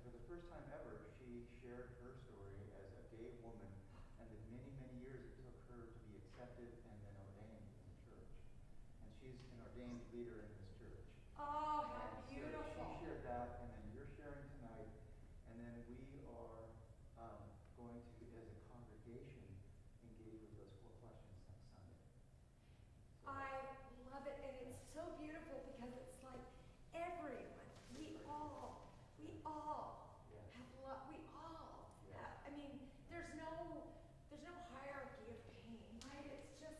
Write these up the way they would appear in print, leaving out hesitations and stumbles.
for the first time ever, she shared her story as a gay woman, and the many, many years it took her to be accepted and then ordained in the church. And she's an ordained leader in this church. Oh, how beautiful. So she shared that, and then you're sharing tonight, and then we are going to, as a congregation, engage with those 4 questions next Sunday. So I love it, and it's so beautiful because it's like everyone, we all yeah. have love, we all have, I mean, there's no hierarchy of pain, right? It's just,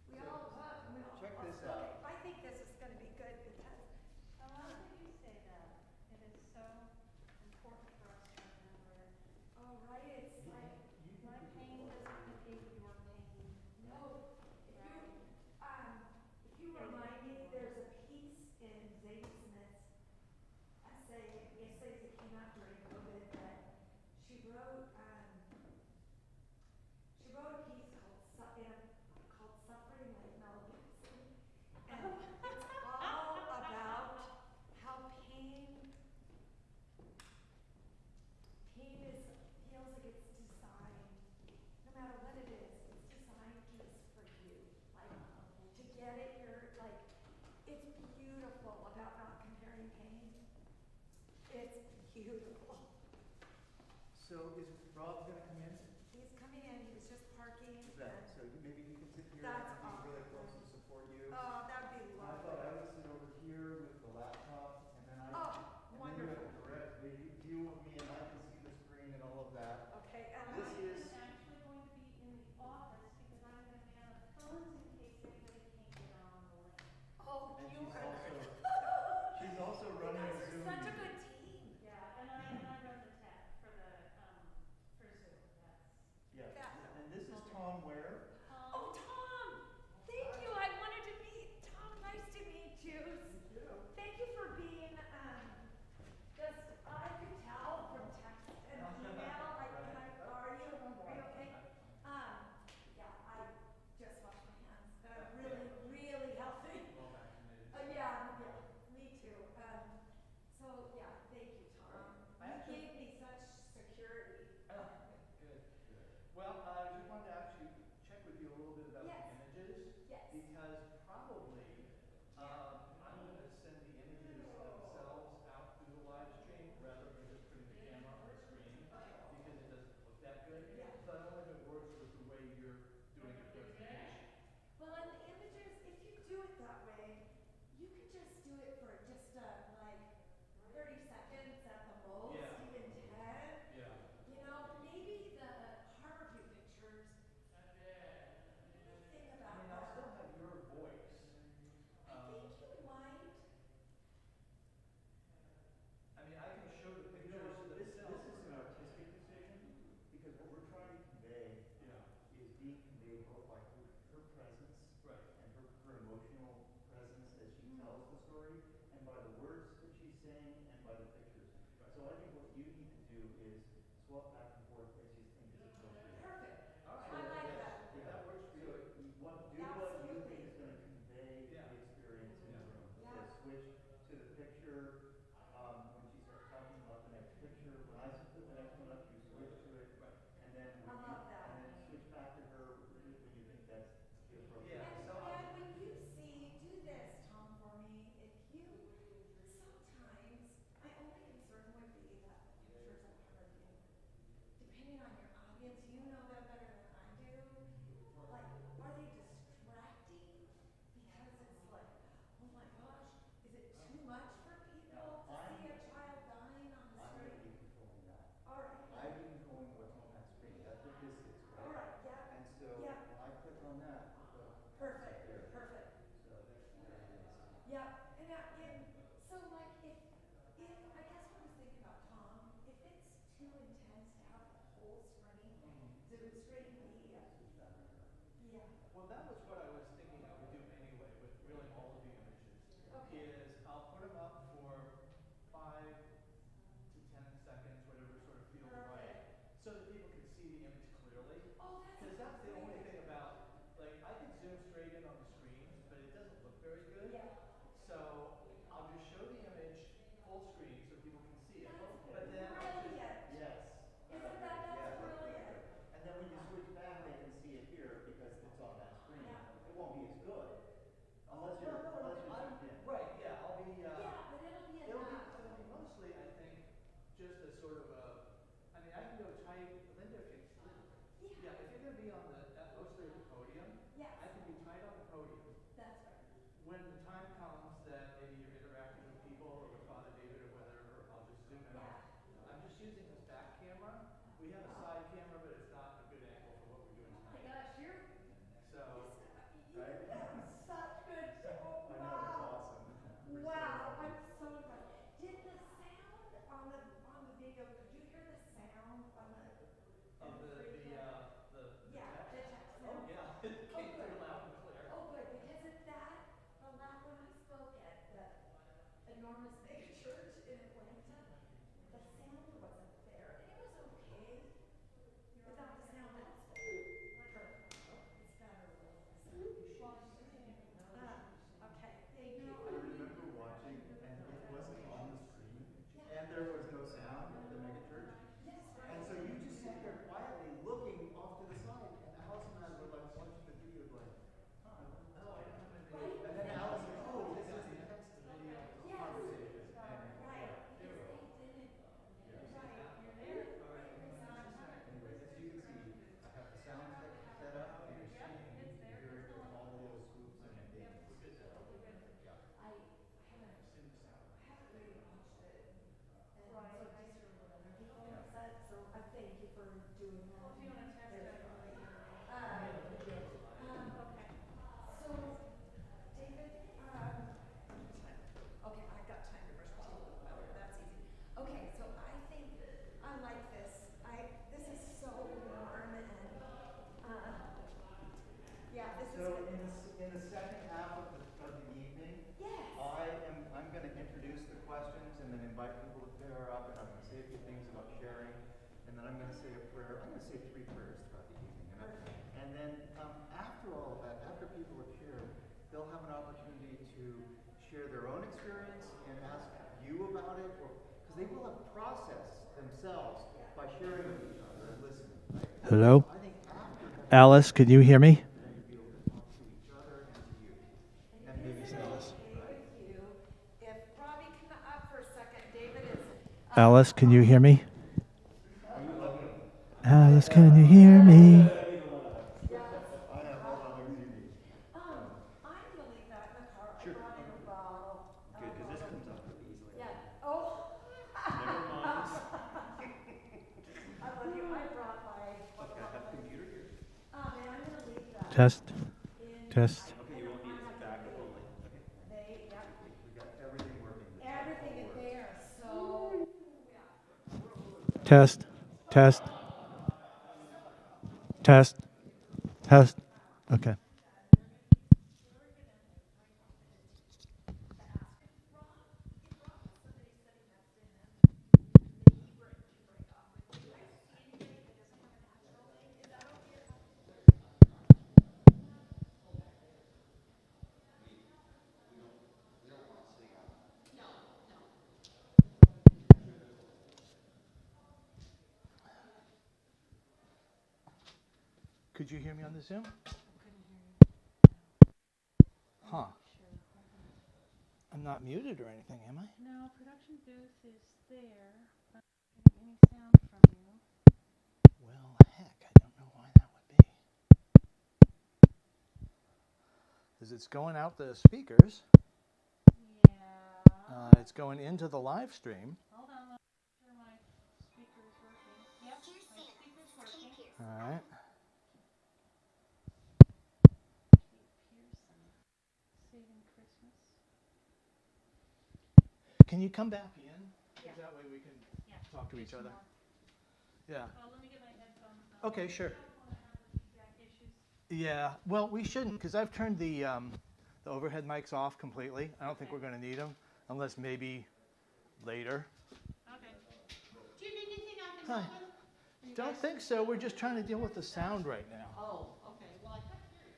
we So, all love, and we all. check this Okay, out. I think this is gonna be good because. I love that you say that. It is so important for us to remember. Oh, right, it's like, My pain doesn't negate your pain. no, if you remind me, there's a piece in Zadie Smith's essays that came out during COVID that she wrote a piece called Suffering Like Mel Gibson. And it's all about how pain feels like it's designed, no matter what it is, it's designed just for you. Like, to get it, it's beautiful about not comparing pain. It's beautiful. So is Rob going to come in? He's coming in, he was just parking. So maybe he can sit here That's and be really awesome. close and support you. Oh, that'd be I lovely. thought I would sit over here with the laptop, and then Oh, and then you wonderful. have a direct view of me, and I can see the screen and all of that. Okay, and This I'm is actually going to be in the office because I'm going to be on the phones in case anybody can't get on the link. oh, and you are. she's also running You a guys Zoom. are such a good team. Yeah, and I run the tech for Zoom. Yes. Yeah. And this is Tom Ware. Oh, Tom, thank you. I wanted to meet Tom. Nice to meet you. Thank you for being, I could tell from text and email, like, are you okay? Yeah, I just washed my hands. Really, really healthy. Yeah, me too. So, yeah, thank you, Tom. You gave me such security. Good. Well, I just wanted to actually check with you a little bit about Yes. the images. Yes. Because probably I'm going to send the images themselves out through the live stream rather than just putting the camera on the screen because it doesn't look that good. Yeah. So I don't know if it works with the way you're doing your presentation. Well, in the images, if you do it that way, you can just do it for just like 30 seconds at the most, Yeah. even 10. Yeah. You know, maybe the Harborview pictures. The thing I about mean, I still that, have your voice. I think you might. I mean, I can show the You pictures know, this themselves. is an artistic decision because what we're trying to convey Yeah. is being conveyed both by her presence Right. and her emotional presence as she tells the story, and by the words that she's saying, and by the pictures. Right. So I think what you need to do is swap back and forth as you think is appropriate. Perfect. All right. I like Yes. that. If that works for So you. do what you Absolutely. think is going to convey Yeah. the experience in the room. Yeah. So switch to the picture when she starts talking about the next picture. When I put the next one up, you switch to it, Right. and then I love that. and then switch back to her when you think that's the appropriate. Yeah. And, So and when you do this, Tom, for me, if you, sometimes, my only concern would be that the pictures of Harborview, depending on your audience, you know them better than I do, like, are they distracting? Because it's like, oh my gosh, is it too much for people to see a child dying on the I'm going to street? be controlling that. All right. I've been controlling what's on that screen. That's what this is, right? All right, yeah. And so Yeah. when I click on that, Perfect, there. perfect. So there it is. Yeah, and so like if I guess what I was thinking about, Tom, if it's too intense to have the whole screen, Zoom screen be, yeah. Well, that was what I was thinking I would do anyway with really all of the images. Okay. Is I'll put them up for 5 to 10 seconds, whatever sort of feels right, so that people can see the image clearly. Oh, Because that's the only thing about, like, I can zoom straight in on the screen, but it doesn't look very good. Yeah. So I'll just show the image full screen so people can see it. That's But then We have a side camera, but it's not a good angle for what we're doing Oh my tonight. gosh, you're So, you Right? have such good. Oh, I know, it's wow. awesome. We're so Wow, lucky. I'm so impressed. Did the sound on the video? Could you hear the sound on the of in the free clip? the Yeah, text. the text Oh sound. yeah, it Oh, came good. through loud and clear. Oh, good, because at that when I spoke at the enormous mega church in Atlanta, the sound wasn't there, and it was okay without the sound. That's perfect. It's better with the sound. Okay, thank you. I remember watching, and it wasn't on the screen, Yeah. and there was no sound at the megachurch. Yes, right. And so you just sit there quietly looking off to the side, and Alice and I were like watching the video going, huh, I wonder what's Oh, I going didn't on. have my video. Right? And then Alice goes, oh, this is the text to video Yes. conversation. And Right, yeah, because there we go. they didn't. Yeah. Right, you're there. All right, hang on just a sec. Anyway, as you can see, I have the sound set up, and you're seeing, you can hear it with all the little swoops and things. We're good now. So, yeah. I haven't really watched it, and so just heard what other people have said. So I thank you for doing that. If you want to test it, I can let you know. Okay. So, David, okay, I've got time to brush my teeth. Well, that's easy. Okay, so I think I like this. This is so warm and yeah, this is So good. in the second half of the evening, Yes. I'm going to introduce the questions and then invite people to pair up, and I'm going to say a few things about sharing, and then I'm going to say a prayer. I'm going to say 3 prayers throughout the evening, and then after all of that, after people have shared, they'll have an opportunity to share their own experience and ask you about it, or because they will have processed themselves by sharing with each other and listening. Right? Hello? I think after Alice, can you hear me? then you'll be able to talk to each other and to you. And maybe Is it Alice. okay with you if Robbie come up for a second? David is. Alice, can you hear me? Alice, can you hear me? I have all the things you need. I'm gonna leave that in the car. Sure. I brought in a bottle. Good, because this comes out pretty easily. Yeah. Oh. Never mind. I love you. I brought my. Okay, I have a computer here. And I'm gonna leave that. Test, in. test. Okay, you won't need it as backup only. Okay. Yep. We got everything working. Everything is there. So. Test, test, test, test. Okay. Could you hear me on the Zoom? Huh. I'm not muted or anything, am I? No, production booth is there. I'm not getting any sound from you. Well, heck, I don't know why that would be. Because it's going out the speakers. Yeah. It's going into the live stream. Hold on, let me make sure my speaker is working. Yep, my speaker's working. All right. Kate Pearson, Saving Christmas. Can you come back in? Because that way we can Yeah. talk to each other. Yeah. Let me get my headphones on. Okay, sure. I don't want to have the feedback issues. Yeah. Well, we shouldn't, because I've turned the overhead mics off completely. I don't think we're going to need them, unless maybe later. Okay. Do you need anything I can Hi. help with? Don't think so. We're just trying to deal with the sound right now. Oh, okay. Well, I couldn't hear it.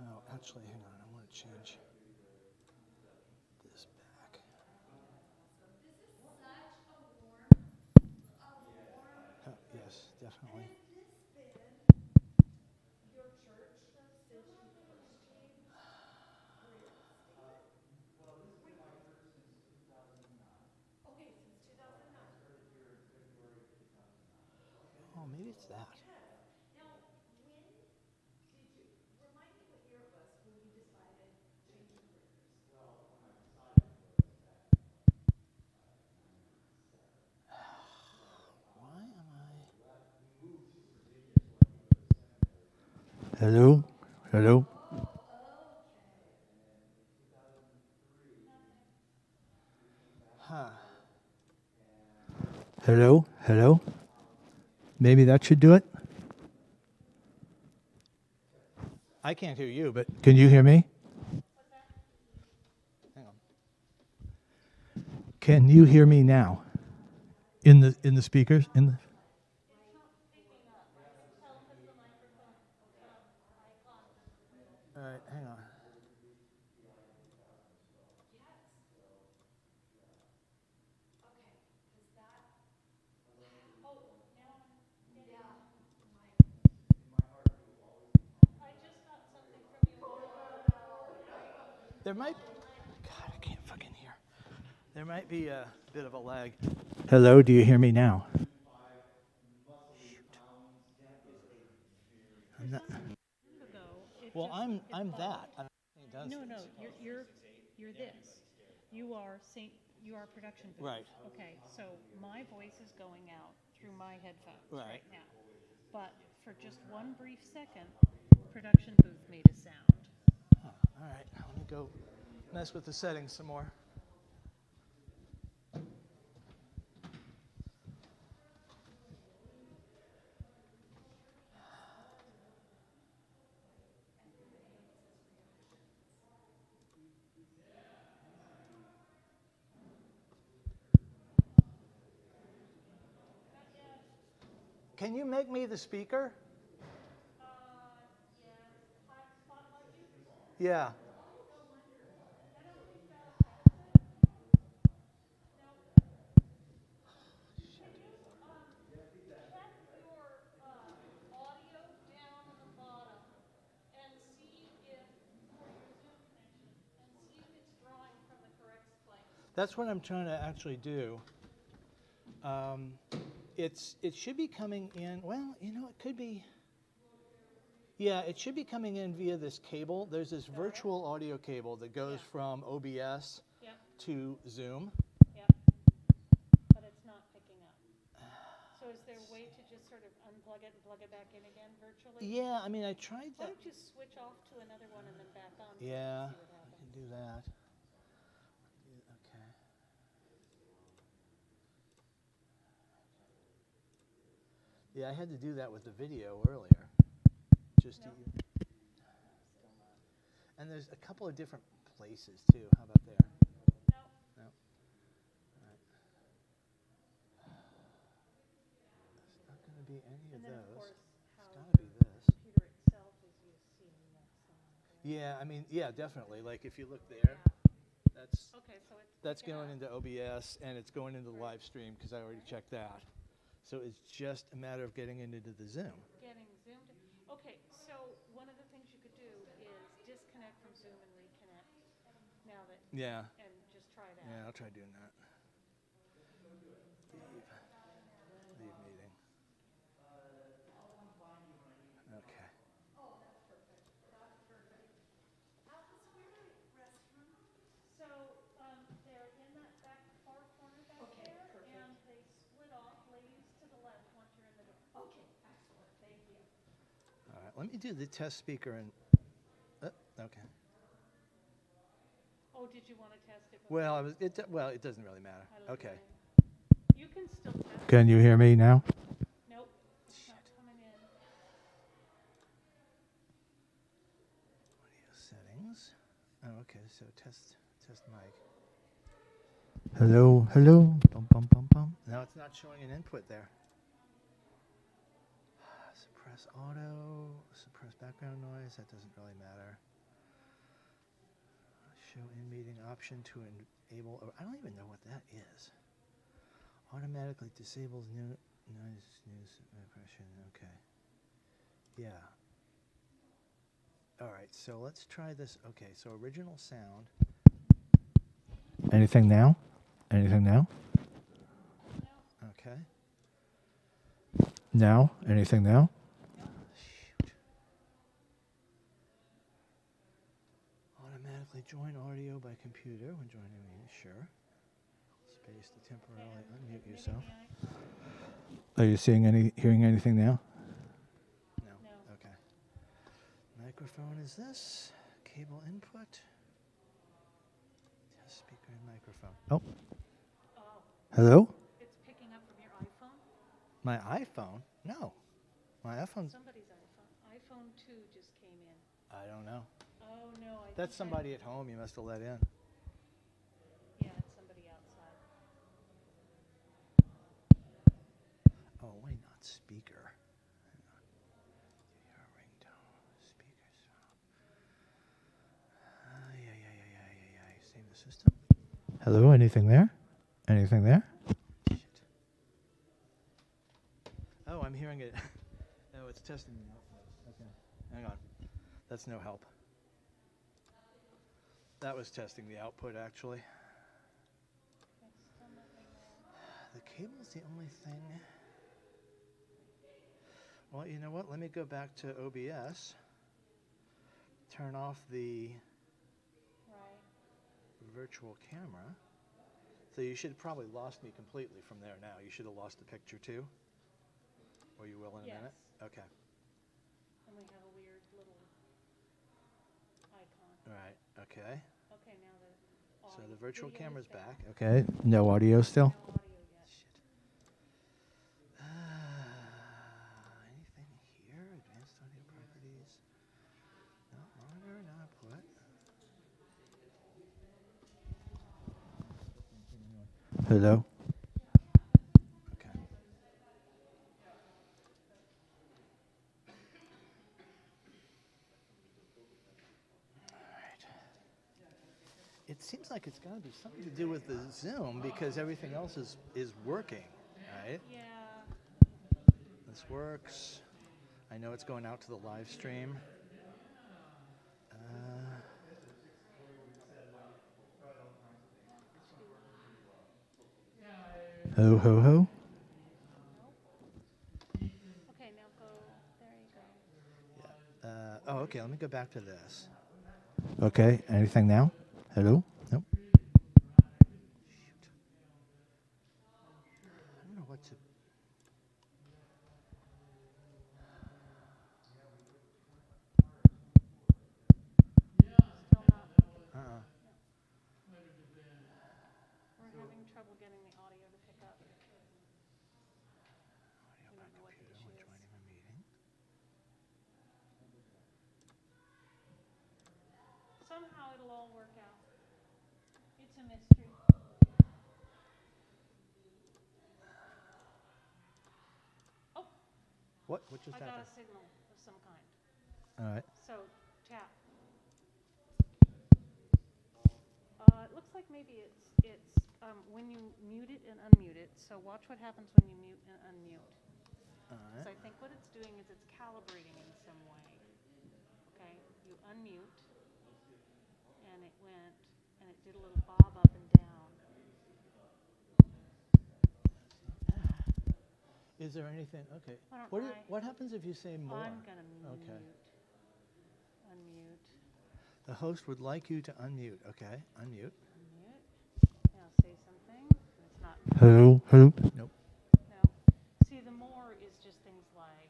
Oh, actually, hang on. I want to change this back. Oh, yes, definitely. Has this been your church since you first came? Where you're staying? Well, this is my church since 2007. Maybe it's that. Now, when did you, remind me what year it was when you decided changing careers? Why am I? Hello? Hello? Huh. Hello? Hello? Maybe that should do it? I can't hear you, but can you hear me? Hang on. Can you hear me now? In the speakers? In the All right, hang on. There might, God, I can't fucking hear. There might be a bit of a lag. Hello, do you hear me now? I'm not, Ago, it well, just- I'm it that. paused. I'm No, you're this. You are production booth. Right. Okay, so my voice is going out through my headphones Right. right now. But for just one brief second, production booth made a sound. All right, let me go mess with the settings some more. Can you make me the speaker? Yeah. That's what I'm trying to actually do. It should be coming in. Well, you know, it could be. Yeah, it should be coming in via this cable. There's this virtual audio cable that goes from OBS Yep, to Zoom. yep. But it's not picking up. So is there a way to just sort of unplug it and plug it back in again virtually? Yeah, I mean, I tried Why that. don't you switch off to another one and then back on? Yeah, And see what I happens. can do that. Okay. Yeah, I had to do that with the video earlier. Just No. to. And there's a couple of different places too. How about there? No. No. All right. It's not going to be any of And then, of those. course, It's how got to be your this. computer itself is used to seeing that sound. Yeah, I mean, yeah, definitely. Like if you look there, that's Okay, so it's that's picking going up. into OBS and it's going into the live stream because I already checked that. So it's just a matter of getting it into the Zoom. Getting zoomed in. Okay, so one of the things you could do is disconnect from Zoom and reconnect now that, Yeah. and just try that. Yeah, I'll try doing that. Leave meeting. Okay. So, they're in that back far corner back there, and they split off, ladies to the left once you're in the door. Okay, excellent, thank you. All right. Let me do the test speaker and. Okay. Oh, did you want to test it? Well, it doesn't really matter. I let Okay. you can still test. Can you hear me now? Nope, it's not coming in. Audio settings. Oh, okay. So test mic. Hello, hello. Bum bum bum bum. Now it's not showing an input there. Suppress auto. Suppress background noise. That doesn't really matter. Show in meeting option to enable. I don't even know what that is. Automatically disables noise suppression. Okay. Yeah. All right. So let's try this. Okay. So original sound. Anything now? Anything now? Okay. Now? Anything now? Shoot. Automatically join audio by computer when joining me. Sure. Space to temporarily unmute yourself. Are you hearing anything now? No. No. Okay. Microphone is this. Cable input. Test speaker and microphone. Oh. Oh, Hello? it's picking up from your iPhone? My iPhone? No. My iPhone's... Somebody's iPhone. iPhone 2 just came in. I don't know. Oh, no. That's somebody at home you must have let in. Yeah, it's somebody outside. Oh, why not speaker? Hang on. Your ringtone. Speakers. Yeah. Save the system. Hello, anything there? Anything there? Shit. Oh, I'm hearing it. Oh, it's testing the output. Okay. Hang on. That's no help. That was testing the output, actually. Okay, still nothing there. The cable's the only thing. Well, you know what? Let me go back to OBS. Turn off the Right. virtual camera. So you should have probably lost me completely from there now. You should have lost the picture too. Or you will in a minute? Yes. Okay. And we have a weird little icon. Right. Okay. Okay, now the So audio. the virtual Video camera's is back. Okay. No audio still? No audio yet. Shit. Anything here? Advanced audio properties. Not monitor, not what? Hello? Okay. Alright. It seems like it's got to be something to do with the Zoom because everything else is working, right? Yeah. This works. I know it's going out to the live stream. Ho, ho, ho. Okay, now go. There you go. Yeah. Oh, okay. Let me go back to this. Okay. Anything now? Hello? Nope. Shoot. I don't know what to... Still not. Uh-uh. We're having trouble getting the audio to pick up. Audio We by don't know what the computer issue when is. joining a meeting. Somehow it'll all work out. It's a mystery. Oh, What? What just I got a happened? signal of some kind. All right. So, tap. It looks like maybe it's when you mute it and unmute it. So watch what happens when you mute and unmute. All So right. I think what it's doing is it's calibrating in some way. Okay, you unmute, and it went, and it did a little bob up and down. Is there anything? Okay. Why don't What happens if you say more? I'm gonna mute. Okay. Unmute. The host would like you to unmute. Okay. Unmute. Unmute. Now say something. It's not. Hello. Hello. Nope. No. See, the more is just things like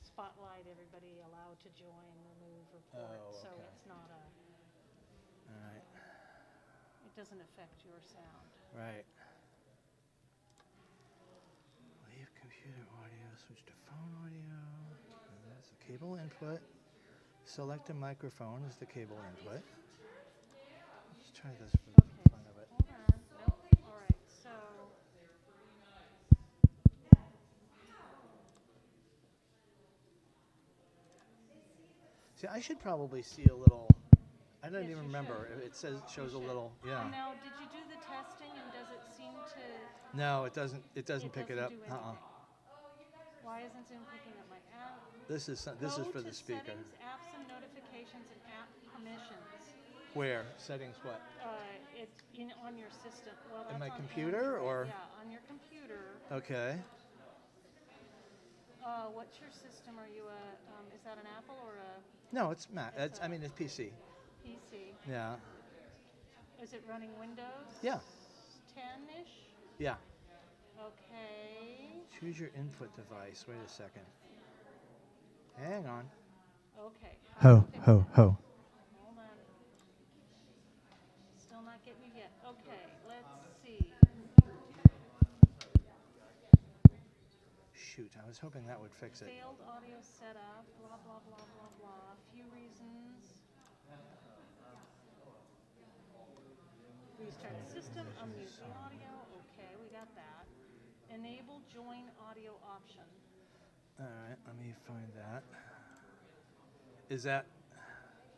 spotlight, everybody allowed to join, remove, report. Oh, So okay. it's not a. All right. It doesn't affect your sound. Right. Leave computer audio. Switch to phone audio. And that's the cable input. Select a microphone as the cable input. Let's try this for the Okay. fun of it. Hold on. Nope. All right. So. See, I should probably see a little. I don't Yes, even you remember. should. It shows a should. little. Yeah. Now, did you do the testing and does it seem to? No, it doesn't. It doesn't pick it up. Do anything. Why isn't Zoom picking up my app? This is for the speaker. Go to settings, apps and notifications, and app permissions. Where settings? What? It's on your system. Well, In that's my on computer, Android. or? Yeah, on your computer. Okay. What's your system? Are you is that an Apple or a No, it's Mac. It's I mean, it's PC. PC? Yeah. Is it running Windows? Yeah. 10-ish? Yeah. Okay. Choose your input device. Wait a second. Hang on. Okay. Ho, ho, ho. Hold on. Still not getting you yet. Okay, let's see. Shoot, I was hoping that would fix it. Failed audio setup, blah, blah, blah, blah, blah. Few reasons. Restart system, unmute the audio. Okay, we got that. Enable join audio option. All right, let me find that. Is that...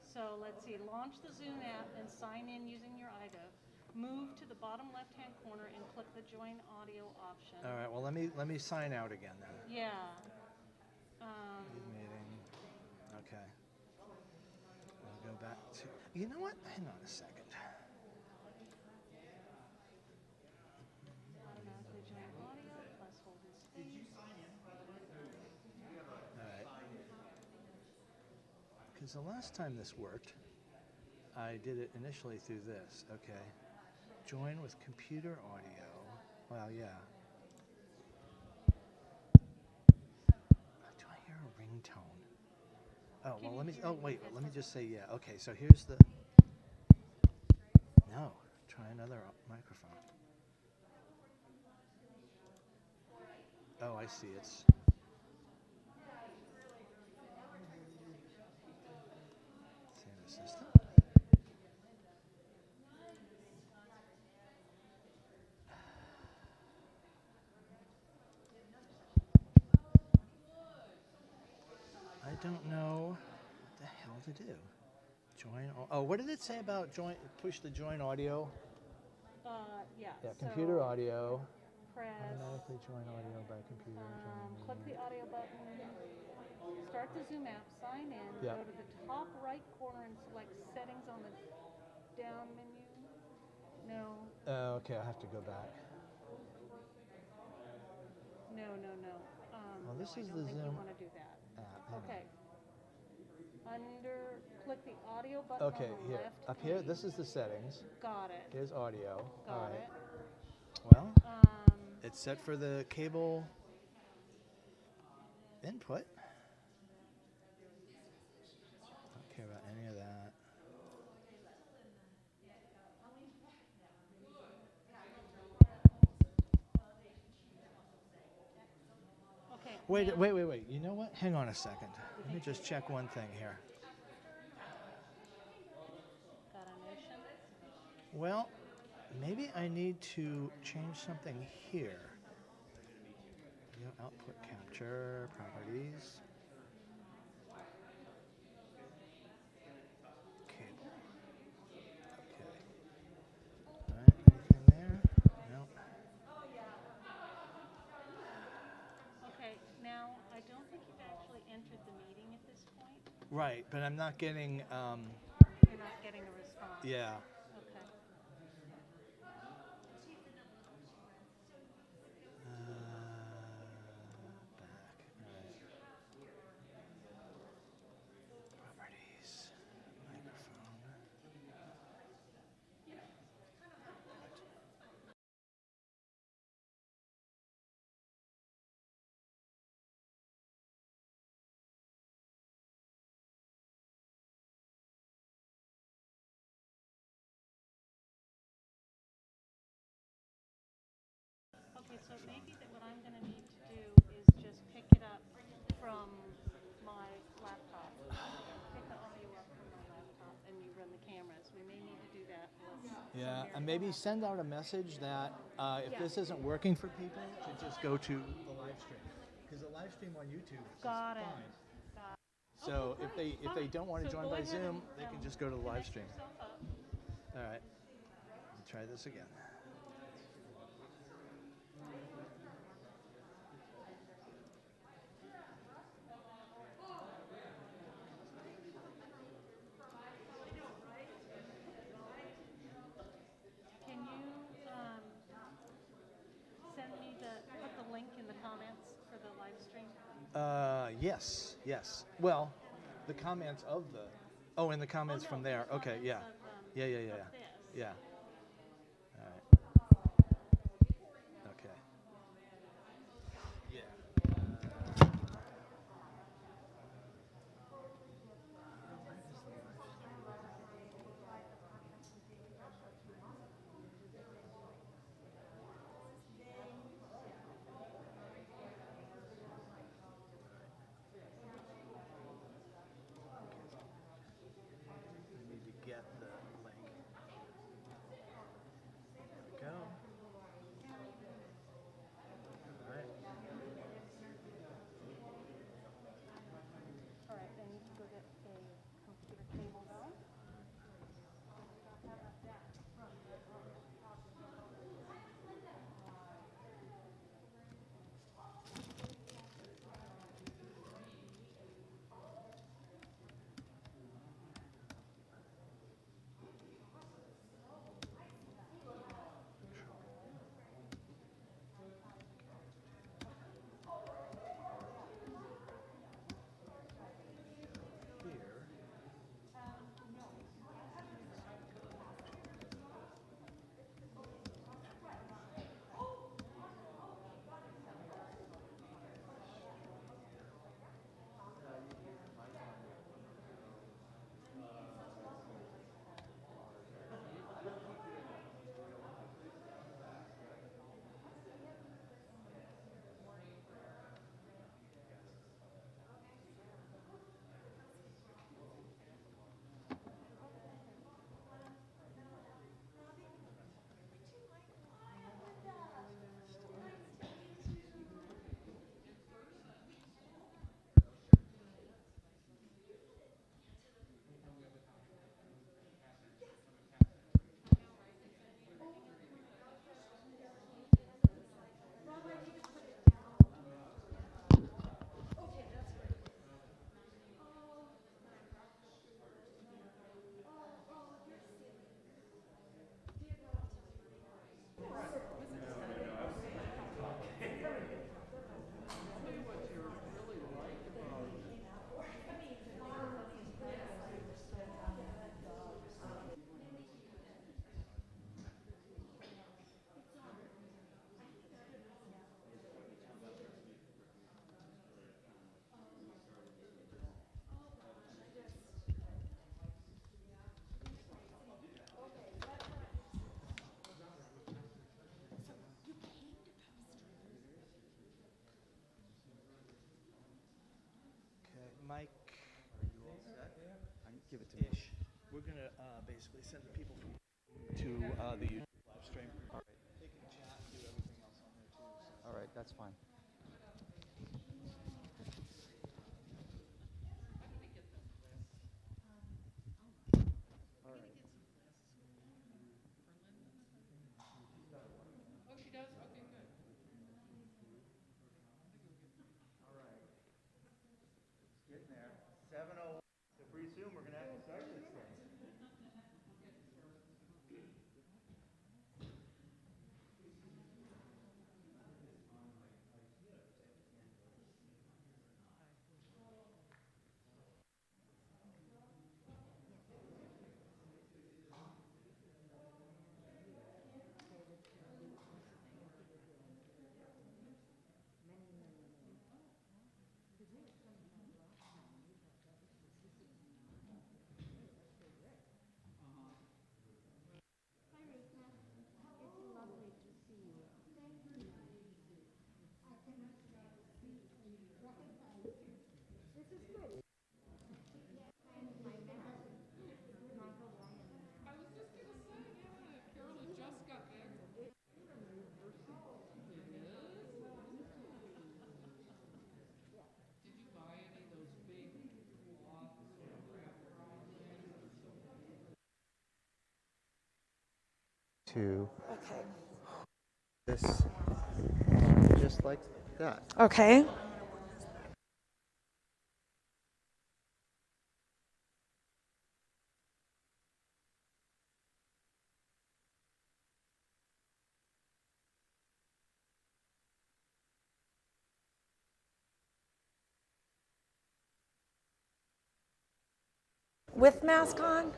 So let's see, launch the Zoom app and sign in using your iDoc. Move to the bottom left-hand corner and click the join audio option. All right, well, let me sign out again then. Yeah. Leave meeting. Okay. I'll go back to... You know what? Hang on a second. Automatically join audio, plus hold and space. All right. Because the last time this worked, I did it initially through this. Okay. Join with computer audio. Well, yeah. Do I hear a ringtone? Oh, well, let me... Oh, wait. Let me just say yeah. Okay, so here's the... No. Try another microphone. Oh, I see. It's... Same assistant. I don't know what the hell to do. Join... Oh, what did it say about join? Push the join audio? Yeah. Yeah, So computer audio. press, Automatically join audio by computer. click the audio button, start the Zoom app, sign in, Yeah. go to the top right corner and select settings on the down menu. No, Okay, I have to go back. no. Well, this no, is I the don't think you Zoom want to do that. app. Hang on. Okay. Click the audio button Okay, on the here. left. Up here, pane. this is the settings. Got it. Here's audio. All Got right. it. Well, it's set for the cable input. Don't care about any of that. Okay. Wait. now- You know what? Hang on a second. Let me just check one thing here. Got a notion? Well, maybe I need to change something here. Video output capture, properties. Cable. Okay. All right, anything there? No. Okay. Now, I don't think you've actually entered the meeting at this point. Right, but I'm not getting, You're not getting a response. yeah. Okay. Back. All right. Properties. Microphone. Okay, so maybe that what I'm going to need to do is just pick it up from my laptop. Pick the audio up from my laptop and you run the cameras. We may need to do that. Yeah, and maybe send out a message that if this isn't working for people, to just go to the live stream. Because the live stream on YouTube is Got it. fine. Got it. So Okay, if they fine. don't want to So join go by ahead Zoom, and, they can just go to the live connect stream. yourself up. All right. Let's try this again. Can you send me put the link in the comments for the live stream? Yes, yes. Well, the comments of the. Oh, and the comments from there. Okay, yeah. Yeah. Yeah. All right. Okay. Yeah. We need to get the link. There we go. All right. All right, I need to go get a computer cable going. Here. Okay, Mike. Are you all set? Give it to me. Ish. We're gonna basically send the people from to the YouTube live stream. All right. They can chat and do everything else on there too. So. All right, that's fine. All right. All right. It's getting there. 7:01. So pretty soon we're gonna have to start this thing. To this just like that. Okay. with mask on?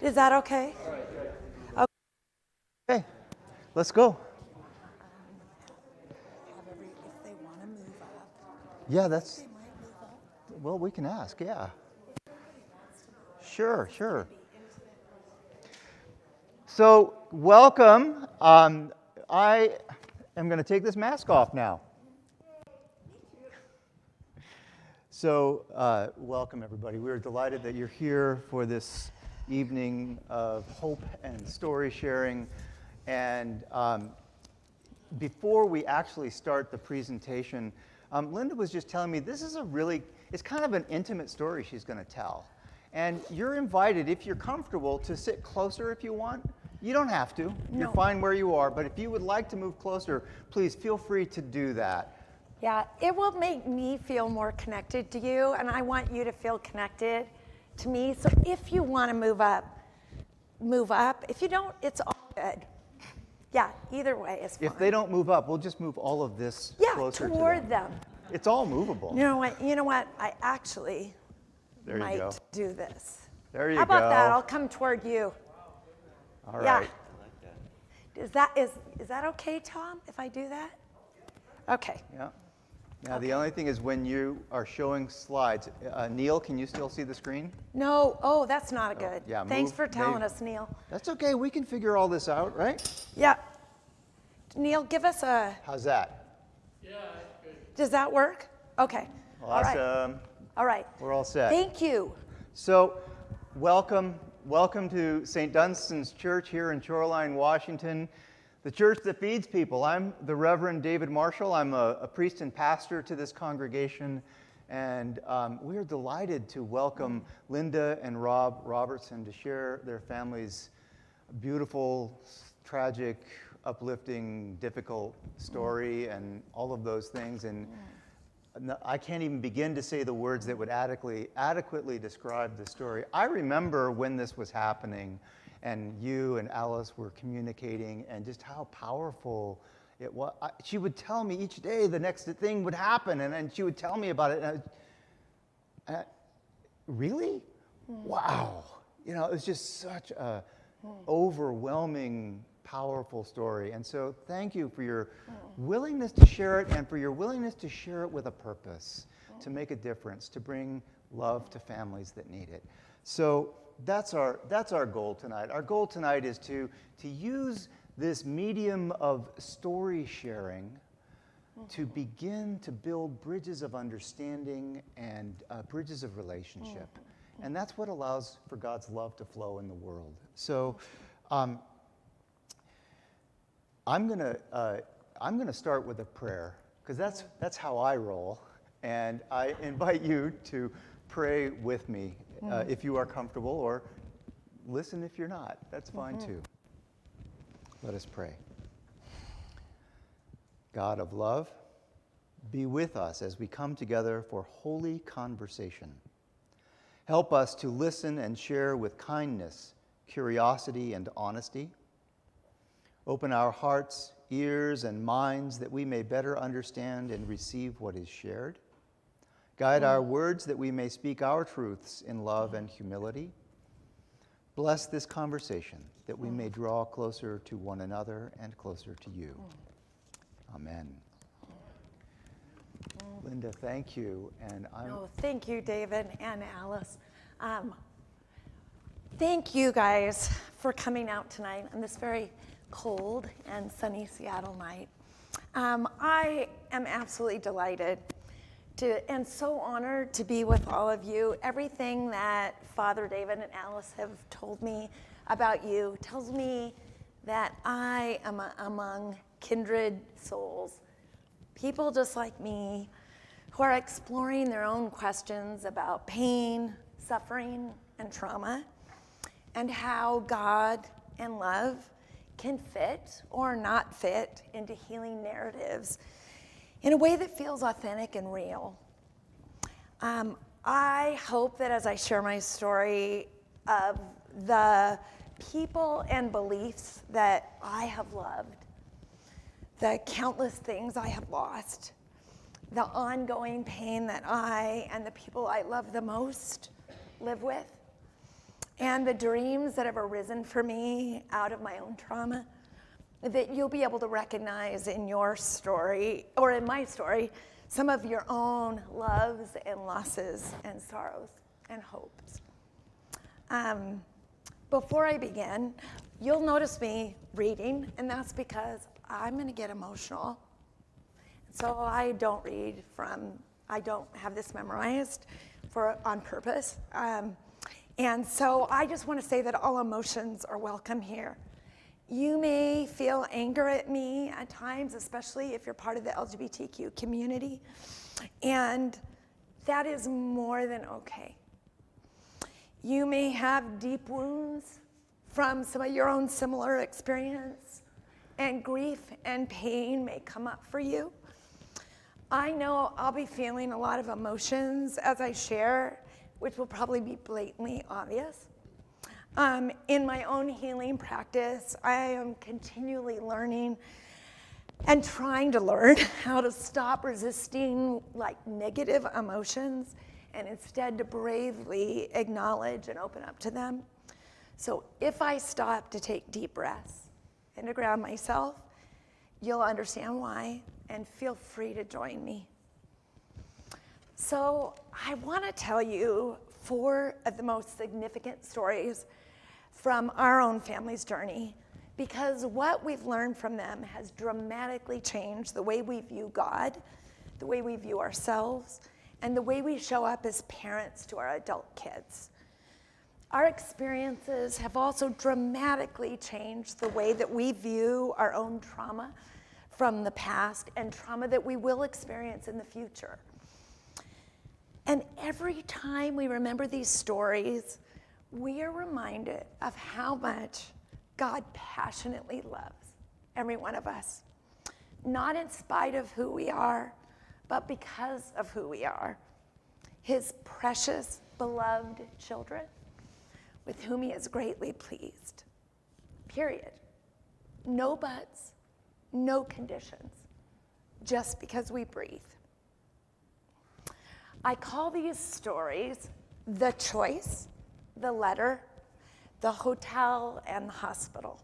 Is that okay? Okay, let's go. If they want to move up, Yeah, that's, they might move up. well, we can ask, yeah. Sure. So, welcome. I am going to take this mask off now. So, welcome everybody. We're delighted that you're here for this evening of hope and story sharing. And before we actually start the presentation, Linda was just telling me this is it's kind of an intimate story she's going to tell. And you're invited, if you're comfortable, to sit closer if you want. You don't have to. No. You're fine where you are. But if you would like to move closer, please feel free to do that. Yeah, it will make me feel more connected to you, and I want you to feel connected to me. So if you want to move up. If you don't, it's all good. Yeah, either way is fine. If they don't move up, we'll just move all of this closer toward to them. It's all movable. You know what? I actually There you might go. do this. There you How about go. that? I'll come toward you. All Yeah. right. Is that okay, Tom, if I do that? Okay. Yeah. Now, the only thing is when you are showing slides, Neil, can you still see the screen? No. Oh, that's not good. yeah, Thanks move, for telling maybe. us, Neil. That's okay. We can figure all this out, right? Yeah. Neil, give us a. How's that? Does that work? Okay. All right. Awesome. All right. We're all set. Thank you. So, welcome to St. Dunstan's Church here in Shoreline, Washington, the church that feeds people. I'm the Reverend David Marshall. I'm a priest and pastor to this congregation, and we are delighted to welcome Linda and Rob Robertson to share their family's beautiful, tragic, uplifting, difficult story and all of those things. And I can't even begin to say the words that would adequately describe the story. I remember when this was happening and you and Alice were communicating and just how powerful it was. She would tell me each day the next thing would happen, and then she would tell me about it. And really? Wow. You know, it was just such a overwhelming, powerful story. And so thank you for your willingness to share it, and for your willingness to share it with a purpose, to make a difference, to bring love to families that need it. So that's our goal tonight. Our goal tonight is to use this medium of story sharing to begin to build bridges of understanding and bridges of relationship. And that's what allows for God's love to flow in the world. So I'm gonna start with a prayer, because that's how I roll, and I invite you to pray with me if you are comfortable, or listen if you're not. That's fine too. Let us pray. God of love, be with us as we come together for holy conversation. Help us to listen and share with kindness, curiosity, and honesty. Open our hearts, ears, and minds that we may better understand and receive what is shared. Guide our words that we may speak our truths in love and humility. Bless this conversation that we may draw closer to one another and closer to you. Amen. Linda, thank you. And Thank you, David and Alice. Thank you guys for coming out tonight on this very cold and sunny Seattle night. I am absolutely delighted and so honored to be with all of you. Everything that Father David and Alice have told me about you tells me that I am among kindred souls, people just like me who are exploring their own questions about pain, suffering, and trauma, and how God and love can fit or not fit into healing narratives in a way that feels authentic and real. I hope that as I share my story of the people and beliefs that I have loved, the countless things I have lost, the ongoing pain that I and the people I love the most live with, and the dreams that have arisen for me out of my own trauma, that you'll be able to recognize in your story, or in my story, some of your own loves and losses and sorrows and hopes. Before I begin, you'll notice me reading, and that's because I'm going to get emotional. So I don't read I don't have this memorized on purpose. And so I just want to say that all emotions are welcome here. You may feel anger at me at times, especially if you're part of the LGBTQ community, and that is more than okay. You may have deep wounds from some of your own similar experience, and grief and pain may come up for you. I know I'll be feeling a lot of emotions as I share, which will probably be blatantly obvious. In my own healing practice, I am continually learning and trying to learn how to stop resisting negative emotions and instead to bravely acknowledge and open up to them. So if I stop to take deep breaths and to ground myself, you'll understand why, and feel free to join me. So I want to tell you 4 of the most significant stories from our own family's journey, because what we've learned from them has dramatically changed the way we view God, the way we view ourselves, and the way we show up as parents to our adult kids. Our experiences have also dramatically changed the way that we view our own trauma from the past and trauma that we will experience in the future. And every time we remember these stories, we are reminded of how much God passionately loves every one of us, not in spite of who we are, but because of who we are, his precious, beloved children with whom he is greatly pleased. Period. No buts, no conditions, just because we breathe. I call these stories the choice, the letter, the hotel, and the hospital.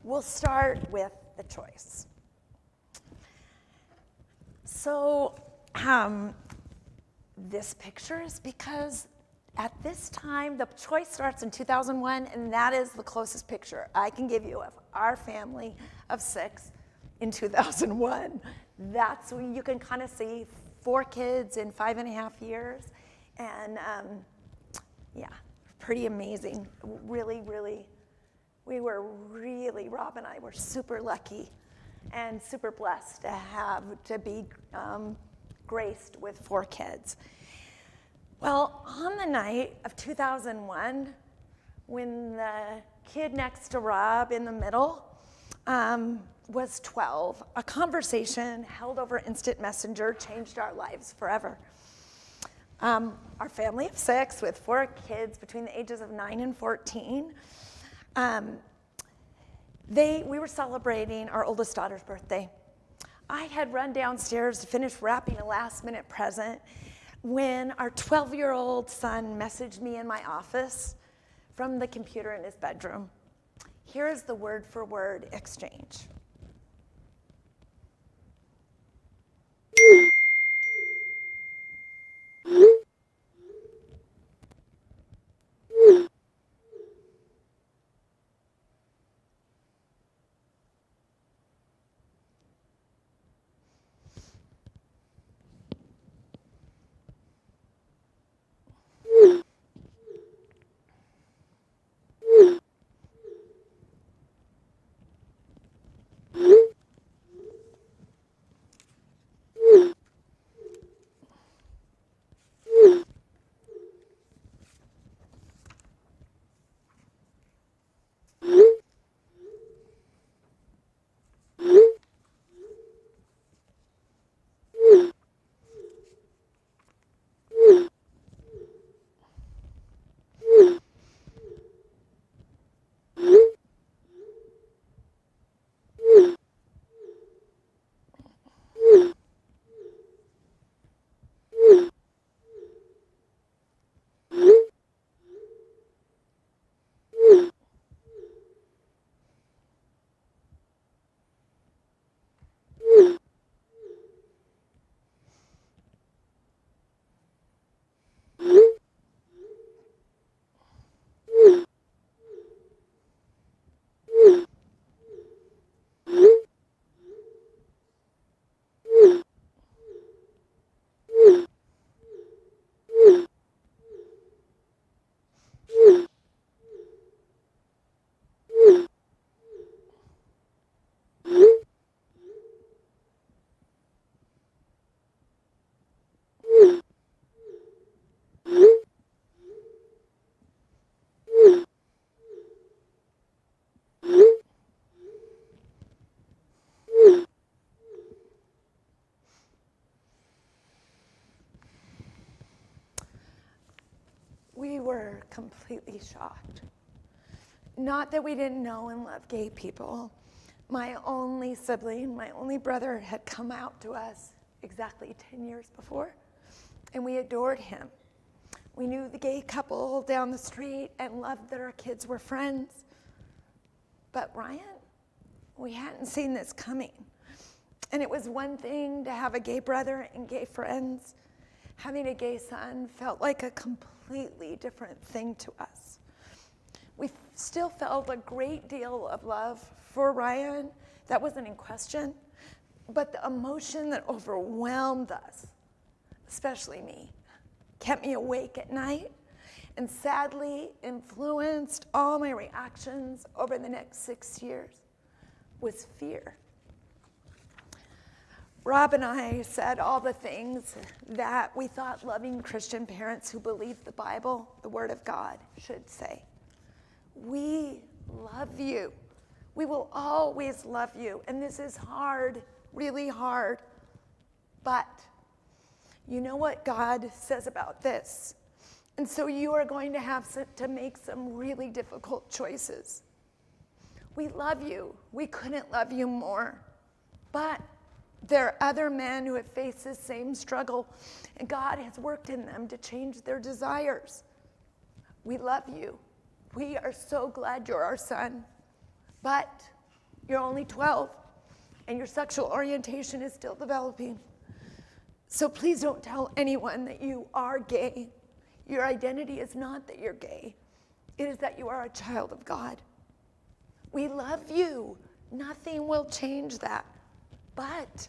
We'll start with the choice. So this picture is because at this time, the choice starts in 2001, and that is the closest picture I can give you of our family of 6 in 2001. That's when you can kind of see 4 kids in 5.5 years, and pretty amazing. Really, Rob and I were super lucky and super blessed to be graced with 4 kids. Well, on the night of 2001, when the kid next to Rob in the middle was 12, a conversation held over instant messenger changed our lives forever. Our family of 6 with 4 kids between the ages of 9 and 14, we were celebrating our oldest daughter's birthday. I had run downstairs to finish wrapping a last-minute present when our 12-year-old son messaged me in my office from the computer in his bedroom. Here is the word-for-word exchange. completely shocked. Not that we didn't know and love gay people. My only sibling, my only brother, had come out to us exactly 10 years before, and we adored him. We knew the gay couple down the street and loved that our kids were friends. But Ryan, we hadn't seen this coming. And it was one thing to have a gay brother and gay friends. Having a gay son felt like a completely different thing to us. We still felt a great deal of love for Ryan. That wasn't in question. But the emotion that overwhelmed us, especially me, kept me awake at night and sadly influenced all my reactions over the next 6 years was fear. Rob and I said all the things that we thought loving Christian parents who believed the Bible, the Word of God, should say. We love you. We will always love you. And this is hard, really hard. But you know what God says about this. And so you are going to have to make some really difficult choices. We love you. We couldn't love you more. But there are other men who have faced the same struggle, and God has worked in them to change their desires. We love you. We are so glad you're our son. But you're only 12, and your sexual orientation is still developing. So please don't tell anyone that you are gay. Your identity is not that you're gay. It is that you are a child of God. We love you. Nothing will change that. But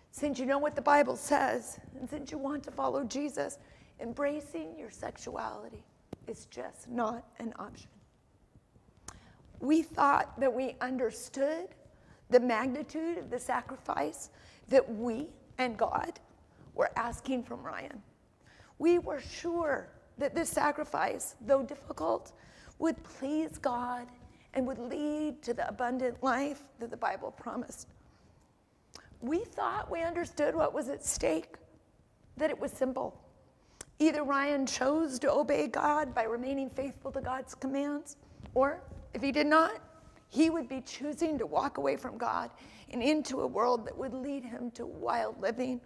since you know what the Bible says, and since you want to follow Jesus, embracing your sexuality is just not an option. We thought that we understood the magnitude of the sacrifice that we and God were asking from Ryan. We were sure that this sacrifice, though difficult, would please God and would lead to the abundant life that the Bible promised. We thought we understood what was at stake, that it was simple. Either Ryan chose to obey God by remaining faithful to God's commands, or if he did not, he would be choosing to walk away from God and into a world that would lead him to wild living,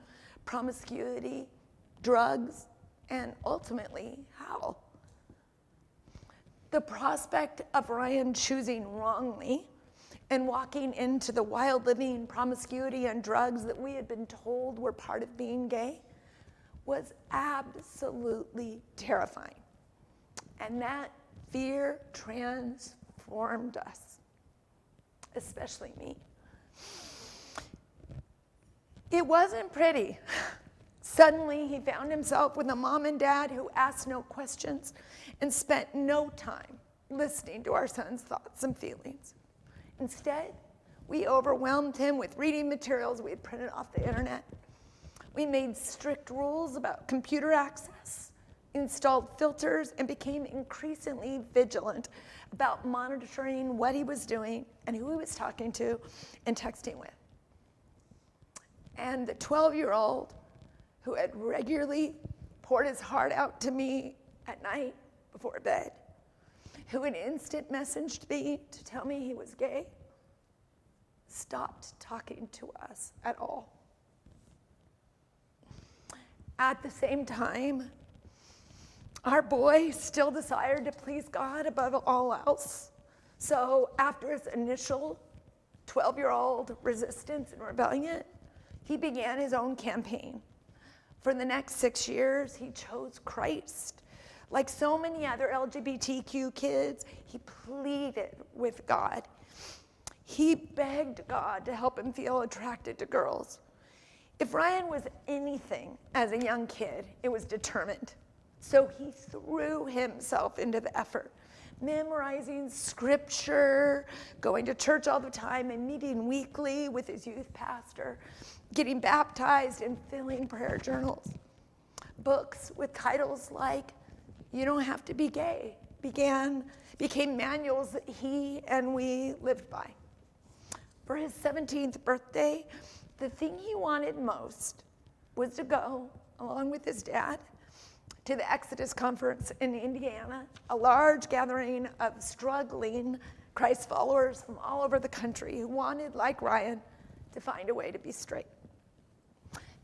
promiscuity, drugs, and ultimately hell. The prospect of Ryan choosing wrongly and walking into the wild living, promiscuity, and drugs that we had been told were part of being gay was absolutely terrifying. And that fear transformed us, especially me. It wasn't pretty. Suddenly, he found himself with a mom and dad who asked no questions and spent no time listening to our son's thoughts and feelings. Instead, we overwhelmed him with reading materials we had printed off the internet. We made strict rules about computer access, installed filters, and became increasingly vigilant about monitoring what he was doing and who he was talking to and texting with. And the 12-year-old who had regularly poured his heart out to me at night before bed, who had instant messaged me to tell me he was gay, stopped talking to us at all. At the same time, our boy still desired to please God above all else. So after his initial 12-year-old resistance and rebellion, he began his own campaign. For the next 6 years, he chose Christ. Like so many other LGBTQ kids, he pleaded with God. He begged God to help him feel attracted to girls. If Ryan was anything as a young kid, it was determined. So he threw himself into the effort, memorizing scripture, going to church all the time and meeting weekly with his youth pastor, getting baptized and filling prayer journals. Books with titles like "You Don't Have to Be Gay" became manuals that he and we lived by. For his 17th birthday, the thing he wanted most was to go, along with his dad, to the Exodus Conference in Indiana, a large gathering of struggling Christ followers from all over the country who wanted, like Ryan, to find a way to be straight.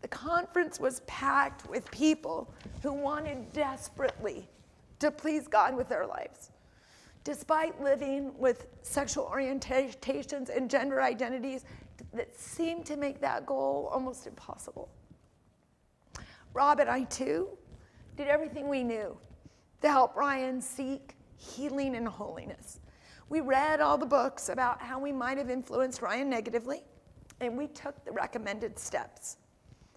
The conference was packed with people who wanted desperately to please God with their lives, despite living with sexual orientations and gender identities that seemed to make that goal almost impossible. Rob and I, too, did everything we knew to help Ryan seek healing and holiness. We read all the books about how we might have influenced Ryan negatively, and we took the recommended steps.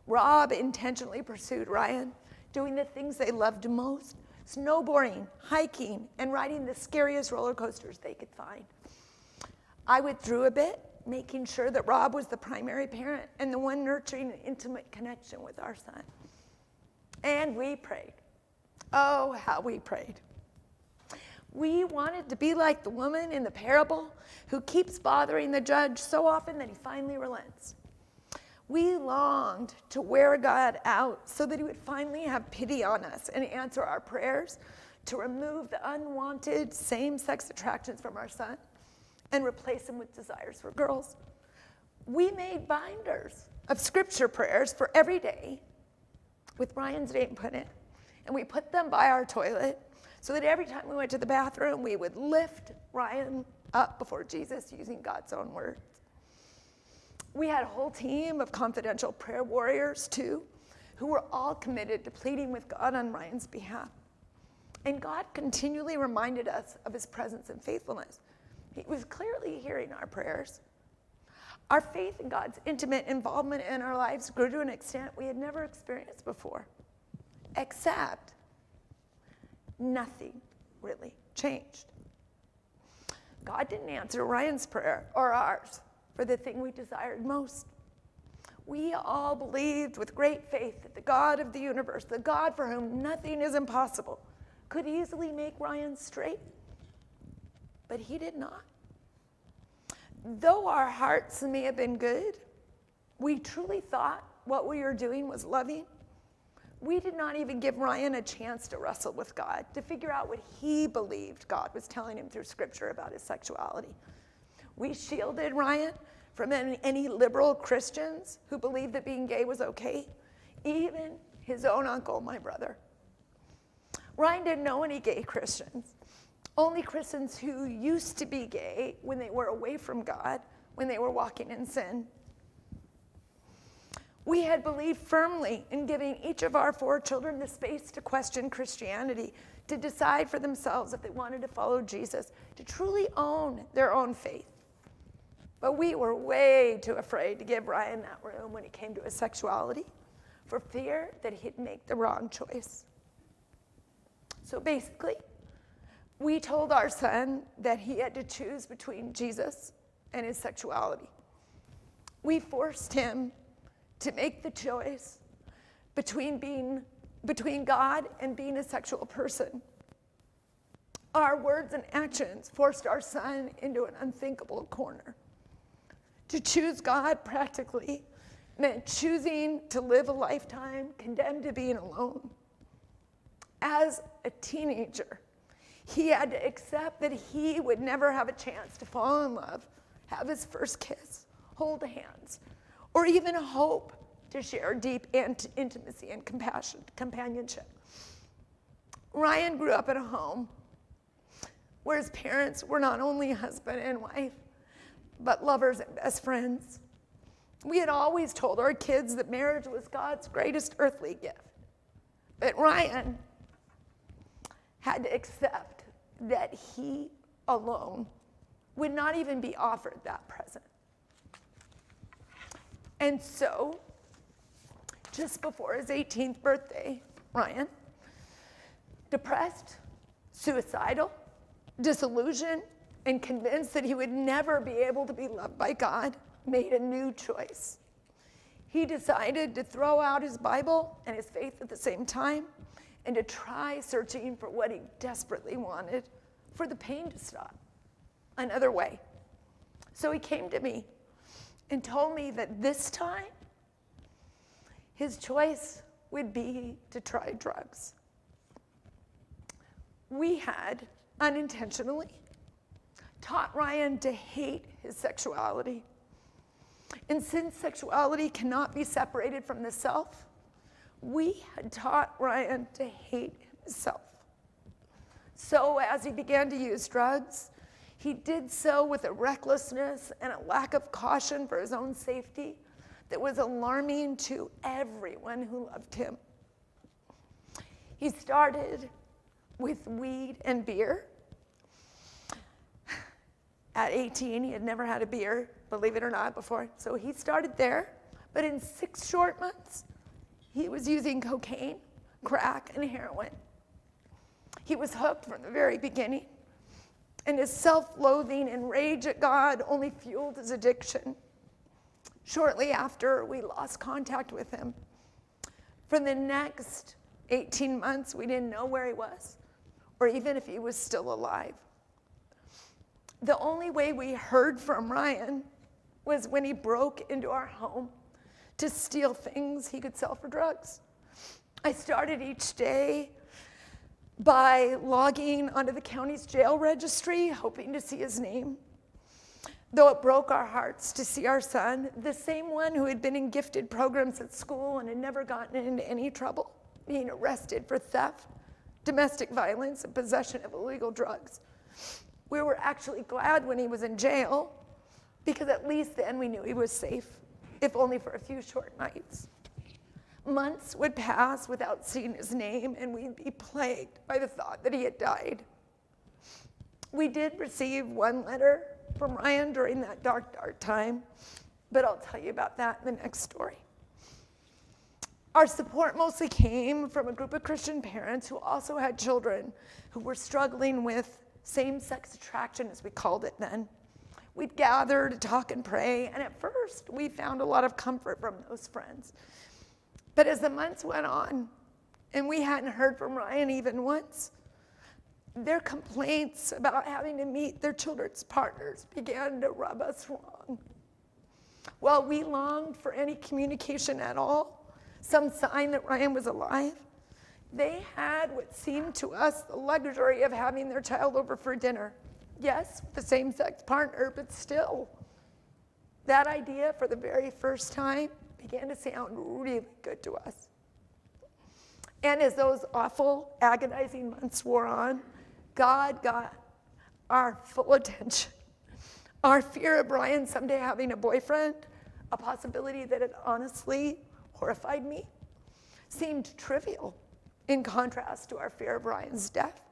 Rob intentionally pursued Ryan, doing the things they loved most: snowboarding, hiking, and riding the scariest roller coasters they could find. I withdrew a bit, making sure that Rob was the primary parent and the one nurturing an intimate connection with our son. And we prayed. Oh, how we prayed. We wanted to be like the woman in the parable who keeps bothering the judge so often that he finally relents. We longed to wear God out so that he would finally have pity on us and answer our prayers to remove the unwanted same-sex attractions from our son and replace them with desires for girls. We made binders of scripture prayers for every day with Ryan's name put in, and we put them by our toilet so that every time we went to the bathroom, we would lift Ryan up before Jesus using God's own words. We had a whole team of confidential prayer warriors, too, who were all committed to pleading with God on Ryan's behalf. And God continually reminded us of his presence and faithfulness. He was clearly hearing our prayers. Our faith in God's intimate involvement in our lives grew to an extent we had never experienced before, except nothing really changed. God didn't answer Ryan's prayer or ours for the thing we desired most. We all believed with great faith that the God of the universe, the God for whom nothing is impossible, could easily make Ryan straight. But he did not. Though our hearts may have been good, we truly thought what we were doing was loving. We did not even give Ryan a chance to wrestle with God, to figure out what he believed God was telling him through Scripture about his sexuality. We shielded Ryan from any liberal Christians who believed that being gay was okay, even his own uncle, my brother. Ryan didn't know any gay Christians, only Christians who used to be gay when they were away from God, when they were walking in sin. We had believed firmly in giving each of our 4 children the space to question Christianity, to decide for themselves if they wanted to follow Jesus, to truly own their own faith. But we were way too afraid to give Ryan that room when it came to his sexuality, for fear that he'd make the wrong choice. So basically, we told our son that he had to choose between Jesus and his sexuality. We forced him to make the choice between God and being a sexual person. Our words and actions forced our son into an unthinkable corner. To choose God practically meant choosing to live a lifetime condemned to being alone. As a teenager, he had to accept that he would never have a chance to fall in love, have his first kiss, hold hands, or even hope to share deep intimacy and companionship. Ryan grew up in a home where his parents were not only husband and wife, but lovers and best friends. We had always told our kids that marriage was God's greatest earthly gift. But Ryan had to accept that he alone would not even be offered that present. And so, just before his 18th birthday, Ryan, depressed, suicidal, disillusioned, and convinced that he would never be able to be loved by God, made a new choice. He decided to throw out his Bible and his faith at the same time, and to try searching for what he desperately wanted, for the pain to stop, another way. So he came to me and told me that this time, his choice would be to try drugs. we had unintentionally taught Ryan to hate his sexuality. And since sexuality cannot be separated from the self, we had taught Ryan to hate himself. So as he began to use drugs, he did so with a recklessness and a lack of caution for his own safety that was alarming to everyone who loved him. He started with weed and beer. At 18, he had never had a beer, believe it or not, before. So he started there. But in 6 short months, he was using cocaine, crack, and heroin. He was hooked from the very beginning. And his self-loathing and rage at God only fueled his addiction. Shortly after, we lost contact with him. For the next 18 months, we didn't know where he was, or even if he was still alive. The only way we heard from Ryan was when he broke into our home to steal things he could sell for drugs. I started each day by logging onto the county's jail registry, hoping to see his name. Though it broke our hearts to see our son, the same one who had been in gifted programs at school and had never gotten into any trouble, being arrested for theft, domestic violence, and possession of illegal drugs. We were actually glad when he was in jail, because at least then we knew he was safe, if only for a few short nights. Months would pass without seeing his name, and we'd be plagued by the thought that he had died. We did receive one letter from Ryan during that dark, dark time, but I'll tell you about that in the next story. Our support mostly came from a group of Christian parents who also had children who were struggling with same-sex attraction, as we called it then. We'd gather to talk and pray, and at first we found a lot of comfort from those friends. But as the months went on, and we hadn't heard from Ryan even once, their complaints about having to meet their children's partners began to rub us wrong. While we longed for any communication at all, some sign that Ryan was alive, they had what seemed to us the luxury of having their child over for dinner. Yes, with the same-sex partner, but still. That idea, for the very first time, began to sound really good to us. And as those awful, agonizing months wore on, God got our full attention. Our fear of Brian someday having a boyfriend, a possibility that had honestly horrified me, seemed trivial in contrast to our fear of Brian's death,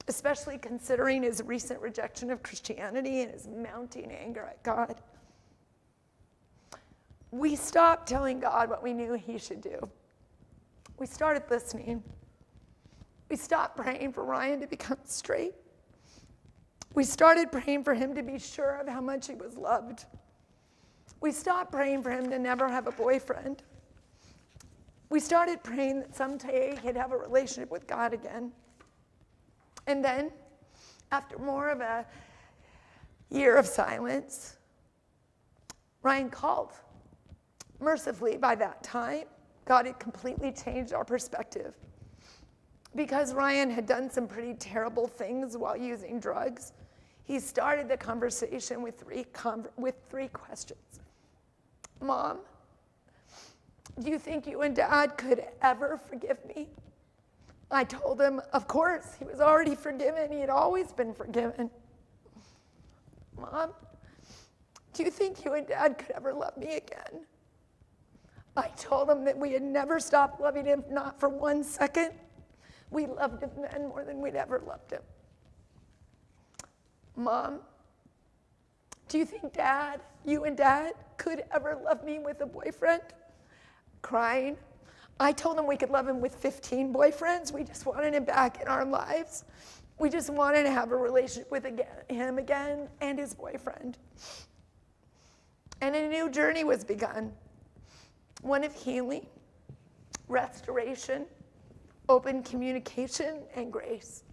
especially considering his recent rejection of Christianity and his mounting anger at God. We stopped telling God what we knew he should do. We started listening. We stopped praying for Ryan to become straight. We started praying for him to be sure of how much he was loved. We stopped praying for him to never have a boyfriend. We started praying that someday he'd have a relationship with God again. And then, after more of a year of silence, Ryan called. Mercifully, by that time, God had completely changed our perspective. Because Ryan had done some pretty terrible things while using drugs, he started the conversation with three questions. Mom, do you think you and Dad could ever forgive me? I told him, of course, he was already forgiven. He had always been forgiven. Mom, do you think you and Dad could ever love me again? I told him that we had never stopped loving him, not for 1 second. We loved him then more than we'd ever loved him. Mom, do you think Dad, you and Dad, could ever love me with a boyfriend? Crying. I told him we could love him with 15 boyfriends. We just wanted him back in our lives. We just wanted to have a relationship with him again and his boyfriend. And a new journey was begun. One of healing, restoration, open communication, and grace.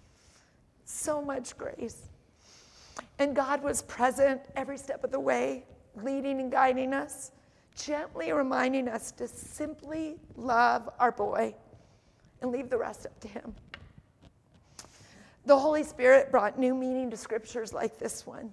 So much grace. And God was present every step of the way, leading and guiding us, gently reminding us to simply love our boy and leave the rest up to him. the Holy Spirit brought new meaning to scriptures like this one.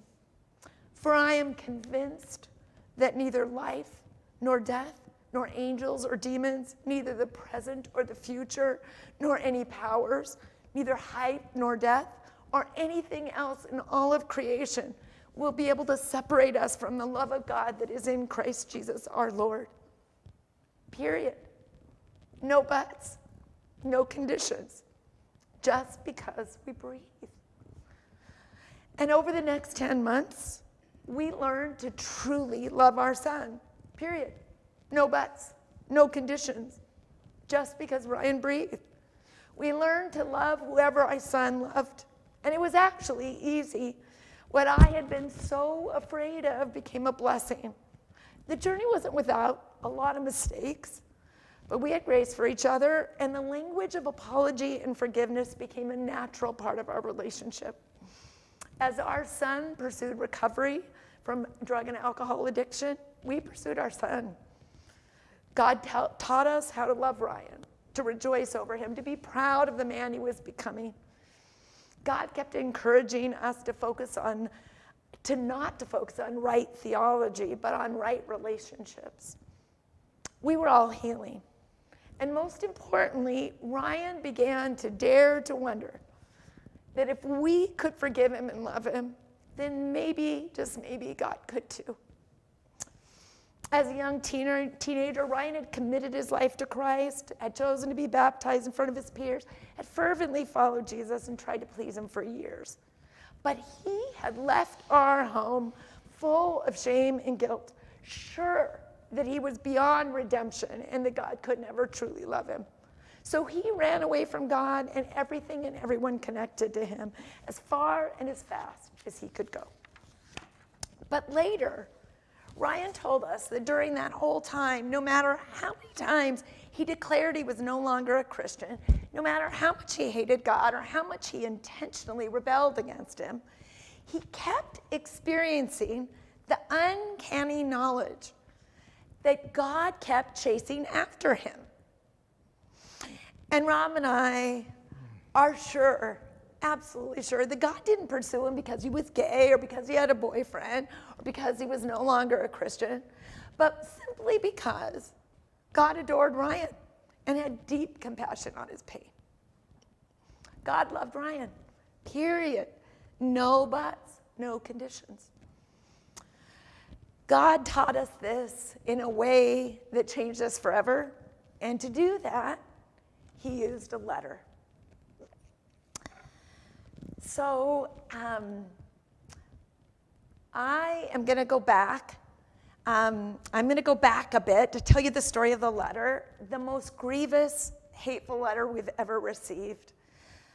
For I am convinced that neither life nor death, nor angels or demons, neither the present or the future, nor any powers, neither height nor depth, or anything else in all of creation will be able to separate us from the love of God that is in Christ Jesus our Lord. Period. No buts, no conditions, just because we breathe. And over the next 10 months, we learned to truly love our son. Period. No buts, no conditions, just because Ryan breathed. We learned to love whoever our son loved. And it was actually easy. What I had been so afraid of became a blessing. The journey wasn't without a lot of mistakes, but we had grace for each other, and the language of apology and forgiveness became a natural part of our relationship. As our son pursued recovery from drug and alcohol addiction, we pursued our son. God taught us how to love Ryan, to rejoice over him, to be proud of the man he was becoming. God kept encouraging us to not focus on right theology, but on right relationships. We were all healing. And most importantly, Ryan began to dare to wonder that if we could forgive him and love him, then maybe, just maybe, God could too. As a young teenager, Ryan had committed his life to Christ, had chosen to be baptized in front of his peers, had fervently followed Jesus and tried to please him for years. But he had left our home full of shame and guilt, sure that he was beyond redemption and that God could never truly love him. So he ran away from God and everything and everyone connected to him as far and as fast as he could go. But later, Ryan told us that during that whole time, no matter how many times he declared he was no longer a Christian, no matter how much he hated God or how much he intentionally rebelled against him, he kept experiencing the uncanny knowledge that God kept chasing after him. And Rob and I are sure, absolutely sure, that God didn't pursue him because he was gay or because he had a boyfriend or because he was no longer a Christian, but simply because God adored Ryan and had deep compassion on his pain. God loved Ryan, period. No buts, no conditions. God taught us this in a way that changed us forever, and to do that, he used a letter. So I am going to go back. I'm going to go back a bit to tell you the story of the letter, the most grievous, hateful letter we've ever received.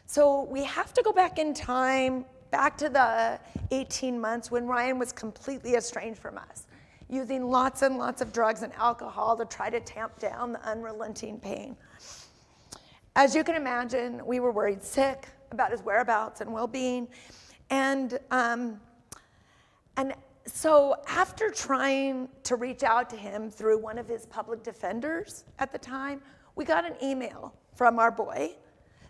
So we have to go back in time, back to the 18 months when Ryan was completely estranged from us, using lots and lots of drugs and alcohol to try to tamp down the unrelenting pain. As you can imagine, we were worried sick about his whereabouts and well-being. And so after trying to reach out to him through one of his public defenders at the time, we got an email from our boy,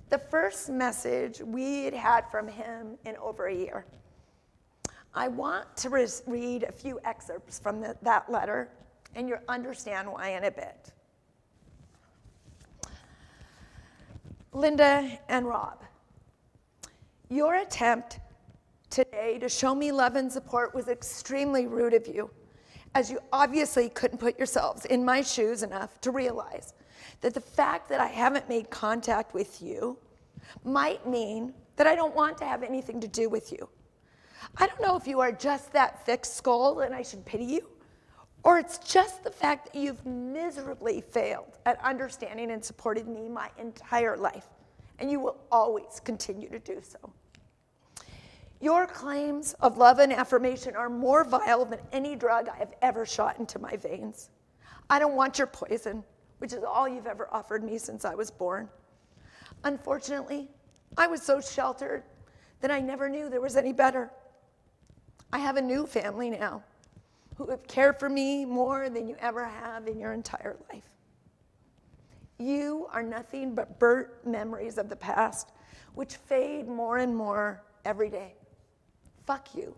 the first message we had had from him in over a year. I want to read a few excerpts from that letter, and you'll understand why in a bit. Linda and Rob, your attempt today to show me love and support was extremely rude of you, as you obviously couldn't put yourselves in my shoes enough to realize that the fact that I haven't made contact with you might mean that I don't want to have anything to do with you. I don't know if you are just that thick-skulled and I should pity you, or it's just the fact that you've miserably failed at understanding and supporting me my entire life, and you will always continue to do so. Your claims of love and affirmation are more vile than any drug I have ever shot into my veins. I don't want your poison, which is all you've ever offered me since I was born. Unfortunately, I was so sheltered that I never knew there was any better. I have a new family now who have cared for me more than you ever have in your entire life. You are nothing but burnt memories of the past, which fade more and more every day. Fuck you.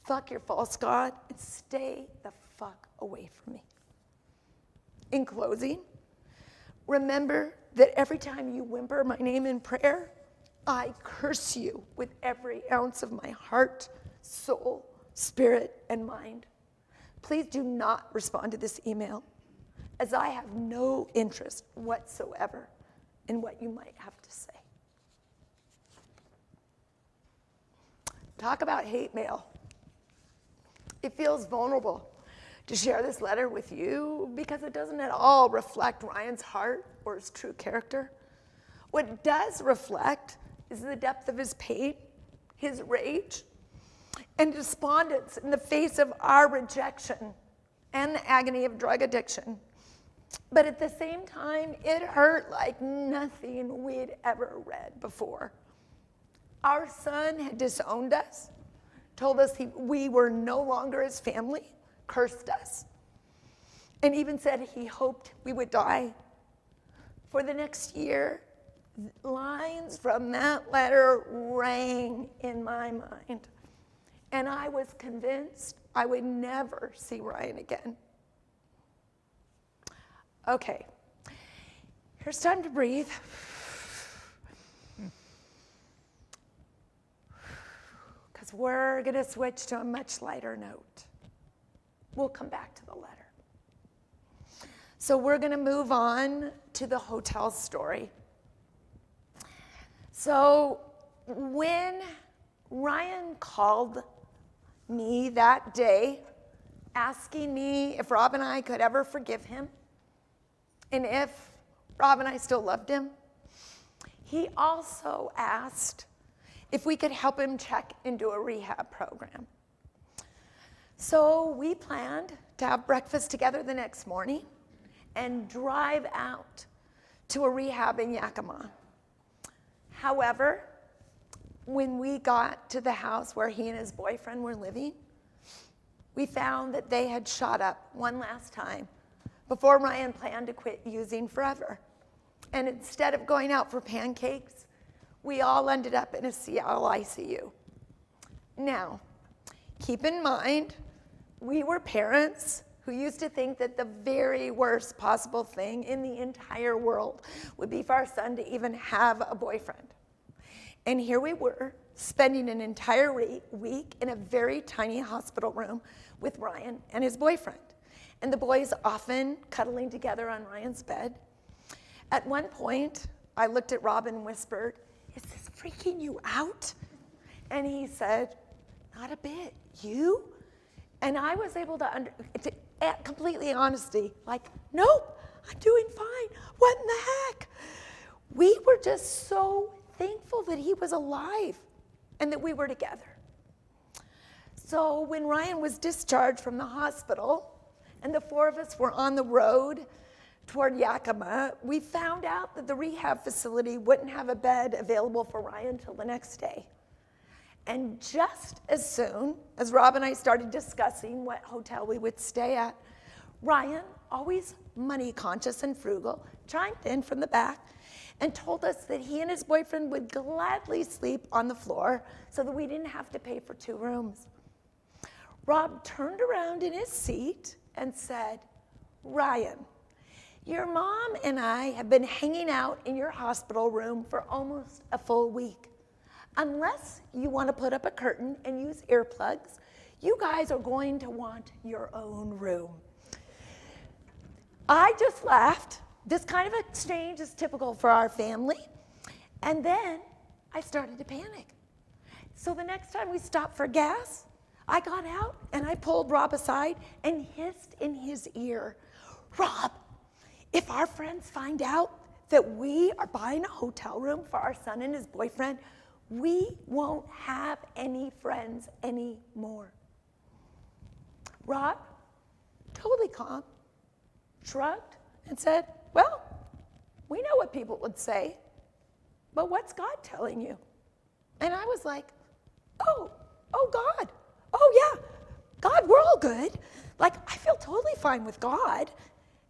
Fuck your false God, and stay the fuck away from me. In closing, remember that every time you whimper my name in prayer, I curse you with every ounce of my heart, soul, spirit, and mind. Please do not respond to this email, as I have no interest whatsoever in what you might have to say. Talk about hate mail. It feels vulnerable to share this letter with you because it doesn't at all reflect Ryan's heart or his true character. What it does reflect is the depth of his pain, his rage, and despondence in the face of our rejection and the agony of drug addiction. But at the same time, it hurt like nothing we'd ever read before. Our son had disowned us, told us we were no longer his family, cursed us, and even said he hoped we would die. For the next year, lines from that letter rang in my mind, and I was convinced I would never see Ryan again. Okay, here's time to breathe. Because we're going to switch to a much lighter note. We'll come back to the letter. So we're going to move on to the hotel story. So when Ryan called me that day, asking me if Rob and I could ever forgive him, and if Rob and I still loved him, he also asked if we could help him check into a rehab program. So we planned to have breakfast together the next morning and drive out to a rehab in Yakima. However, when we got to the house where he and his boyfriend were living, we found that they had shot up one last time before Ryan planned to quit using forever. And instead of going out for pancakes, we all ended up in a Seattle ICU. Now, keep in mind, we were parents who used to think that the very worst possible thing in the entire world would be for our son to even have a boyfriend. And here we were, spending an entire week in a very tiny hospital room with Ryan and his boyfriend. And the boys often cuddling together on Ryan's bed. At one point, I looked at Rob and whispered, "Is this freaking you out?" And he said, "Not a bit. You?" And I was able to completely honesty, like, "Nope, I'm doing fine. What in the heck?" We were just so thankful that he was alive and that we were together. So when Ryan was discharged from the hospital and the four of us were on the road toward Yakima, we found out that the rehab facility wouldn't have a bed available for Ryan till the next day. And just as soon as Rob and I started discussing what hotel we would stay at, Ryan, always money conscious and frugal, chimed in from the back and told us that he and his boyfriend would gladly sleep on the floor so that we didn't have to pay for 2 rooms. Rob turned around in his seat and said, "Ryan, your mom and I have been hanging out in your hospital room for almost a full week. Unless you want to put up a curtain and use earplugs, you guys are going to want your own room." I just laughed. This kind of exchange is typical for our family. And then I started to panic. So the next time we stopped for gas, I got out and I pulled Rob aside and hissed in his ear, "Rob, if our friends find out that we are buying a hotel room for our son and his boyfriend, we won't have any friends anymore." Rob, totally calm, shrugged and said, "Well, we know what people would say, but what's God telling you?" And I was like, oh God, oh yeah, God, we're all good. Like, I feel totally fine with God.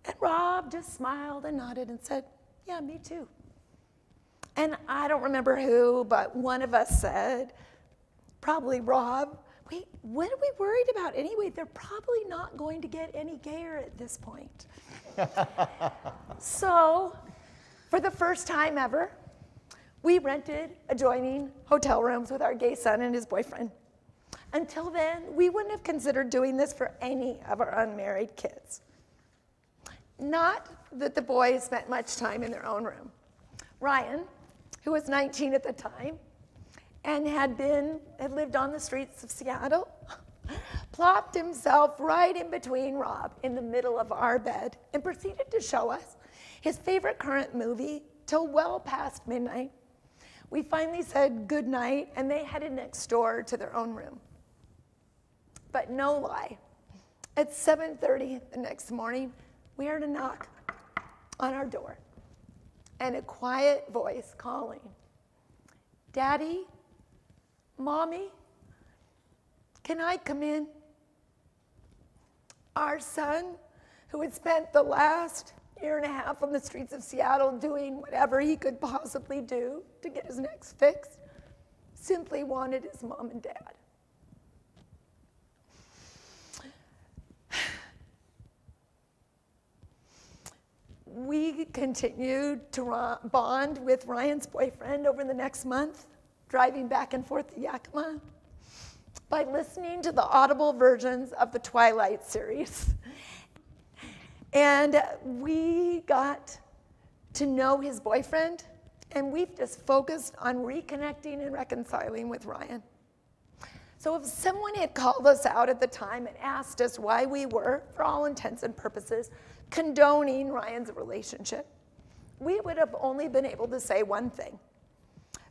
And Rob just smiled and nodded and said, "Yeah, me too." And I don't remember who, but one of us said, probably Rob, wait, what are we worried about anyway? They're probably not going to get any gayer at this point. So, for the first time ever, we rented adjoining hotel rooms with our gay son and his boyfriend. Until then, we wouldn't have considered doing this for any of our unmarried kids. Not that the boys spent much time in their own room. Ryan, who was 19 at the time and had lived on the streets of Seattle, plopped himself right in between Rob in the middle of our bed and proceeded to show us his favorite current movie till well past midnight. We finally said good night and they headed next door to their own room. But no lie, at 7:30 the next morning, we heard a knock on our door and a quiet voice calling, "Daddy, Mommy, can I come in?" Our son, who had spent the last year and a half on the streets of Seattle doing whatever he could possibly do to get his necks fixed, simply wanted his mom and dad. We continued to bond with Ryan's boyfriend over the next month, driving back and forth to Yakima, by listening to the audible versions of the Twilight series. And we got to know his boyfriend, and we've just focused on reconnecting and reconciling with Ryan. So if someone had called us out at the time and asked us why we were, for all intents and purposes, condoning Ryan's relationship, we would have only been able to say one thing.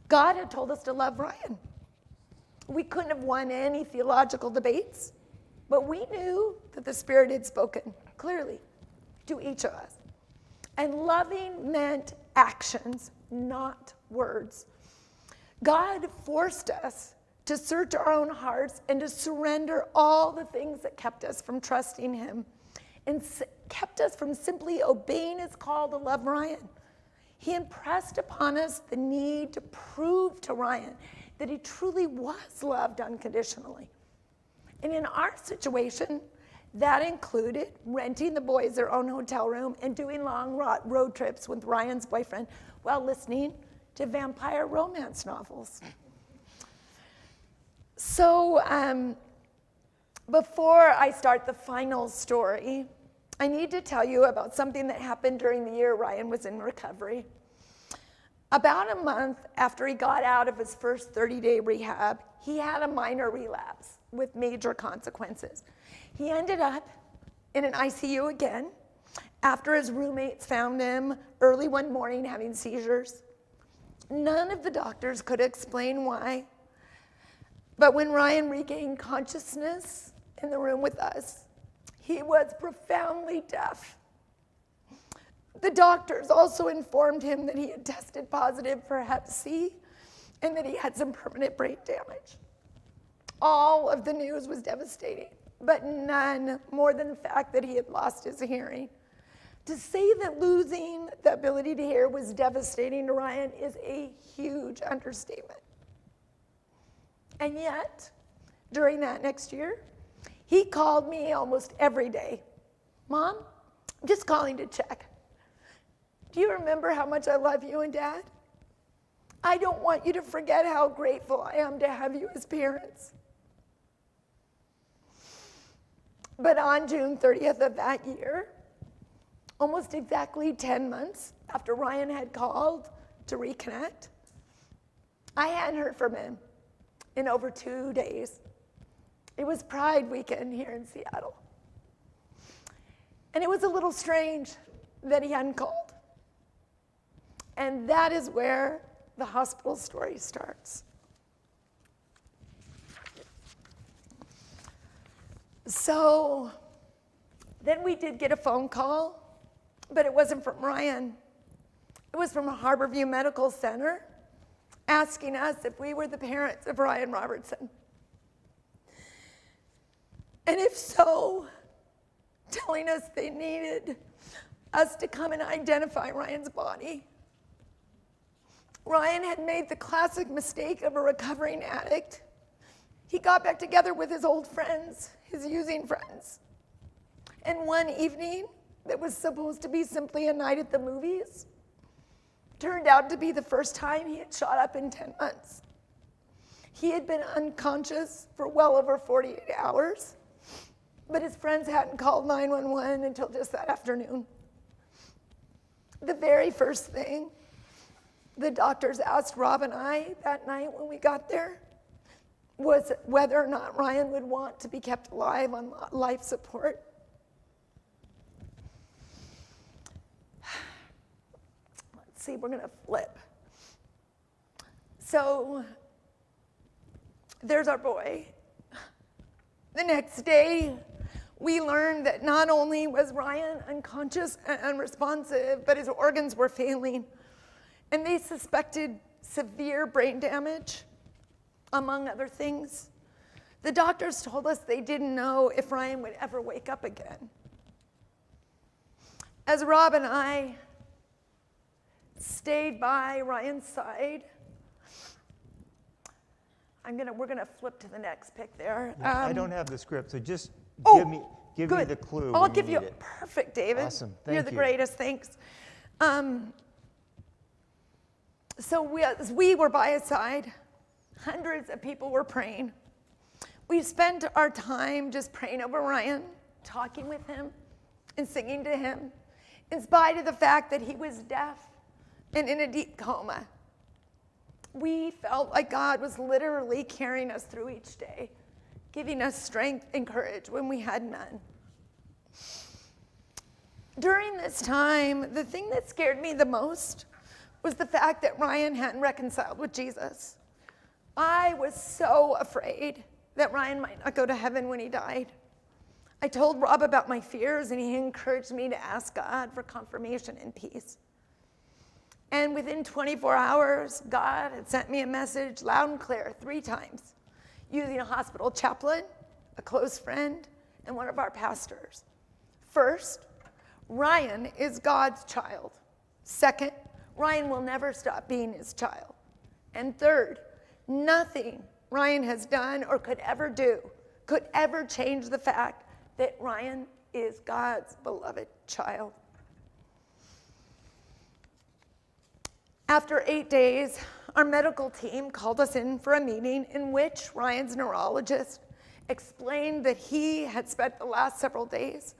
God had told us to love Ryan. We couldn't have won any theological debates, but we knew that the Spirit had spoken clearly to each of us. And loving meant actions, not words. God forced us to search our own hearts and to surrender all the things that kept us from trusting him and kept us from simply obeying his call to love Ryan. He impressed upon us the need to prove to Ryan that he truly was loved unconditionally. And in our situation, that included renting the boys their own hotel room and doing long road trips with Ryan's boyfriend while listening to vampire romance novels. So before I start the final story, I need to tell you about something that happened during the year Ryan was in recovery. About a month after he got out of his first 30-day rehab, he had a minor relapse with major consequences. He ended up in an ICU again after his roommates found him early one morning having seizures. None of the doctors could explain why. But when Ryan regained consciousness in the room with us, he was profoundly deaf. The doctors also informed him that he had tested positive for Hep C and that he had some permanent brain damage. All of the news was devastating, but none more than the fact that he had lost his hearing. To say that losing the ability to hear was devastating to Ryan is a huge understatement. And yet, during that next year, he called me almost every day. "Mom, I'm just calling to check. Do you remember how much I love you and Dad? I don't want you to forget how grateful I am to have you as parents." But on June 30th of that year, almost exactly 10 months after Ryan had called to reconnect, I hadn't heard from him in over 2 days. It was Pride weekend here in Seattle. And it was a little strange that he hadn't called. And that is where the hospital story starts. So then we did get a phone call, but it wasn't from Ryan. It was from a Harborview Medical Center asking us if we were the parents of Ryan Robertson. And if so, telling us they needed us to come and identify Ryan's body Ryan had made the classic mistake of a recovering addict. He got back together with his old friends, his using friends. And one evening that was supposed to be simply a night at the movies turned out to be the first time he had shot up in 10 months. He had been unconscious for well over 48 hours, but his friends hadn't called 911 until just that afternoon. The very first thing the doctors asked Rob and I that night when we got there was whether or not Ryan would want to be kept alive on life support. Let's see, we're gonna flip. So there's our boy. The next day, we learned that not only was Ryan unconscious and unresponsive, but his organs were failing. And they suspected severe brain damage, among other things. The doctors told us they didn't know if Ryan would ever wake up again. As Rob and I stayed by Ryan's side, we're gonna flip to the next pic there. I don't have the script, so just give me good. the clue. I'll when give you need it. perfect, David. Awesome. You're Thank the you. greatest. Thanks. So as we were by his side, hundreds of people were praying. We spent our time just praying over Ryan, talking with him, and singing to him, in spite of the fact that he was deaf and in a deep coma. We felt like God was literally carrying us through each day, giving us strength and courage when we had none. During this time, the thing that scared me the most was the fact that Ryan hadn't reconciled with Jesus. I was so afraid that Ryan might not go to heaven when he died. I told Rob about my fears, and he encouraged me to ask God for confirmation and peace. And within 24 hours, God had sent me a message loud and clear 3 times, using a hospital chaplain, a close friend, and one of our pastors. First, Ryan is God's child. Second, Ryan will never stop being his child. And third, nothing Ryan has done or could ever do could ever change the fact that Ryan is God's beloved child. After 8 days, our medical team called us in for a meeting in which Ryan's neurologist explained that he had spent the last several days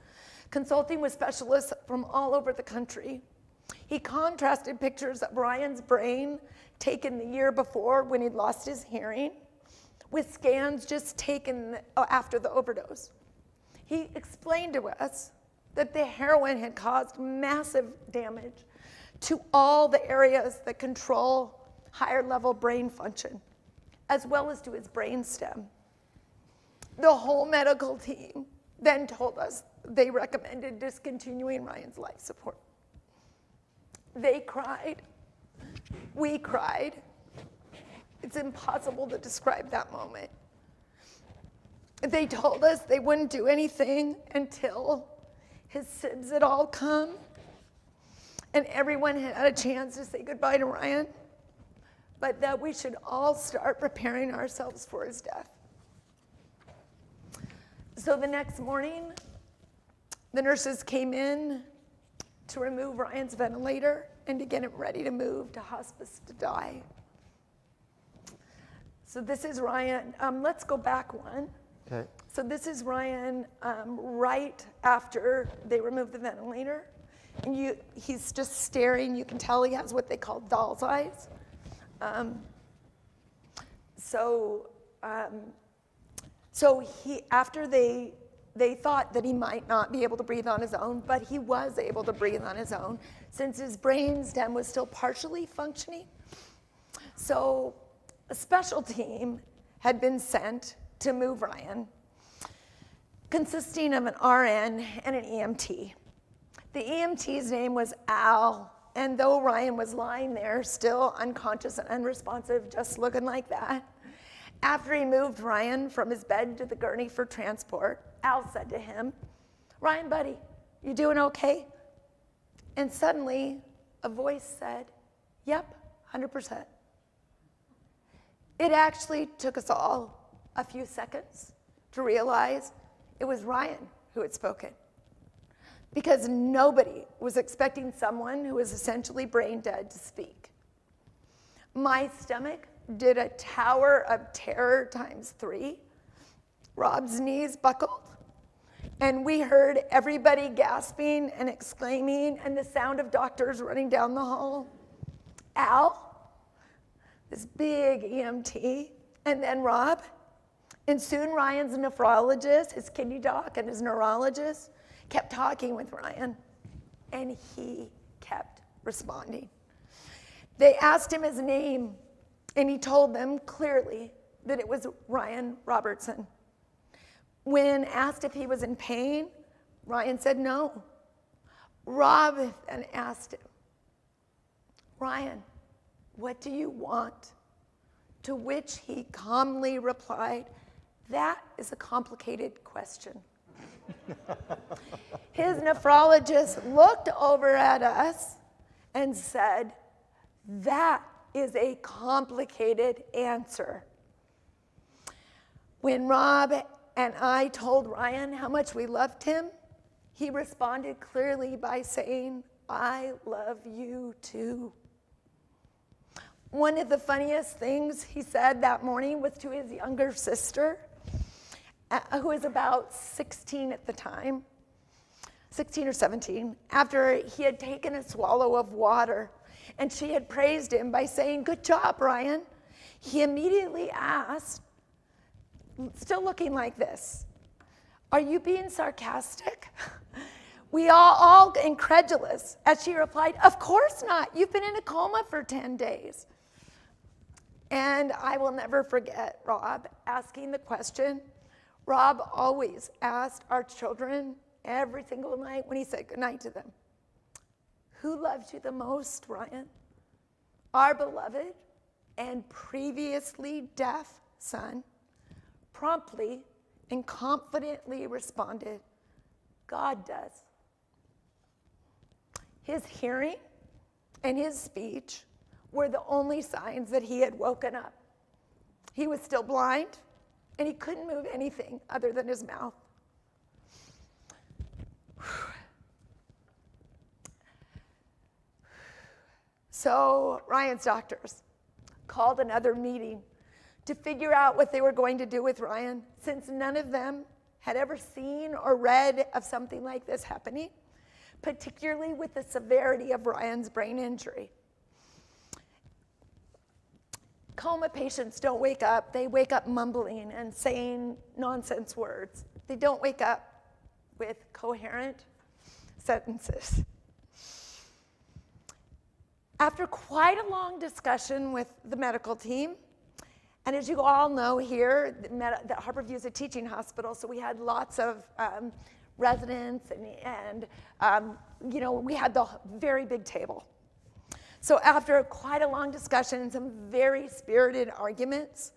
consulting with specialists from all over the country. He contrasted pictures of Ryan's brain taken the year before when he'd lost his hearing with scans just taken after the overdose. He explained to us that the heroin had caused massive damage to all the areas that control higher level brain function, as well as to his brain stem. The whole medical team then told us they recommended discontinuing Ryan's life support. They cried. We cried. It's impossible to describe that moment. They told us they wouldn't do anything until his sibs had all come and everyone had had a chance to say goodbye to Ryan, but that we should all start preparing ourselves for his death. So the next morning, the nurses came in to remove Ryan's ventilator and to get him ready to move to hospice to die. So this is Ryan. Let's go back one. Okay. So this is Ryan right after they removed the ventilator. And he's just staring. You can tell he has what they call doll's eyes. So he, after they thought that he might not be able to breathe on his own, but he was able to breathe on his own since his brain stem was still partially functioning. So a special team had been sent to move Ryan, consisting of an RN and an EMT. The EMT's name was Al, and though Ryan was lying there still unconscious and unresponsive, just looking like that, after he moved Ryan from his bed to the gurney for transport, Al said to him, "Ryan, buddy, you doing okay?" And suddenly a voice said, "Yep, 100%. It actually took us all a few seconds to realize it was Ryan who had spoken, because nobody was expecting someone who was essentially brain dead to speak. My stomach did a tower of terror times 3. Rob's knees buckled, and we heard everybody gasping and exclaiming, and the sound of doctors running down the hall. Al, this big EMT, and then Rob, and soon Ryan's nephrologist, his kidney doc, and his neurologist kept talking with Ryan, and he kept responding. They asked him his name, and he told them clearly that it was Ryan Robertson. When asked if he was in pain, Ryan said no. Rob then asked him, Ryan, what do you want? To which he calmly replied, that is a complicated question. His nephrologist looked over at us and said, that is a complicated answer. When Rob and I told Ryan how much we loved him, he responded clearly by saying, I love you too. One of the funniest things he said that morning was to his younger sister, who was about 16 at the time, 16 or 17, after he had taken a swallow of water, and she had praised him by saying, good job, Ryan. He immediately asked, still looking like this, are you being sarcastic? We all incredulous, as she replied, of course not. You've been in a coma for 10 days. And I will never forget Rob asking the question. Rob always asked our children every single night when he said goodnight to them, who loves you the most, Ryan? Our beloved and previously deaf son promptly and confidently responded, God does. His hearing and his speech were the only signs that he had woken up. He was still blind, and he couldn't move anything other than his mouth. So Ryan's doctors called another meeting to figure out what they were going to do with Ryan, since none of them had ever seen or read of something like this happening, particularly with the severity of Ryan's brain injury. Coma patients don't wake up. They wake up mumbling and saying nonsense words. They don't wake up with coherent sentences. After quite a long discussion with the medical team, and as you all know here, the Harborview is a teaching hospital, so we had lots of residents, and we had the very big table. So after quite a long discussion and some very spirited arguments,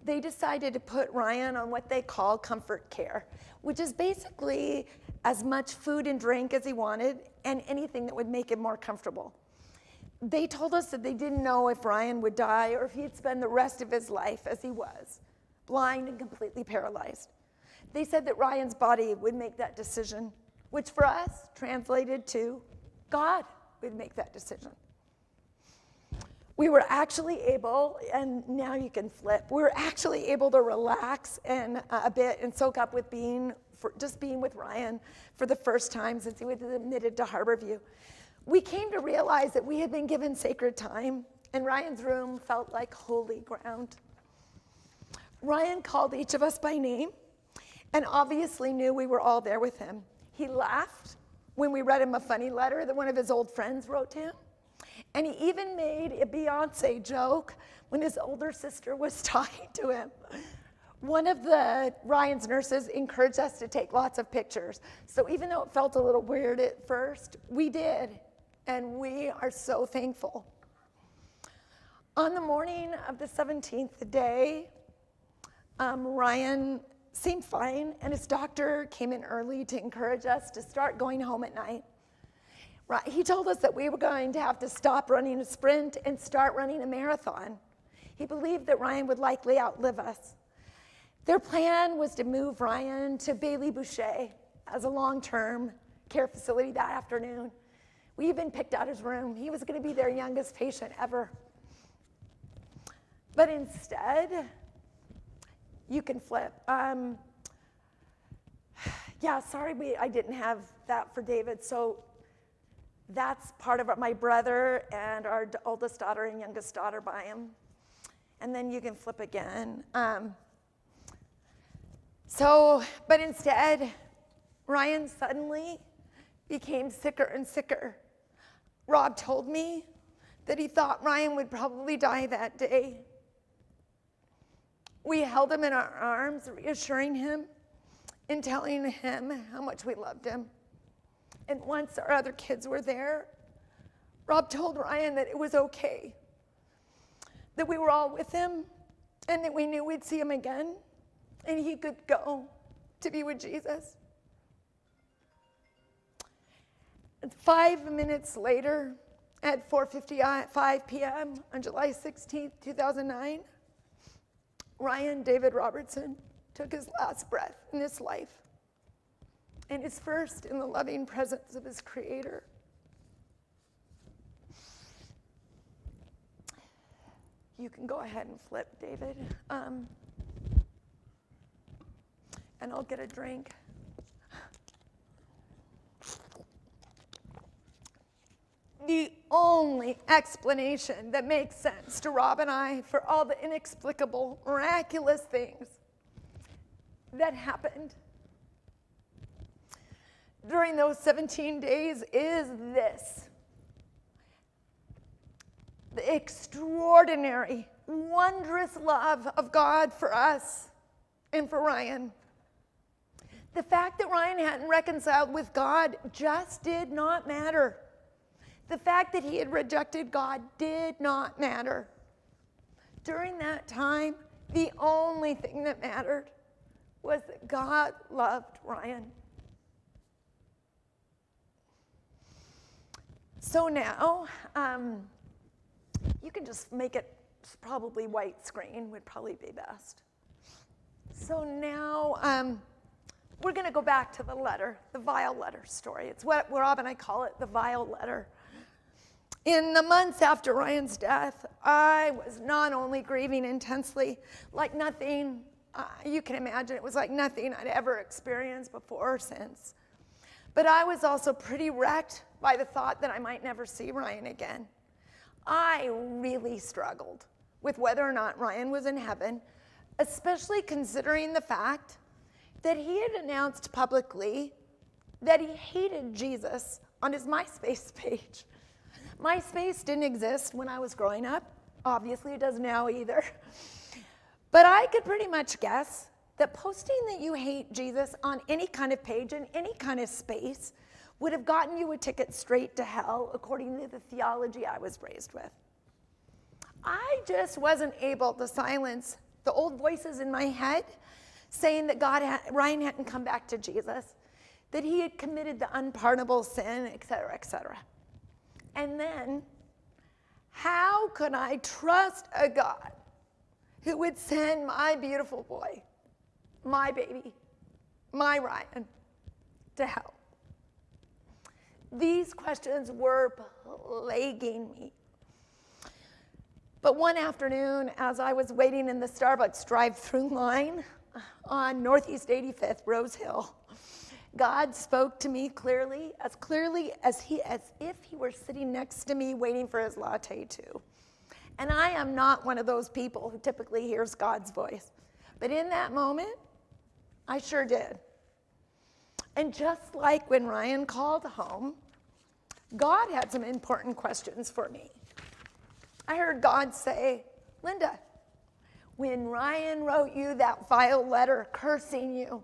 they decided to put Ryan on what they call comfort care, which is basically as much food and drink as he wanted and anything that would make him more comfortable. They told us that they didn't know if Ryan would die or if he'd spend the rest of his life as he was, blind and completely paralyzed. They said that Ryan's body would make that decision, which for us translated to God would make that decision. We were actually able, and now you can flip, we were actually able to relax and a bit and soak up with just being with Ryan for the first time since he was admitted to Harborview. We came to realize that we had been given sacred time, and Ryan's room felt like holy ground. Ryan called each of us by name and obviously knew we were all there with him. He laughed when we read him a funny letter that one of his old friends wrote to him. And he even made a Beyonce joke when his older sister was talking to him. One of Ryan's nurses encouraged us to take lots of pictures. So even though it felt a little weird at first, we did. And we are so thankful. On the morning of the 17th day, Ryan seemed fine, and his doctor came in early to encourage us to start going home at night. He told us that we were going to have to stop running a sprint and start running a marathon. He believed that Ryan would likely outlive us. Their plan was to move Ryan to Bailey Boucher as a long-term care facility that afternoon. We even picked out his room. He was going to be their youngest patient ever. But instead, you can flip. I didn't have that for David. So that's part of it. My brother and our oldest daughter and youngest daughter by him. And then you can flip again. But instead, Ryan suddenly became sicker and sicker. Rob told me that he thought Ryan would probably die that day. We held him in our arms, reassuring him and telling him how much we loved him. And once our other kids were there, Rob told Ryan that it was okay, that we were all with him, and that we knew we'd see him again, and he could go to be with Jesus. And 5 minutes later, at 4:55 p.m. on July 16th, 2009, Ryan David Robertson took his last breath in this life, and his first in the loving presence of his Creator. You can go ahead and flip, David. And I'll get a drink. The only explanation that makes sense to Rob and I for all the inexplicable, miraculous things that happened during those 17 days is this: the extraordinary, wondrous love of God for us and for Ryan. The fact that Ryan hadn't reconciled with God just did not matter. The fact that he had rejected God did not matter. During that time, the only thing that mattered was that God loved Ryan. So now, you can just make it probably white screen would probably be best. So now, we're going to go back to the letter, the vial letter story. It's what Rob and I call it, the vial letter. In the months after Ryan's death, I was not only grieving intensely, like nothing, you can imagine, it was like nothing I'd ever experienced before or since. But I was also pretty wrecked by the thought that I might never see Ryan again. I really struggled with whether or not Ryan was in heaven, especially considering the fact that he had announced publicly that he hated Jesus on his MySpace page. MySpace didn't exist when I was growing up. Obviously, it does now either. But I could pretty much guess that posting that you hate Jesus on any kind of page in any kind of space would have gotten you a ticket straight to hell, according to the theology I was raised with. I just wasn't able to silence the old voices in my head saying that Ryan hadn't come back to Jesus, that he had committed the unpardonable sin, et cetera, et cetera. And then, how could I trust a God who would send my beautiful boy, my baby, my Ryan, to hell? These questions were plaguing me. But one afternoon, as I was waiting in the Starbucks drive-through line on Northeast 85th, Rose Hill, God spoke to me clearly as if he were sitting next to me waiting for his latte too. And I am not one of those people who typically hears God's voice. But in that moment, I sure did. And just like when Ryan called home, God had some important questions for me. I heard God say, Linda, when Ryan wrote you that vile letter cursing you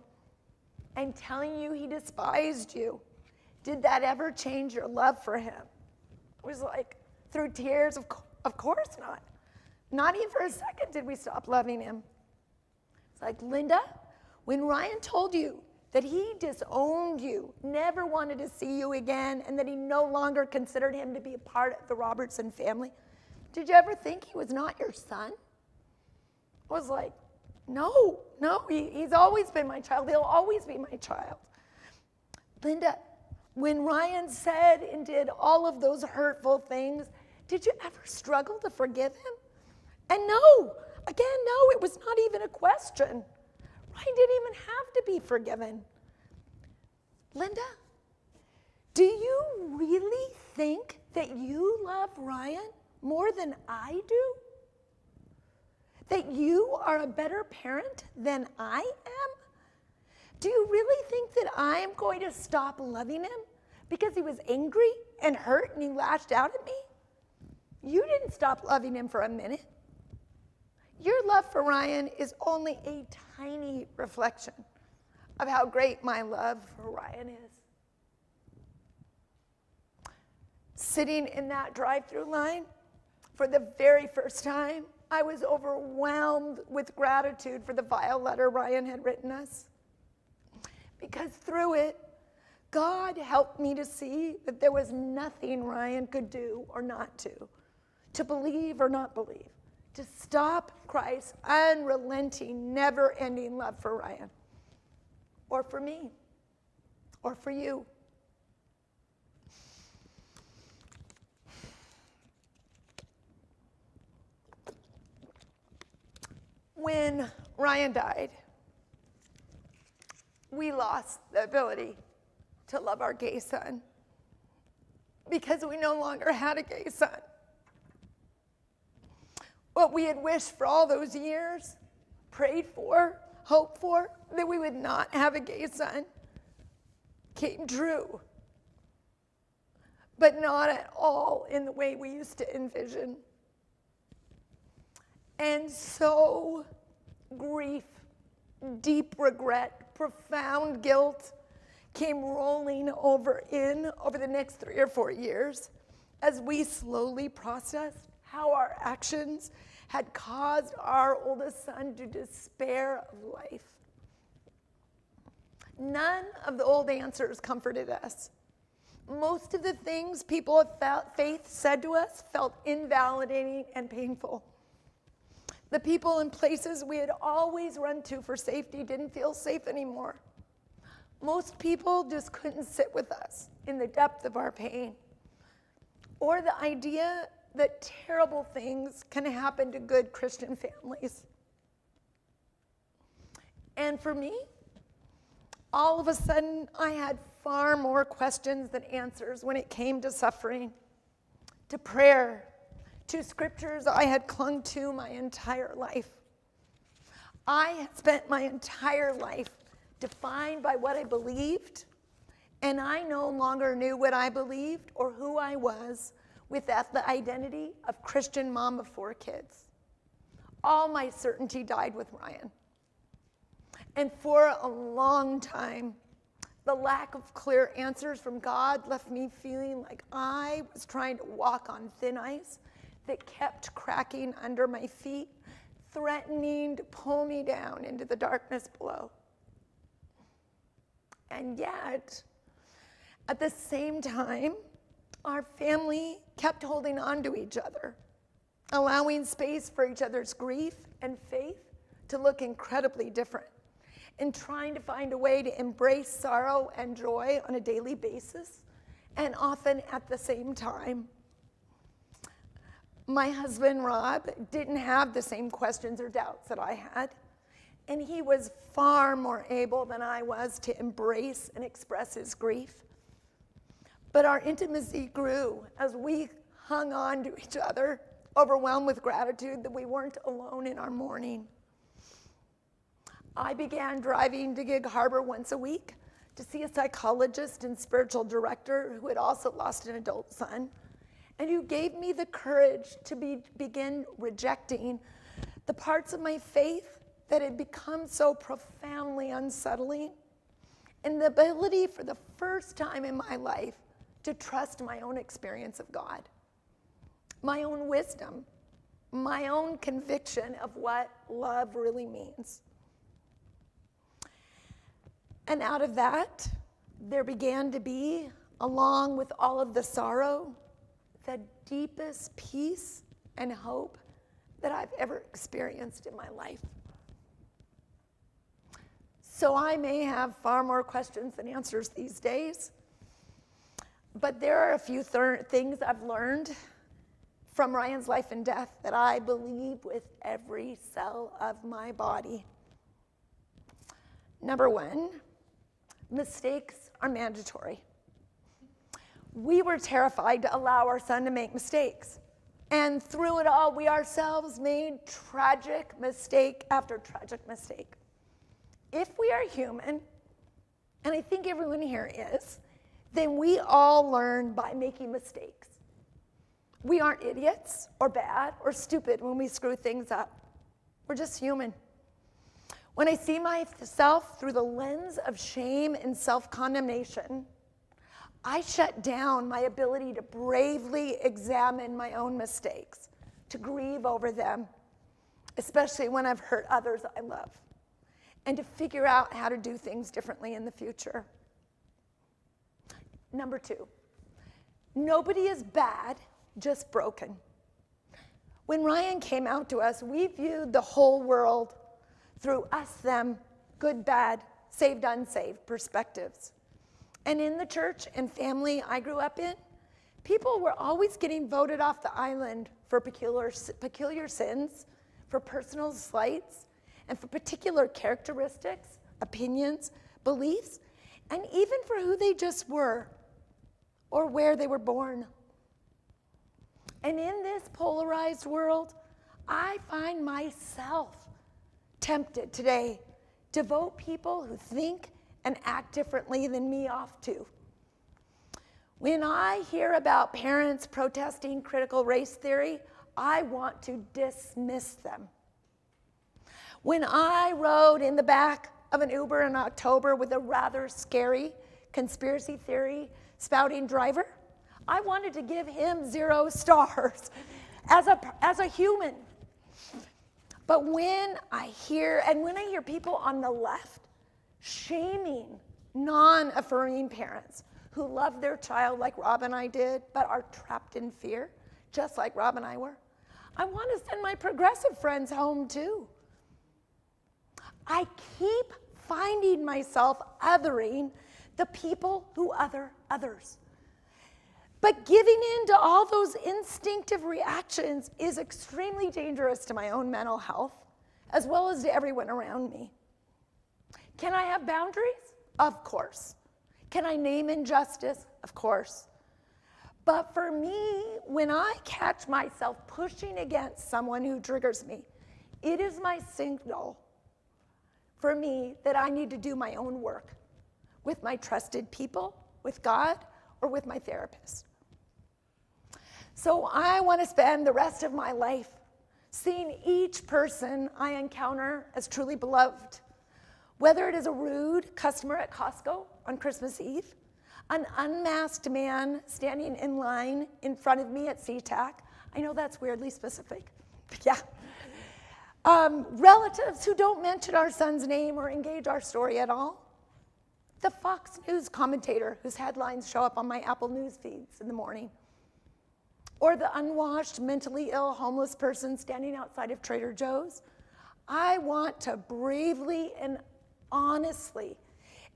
and telling you he despised you, did that ever change your love for him? It was like, through tears, of course not. Not even for a second did we stop loving him. It's like, Linda, when Ryan told you that he disowned you, never wanted to see you again, and that he no longer considered him to be a part of the Robertson family? Did you ever think he was not your son? I was like, no, he's always been my child. He'll always be my child. Linda, when Ryan said and did all of those hurtful things, did you ever struggle to forgive him? And no, it was not even a question. Ryan didn't even have to be forgiven. Linda, do you really think that you love Ryan more than I do? That you are a better parent than I am? Do you really think that I am going to stop loving him because he was angry and hurt and he lashed out at me? You didn't stop loving him for a minute. Your love for Ryan is only a tiny reflection of how great my love for Ryan is. Sitting in that drive-through line for the very first time, I was overwhelmed with gratitude for the vile letter Ryan had written us. Because through it, God helped me to see that there was nothing Ryan could do or not to believe or not believe, to stop Christ's unrelenting, never-ending love for Ryan, or for me, or for you. When Ryan died, we lost the ability to love our gay son because we no longer had a gay son. What we had wished for all those years, prayed for, hoped for, that we would not have a gay son, came true. But not at all in the way we used to envision. And so grief, deep regret, profound guilt came rolling over the next 3 or 4 years as we slowly processed how our actions had caused our oldest son to despair of life. None of the old answers comforted us. Most of the things people of faith said to us felt invalidating and painful. The people and places we had always run to for safety didn't feel safe anymore. Most people just couldn't sit with us in the depth of our pain, or the idea that terrible things can happen to good Christian families. And for me, all of a sudden, I had far more questions than answers when it came to suffering, to prayer, to scriptures I had clung to my entire life. I had spent my entire life defined by what I believed, and I no longer knew what I believed or who I was without the identity of Christian mom of 4 kids. All my certainty died with Ryan. And for a long time, the lack of clear answers from God left me feeling like I was trying to walk on thin ice that kept cracking under my feet, threatening to pull me down into the darkness below. And yet, at the same time, our family kept holding on to each other, allowing space for each other's grief and faith to look incredibly different, and trying to find a way to embrace sorrow and joy on a daily basis, and often at the same time. My husband, Rob, didn't have the same questions or doubts that I had, and he was far more able than I was to embrace and express his grief. But our intimacy grew as we hung on to each other, overwhelmed with gratitude that we weren't alone in our mourning. I began driving to Gig Harbor once a week to see a psychologist and spiritual director who had also lost an adult son, and who gave me the courage to begin rejecting the parts of my faith that had become so profoundly unsettling, and the ability for the first time in my life to trust my own experience of God, my own wisdom, my own conviction of what love really means. And out of that, there began to be, along with all of the sorrow, the deepest peace and hope that I've ever experienced in my life. So I may have far more questions than answers these days, but there are a few things I've learned from Ryan's life and death that I believe with every cell of my body. Number one, mistakes are mandatory. We were terrified to allow our son to make mistakes. And through it all, we ourselves made tragic mistake after tragic mistake. If we are human, and I think everyone here is, then we all learn by making mistakes. We aren't idiots or bad or stupid when we screw things up. We're just human. When I see myself through the lens of shame and self-condemnation, I shut down my ability to bravely examine my own mistakes, to grieve over them, especially when I've hurt others I love, and to figure out how to do things differently in the future. Number two, nobody is bad, just broken. When Ryan came out to us, we viewed the whole world through us, them, good, bad, saved, unsaved perspectives. And in the church and family I grew up in, people were always getting voted off the island for peculiar sins, for personal slights, and for particular characteristics, opinions, beliefs, and even for who they just were or where they were born. And in this polarized world, I find myself tempted today to vote people who think and act differently than me off too. When I hear about parents protesting critical race theory, I want to dismiss them. When I rode in the back of an Uber in October with a rather scary conspiracy theory spouting driver, I wanted to give him 0 stars as a human. But when I hear people on the left shaming non-affirming parents who love their child like Rob and I did, but are trapped in fear, just like Rob and I were, I want to send my progressive friends home too. I keep finding myself othering the people who other others. But giving in to all those instinctive reactions is extremely dangerous to my own mental health, as well as to everyone around me. Can I have boundaries? Of course. Can I name injustice? Of course. But for me, when I catch myself pushing against someone who triggers me, it is my signal for me that I need to do my own work with my trusted people, with God, or with my therapist. So I want to spend the rest of my life seeing each person I encounter as truly beloved, whether it is a rude customer at Costco on Christmas Eve, an unmasked man standing in line in front of me at SeaTac. I know that's weirdly specific, but yeah. Relatives who don't mention our son's name or engage our story at all. The Fox News commentator whose headlines show up on my Apple News feeds in the morning. Or the unwashed, mentally ill, homeless person standing outside of Trader Joe's. I want to bravely and honestly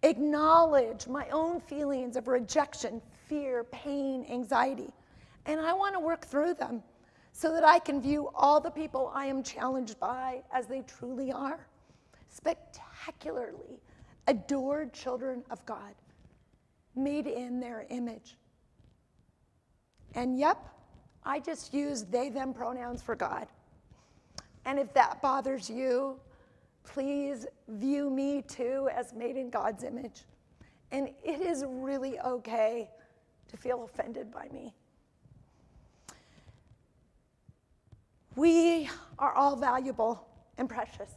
acknowledge my own feelings of rejection, fear, pain, anxiety. And I want to work through them so that I can view all the people I am challenged by as they truly are. Spectacularly adored children of God, made in their image. And yep, I just use they, them pronouns for God. And if that bothers you, please view me too as made in God's image. And it is really okay to feel offended by me. We are all valuable and precious,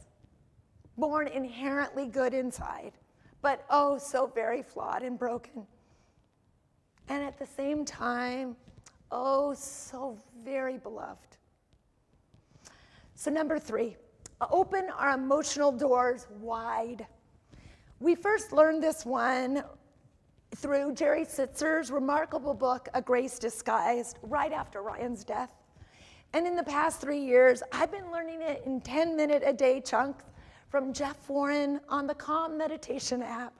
born inherently good inside, but oh so very flawed and broken. And at the same time, oh so very beloved. So number 3, open our emotional doors wide. We first learned this one through Jerry Sitzer's remarkable book, A Grace Disguised, right after Ryan's death. And in the past 3 years, I've been learning it in 10-minute-a-day chunks from Jeff Warren on the Calm Meditation app.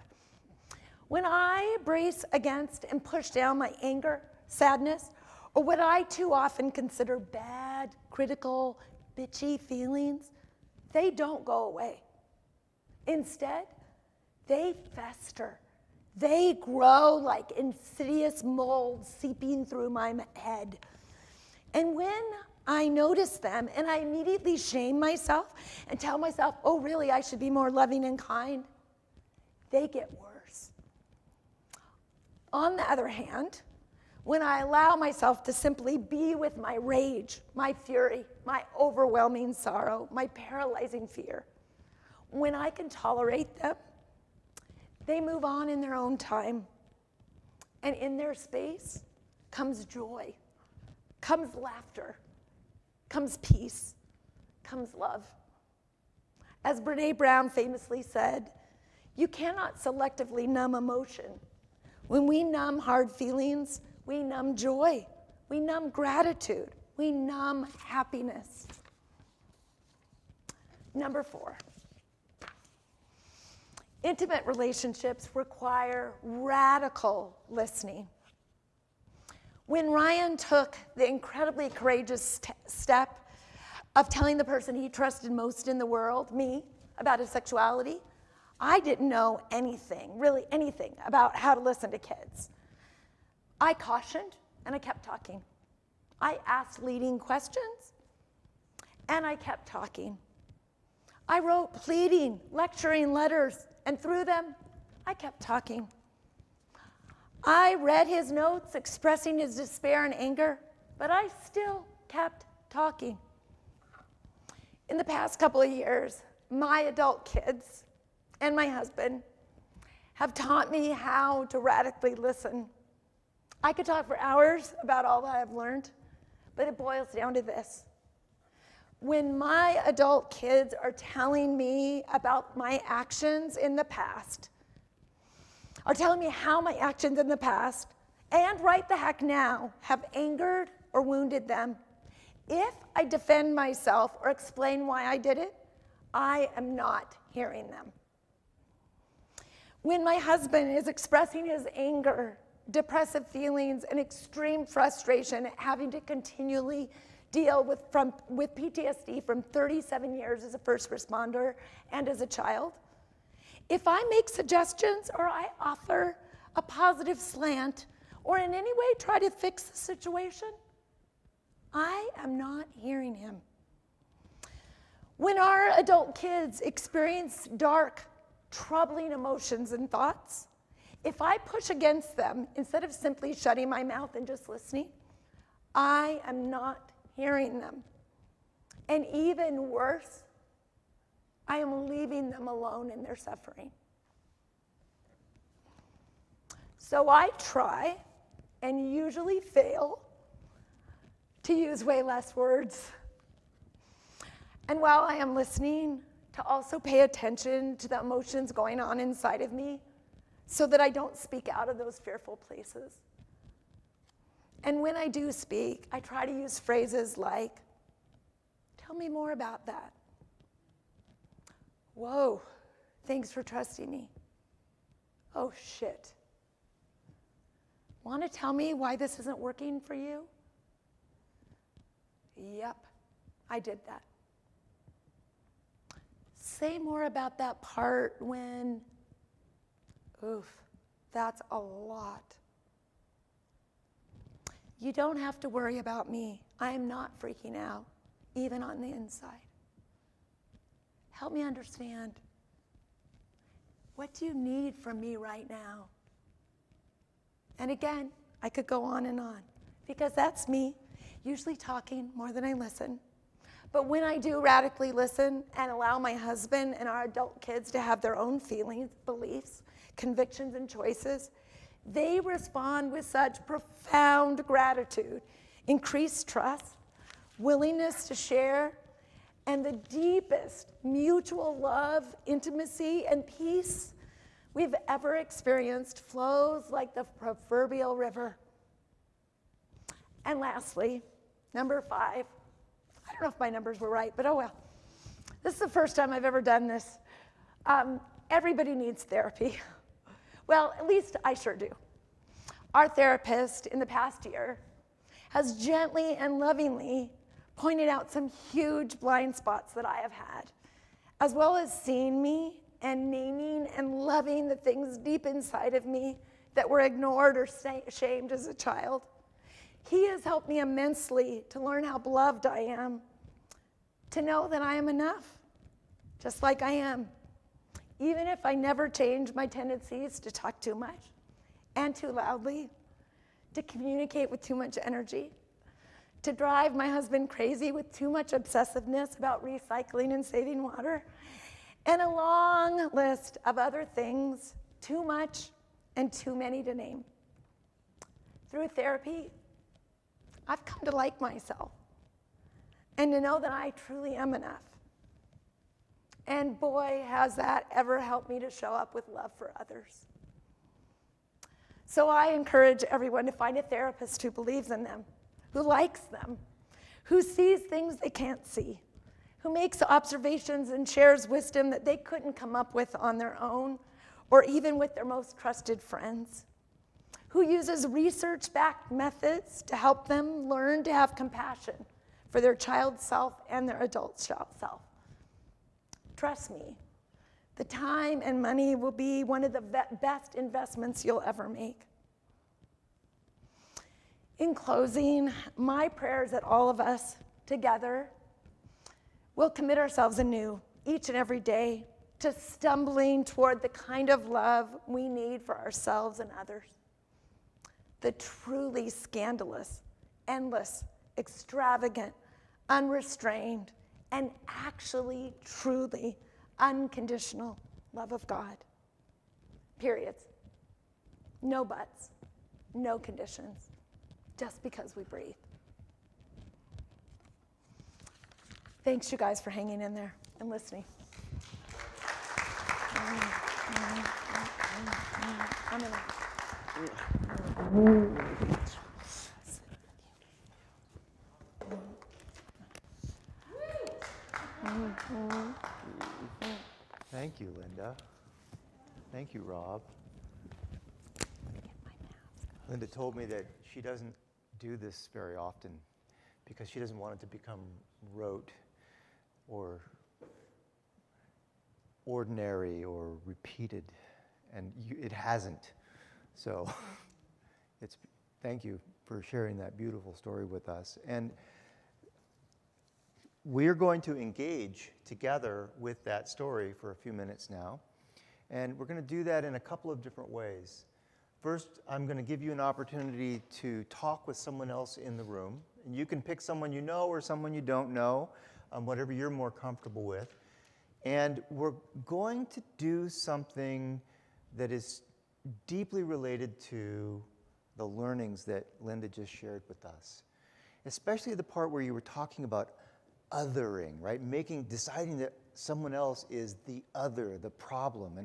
When I brace against and push down my anger, sadness, or what I too often consider bad, critical, bitchy feelings, they don't go away. Instead, they fester. They grow like insidious mold seeping through my head. And when I notice them and I immediately shame myself and tell myself, oh, really, I should be more loving and kind, they get worse. On the other hand, when I allow myself to simply be with my rage, my fury, my overwhelming sorrow, my paralyzing fear, when I can tolerate them, they move on in their own time. And in their space comes joy, comes laughter, comes peace, comes love. As Brene Brown famously said, you cannot selectively numb emotion. When we numb hard feelings, we numb joy, we numb gratitude, we numb happiness. Number 4. Intimate relationships require radical listening. When Ryan took the incredibly courageous step of telling the person he trusted most in the world, me, about his sexuality, I didn't know anything, really anything, about how to listen to kids. I cautioned, and I kept talking. I asked leading questions, and I kept talking. I wrote pleading, lecturing letters, and through them, I kept talking. I read his notes expressing his despair and anger, but I still kept talking. In the past couple of years, my adult kids and my husband have taught me how to radically listen. I could talk for hours about all that I've learned, but it boils down to this. When my adult kids are telling me about my actions in the past, are telling me how my actions in the past, and right the heck now, have angered or wounded them, if I defend myself or explain why I did it, I am not hearing them. When my husband is expressing his anger, depressive feelings, and extreme frustration at having to continually deal with PTSD from 37 years as a first responder and as a child, if I make suggestions or I offer a positive slant or in any way try to fix the situation, I am not hearing him. When our adult kids experience dark, troubling emotions and thoughts, if I push against them instead of simply shutting my mouth and just listening, I am not hearing them. And even worse, I am leaving them alone in their suffering. So I try, and usually fail, to use way less words. And while I am listening, to also pay attention to the emotions going on inside of me so that I don't speak out of those fearful places. And when I do speak, I try to use phrases like, tell me more about that. Whoa, thanks for trusting me. Oh, shit. Want to tell me why this isn't working for you? Yep, I did that. Say more about that part when, oof, that's a lot. You don't have to worry about me. I am not freaking out, even on the inside. Help me understand. What do you need from me right now? And again, I could go on and on, because that's me, usually talking more than I listen. But when I do radically listen and allow my husband and our adult kids to have their own feelings, beliefs, convictions, and choices, they respond with such profound gratitude, increased trust, willingness to share, and the deepest mutual love, intimacy, and peace we've ever experienced flows like the proverbial river. And lastly, number 5, I don't know if my numbers were right, but oh well. This is the first time I've ever done this. Everybody needs therapy. Well, at least I sure do. Our therapist in the past year has gently and lovingly pointed out some huge blind spots that I have had, as well as seeing me and naming and loving the things deep inside of me that were ignored or shamed as a child. He has helped me immensely to learn how beloved I am, to know that I am enough, just like I am, even if I never change my tendencies to talk too much and too loudly, to communicate with too much energy, to drive my husband crazy with too much obsessiveness about recycling and saving water, and a long list of other things, too much and too many to name. Through therapy, I've come to like myself and to know that I truly am enough. And boy, has that ever helped me to show up with love for others. So I encourage everyone to find a therapist who believes in them, who likes them, who sees things they can't see, who makes observations and shares wisdom that they couldn't come up with on their own or even with their most trusted friends, who uses research-backed methods to help them learn to have compassion for their child self and their adult self. Trust me, the time and money will be one of the best investments you'll ever make. In closing, my prayer is that all of us together will commit ourselves anew each and every day to stumbling toward the kind of love we need for ourselves and others. The truly scandalous, endless, extravagant, unrestrained, and actually, truly unconditional love of God. Periods. No buts. No conditions. Just because we breathe. Thanks, you guys, for hanging in there and listening. I'm gonna. Thank you, Linda. Thank you, Rob. Linda told me that she doesn't do this very often because she doesn't want it to become rote or ordinary or repeated, and it hasn't. So thank you for sharing that beautiful story with us. And we're going to engage together with that story for a few minutes now. And we're going to do that in a couple of different ways. First, I'm going to give you an opportunity to talk with someone else in the room. And you can pick someone you know or someone you don't know, whatever you're more comfortable with. And we're going to do something that is deeply related to the learnings that Linda just shared with us. Especially the part where you were talking about othering, right? Deciding that someone else is the other, the problem,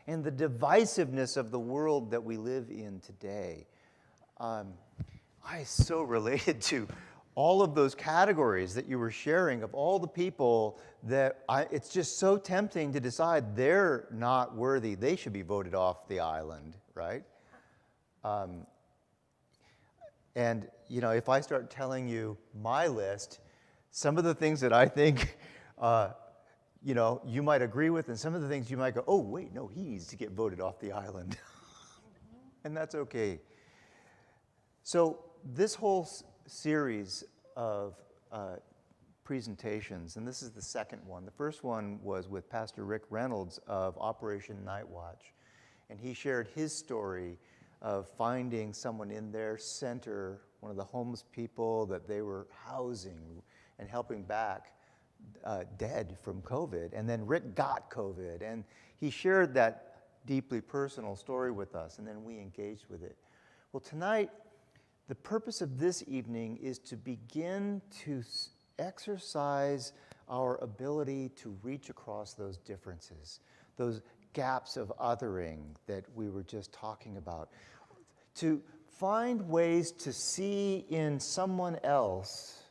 and the divisiveness of the world that we live in today. I so related to all of those categories that you were sharing of all the people that it's just so tempting to decide they're not worthy. They should be voted off the island, right? And, you know, if I start telling you my list, some of the things that I think, you know, you might agree with, and some of the things you might go, oh, wait, no, he needs to get voted off the island. And that's okay. So this whole series of presentations, and this is the second one. The first one was with Pastor Rick Reynolds of Operation Night Watch. And he shared his story of finding someone in their center, one of the homeless people that they were housing and helping back dead from COVID. And then Rick got COVID, and he shared that deeply personal story with us, and then we engaged with it. Well, tonight, the purpose of this evening is to begin to exercise our ability to reach across those differences, those gaps of othering that we were just talking about. To find ways to see in someone else,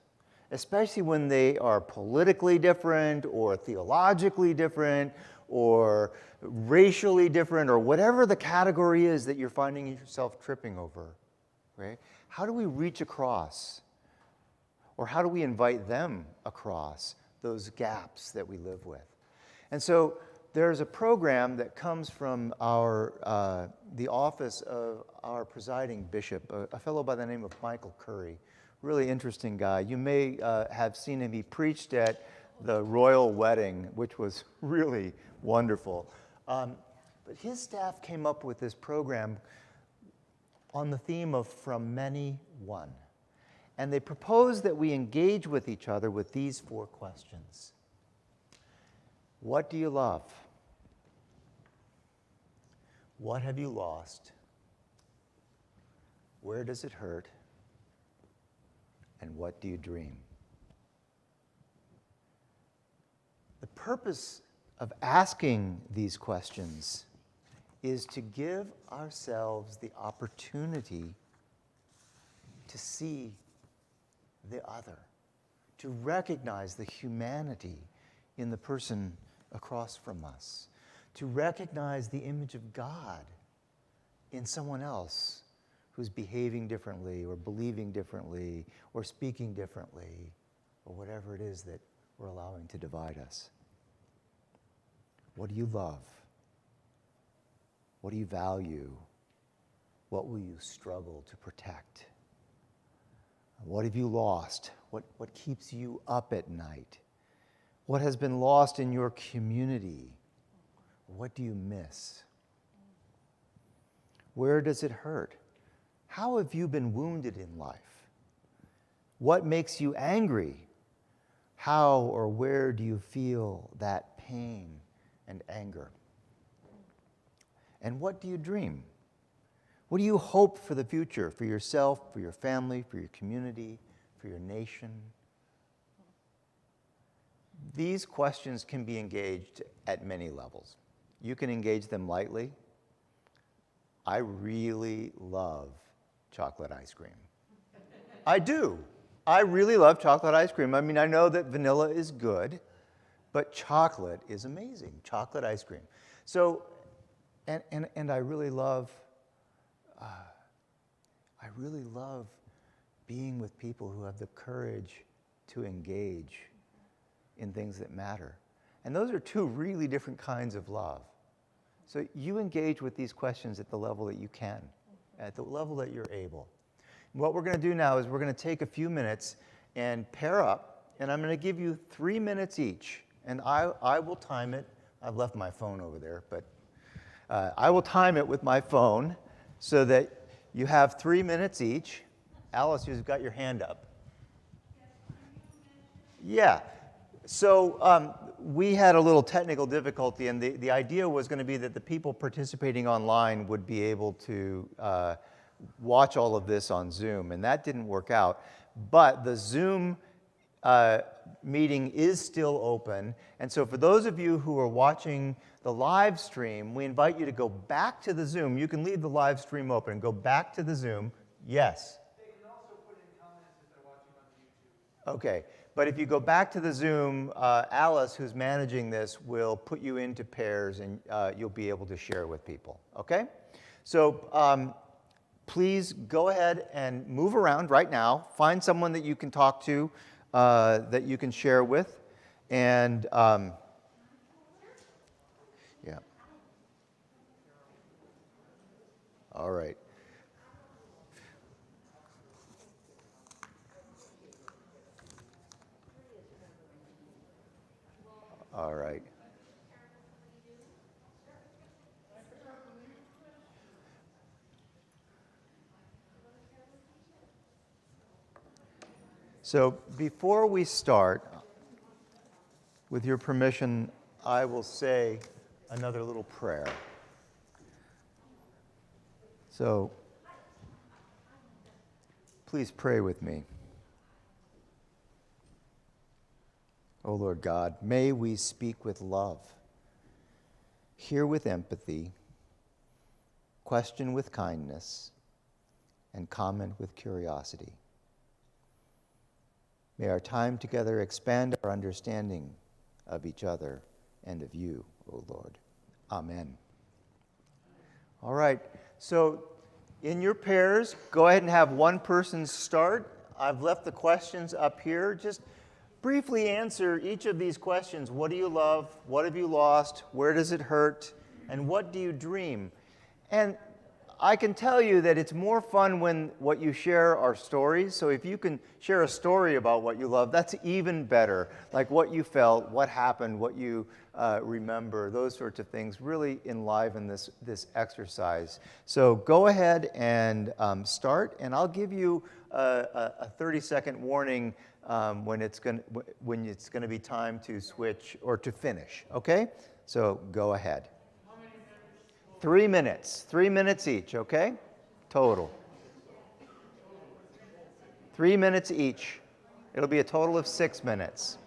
especially when they are politically different or theologically different or racially different or whatever the category is that you're finding yourself tripping over, right? How do we reach across? Or how do we invite them across those gaps that we live with? And so there's a program that comes from the office of our presiding bishop, a fellow by the name of Michael Curry. Really interesting guy. You may have seen him. He preached at the royal wedding, which was really wonderful. But his staff came up with this program on the theme of From Many, One. And they propose that we engage with each other with these 4 questions. What do you love? What have you lost? Where does it hurt? And what do you dream? The purpose of asking these questions is to give ourselves the opportunity to see the other, to recognize the humanity in the person across from us, to recognize the image of God in someone else who's behaving differently or believing differently or speaking differently or whatever it is that we're allowing to divide us. What do you love? What do you value? What will you struggle to protect? What have you lost? What keeps you up at night? What has been lost in your community? What do you miss? Where does it hurt? How have you been wounded in life? What makes you angry? How or where do you feel that pain and anger? And what do you dream? What do you hope for the future, for yourself, for your family, for your community, for your nation? These questions can be engaged at many levels. You can engage them lightly. I really love chocolate ice cream. I do. I really love chocolate ice cream. I mean, I know that vanilla is good, but chocolate is amazing. Chocolate ice cream. So, and I really love being with people who have the courage to engage in things that matter. And those are 2 really different kinds of love. So you engage with these questions at the level that you can, at the level that you're able. And what we're going to do now is we're going to take a few minutes and pair up, and I'm going to give you 3 minutes each. And I will time it. I've left my phone over there, but I will time it with my phone so that you have 3 minutes each. Alice, you've got your hand up. Yeah. So we had a little technical difficulty, and the idea was going to be that the people participating online would be able to watch all of this on Zoom, and that didn't work out. But the Zoom meeting is still open, and so for those of you who are watching the live stream, we invite you to go back to the Zoom. You can leave the live stream open and go back to the Zoom. Yes? They can also put in comments if they're watching on YouTube. Okay. But if you go back to the Zoom, Alice, who's managing this, will put you into pairs, and you'll be able to share with people, okay? So please go ahead and move around right now. Find someone that you can talk to, that you can share with, and yeah. All right. All right. So before we start, with your permission, I will say another little prayer. So please pray with me. O Lord God, may we speak with love. hear with empathy, question with kindness, and comment with curiosity. May our time together expand our understanding of each other and of you, O Lord. Amen. All right, so in your pairs, go ahead and have one person start. I've left the questions up here. Just briefly answer each of these questions. What do you love? What have you lost? Where does it hurt? And what do you dream? And I can tell you that it's more fun when what you share are stories. So if you can share a story about what you love, that's even better. Like what you felt, what happened, what you remember, those sorts of things really enliven this exercise. So go ahead and start, and I'll give you a 30-second warning when it's going to be time to switch or to finish. Okay? So go ahead. 3 minutes. 3 minutes each, okay? Total. 3 minutes each. It'll be a total of 6 minutes.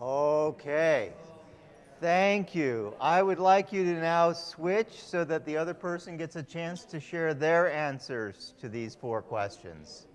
Okay. Thank you. I would like you to now switch so that the other person gets a chance to share their answers to these 4 questions.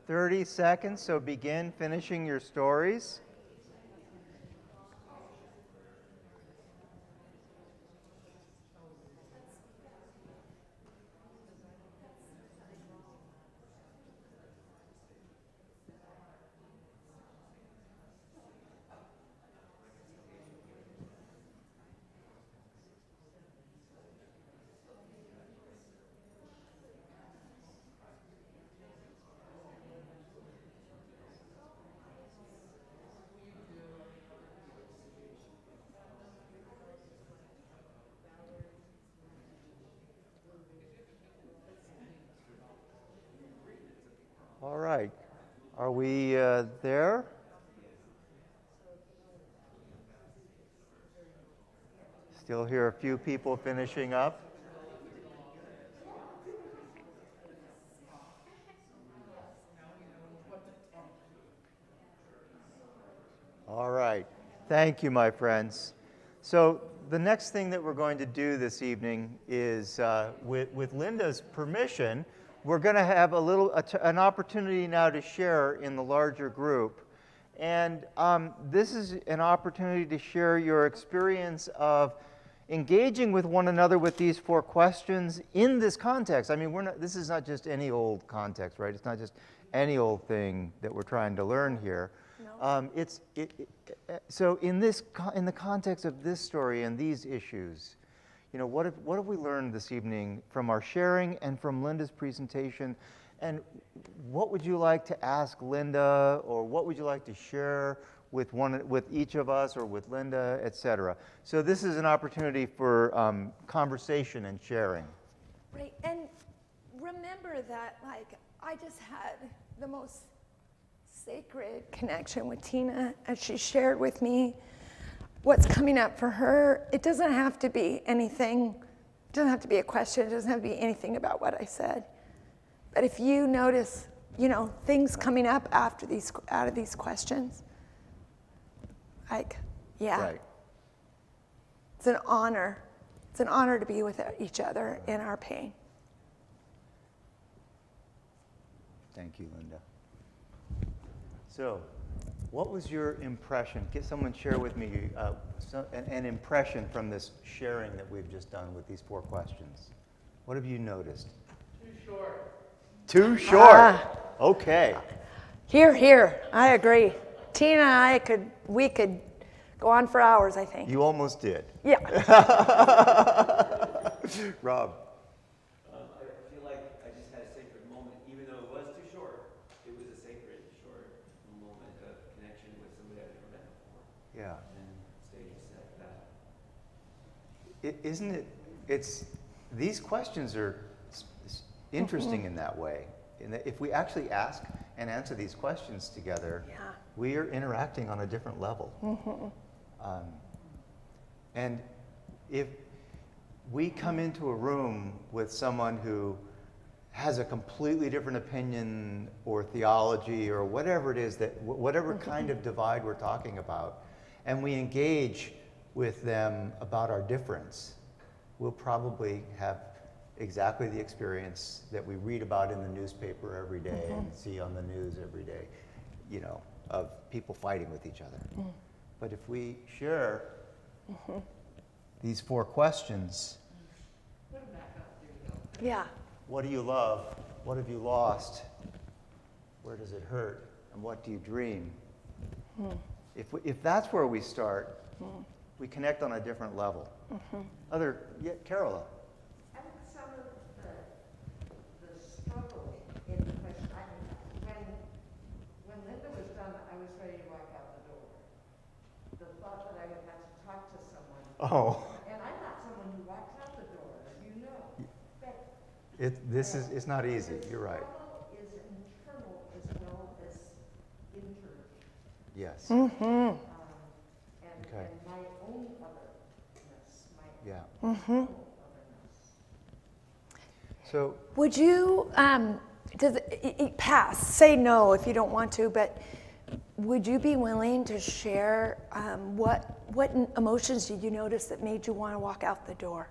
30 seconds, so begin finishing your stories. All right. Are we there? Still hear a few people finishing up. All right. Thank you, my friends. So the next thing that we're going to do this evening is, with Linda's permission, we're going to have an opportunity now to share in the larger group. And this is an opportunity to share your experience of engaging with one another with these 4 questions in this context. I mean, this is not just any old context, right? It's not just any old thing that we're trying to learn here. No. So in the context of this story and these issues, you know, what have we learned this evening from our sharing and from Linda's presentation? And what would you like to ask Linda, or what would you like to share with each of us, or with Linda, etc.? So this is an opportunity for conversation and sharing. Right, and remember that, like, I just had the most sacred connection with Tina as she shared with me what's coming up for her. It doesn't have to be anything, it doesn't have to be a question, it doesn't have to be anything about what I said. But if you notice, you know, things coming up out of these questions, like, yeah, Right. It's an honor. It's an honor to be with each other in our pain. Thank you, Linda. So, what was your impression? Get someone share with me an impression from this sharing that we've just done with these 4 questions. What have you noticed? Too short. Too short. Okay. Here. I agree. Tina and we could go on for hours, I think. You almost did. Yeah. Rob. I feel like I just had a sacred moment, even though it was too short. It was a sacred, short moment of connection with somebody I've never met before. Yeah. And stage is set for that. Isn't it? These questions are interesting in that way. In that if we actually ask and answer these questions together, Yeah. we are interacting on a different level. And if we come into a room with someone who has a completely different opinion or theology or whatever it is, whatever kind of divide we're talking about, and we engage with them about our difference, we'll probably have exactly the experience that we read about in the newspaper every day and see on the news every day, you know, of people fighting with each other. But if we share these 4 questions, Yeah. what do you love? What have you lost? Where does it hurt? And what do you dream? If that's where we start, we connect on a different level. Carola. I think some of the struggle in the question, when Linda was done, I was ready to walk out the door. The thought that I would have to talk to someone. Oh. And I'm not someone who walks out the door, as you know. But It's not easy, you're right. the struggle is internal as well as internal. Yes. And Okay. my own otherness, my Yeah. otherness. So, Would you, pass, say no if you don't want to, but would you be willing to share what emotions did you notice that made you want to walk out the door?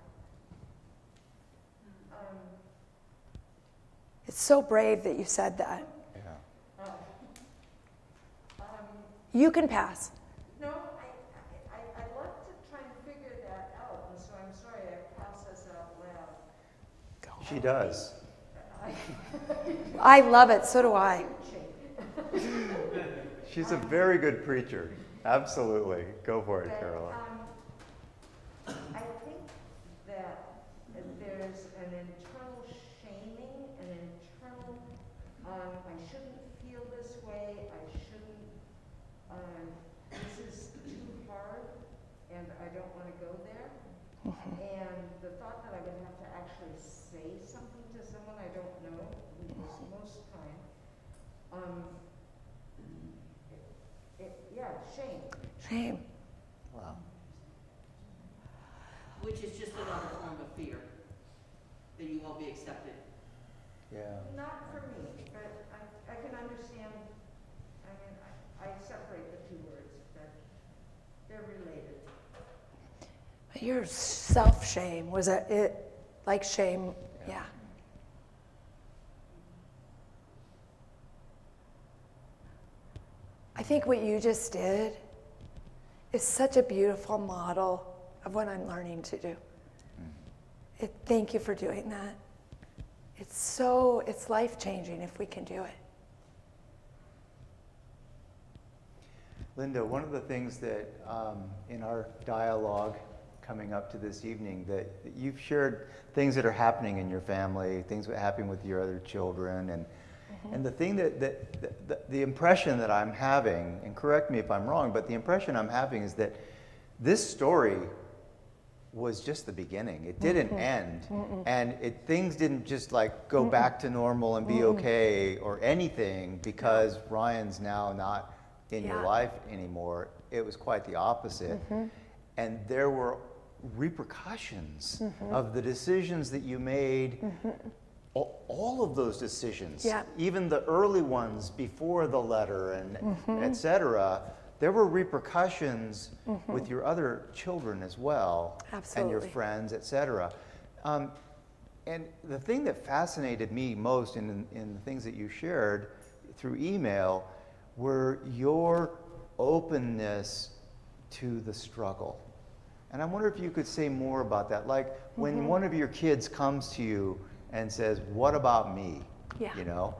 It's so brave that you said that. yeah. You can pass. No, I'd love to try and figure that out, and so I'm sorry I pass this out loud. She does. I love it, so do I. She's a very good preacher. Absolutely. Go for it, But, Caroline. I think that there's an internal shaming, an internal, I shouldn't feel this way, I shouldn't, this is too hard, and I don't want to go there. And the thought that I would have to actually say something to someone I don't know, because most time, yeah, shame. Shame. Wow. Which is just another form of fear, that you won't be accepted. Yeah. Not for me, but I can understand, I mean, I separate the two words, but they're related. Your self-shame, was it like shame? Yeah. I think what you just did is such a beautiful model of what I'm learning to do. Thank you for doing that. It's life-changing if we can do it. Linda, one of the things that in our dialogue coming up to this evening, that you've shared things that are happening in your family, things that are happening with your other children, and the thing the impression that I'm having, and correct me if I'm wrong, but the impression I'm having is that this story was just the beginning. It didn't end, and things didn't just like go back to normal and be okay or anything because Ryan's now not in your life anymore. It was quite the opposite, and there were repercussions of the decisions that you made. All of those decisions, even the early ones before the letter and et cetera, there were repercussions with your other children as well. Absolutely. And your friends, et cetera. And the thing that fascinated me most in the things that you shared through email were your openness to the struggle. And I wonder if you could say more about that. Like when one of your kids comes to you and says, "What about me?" Yeah. You know,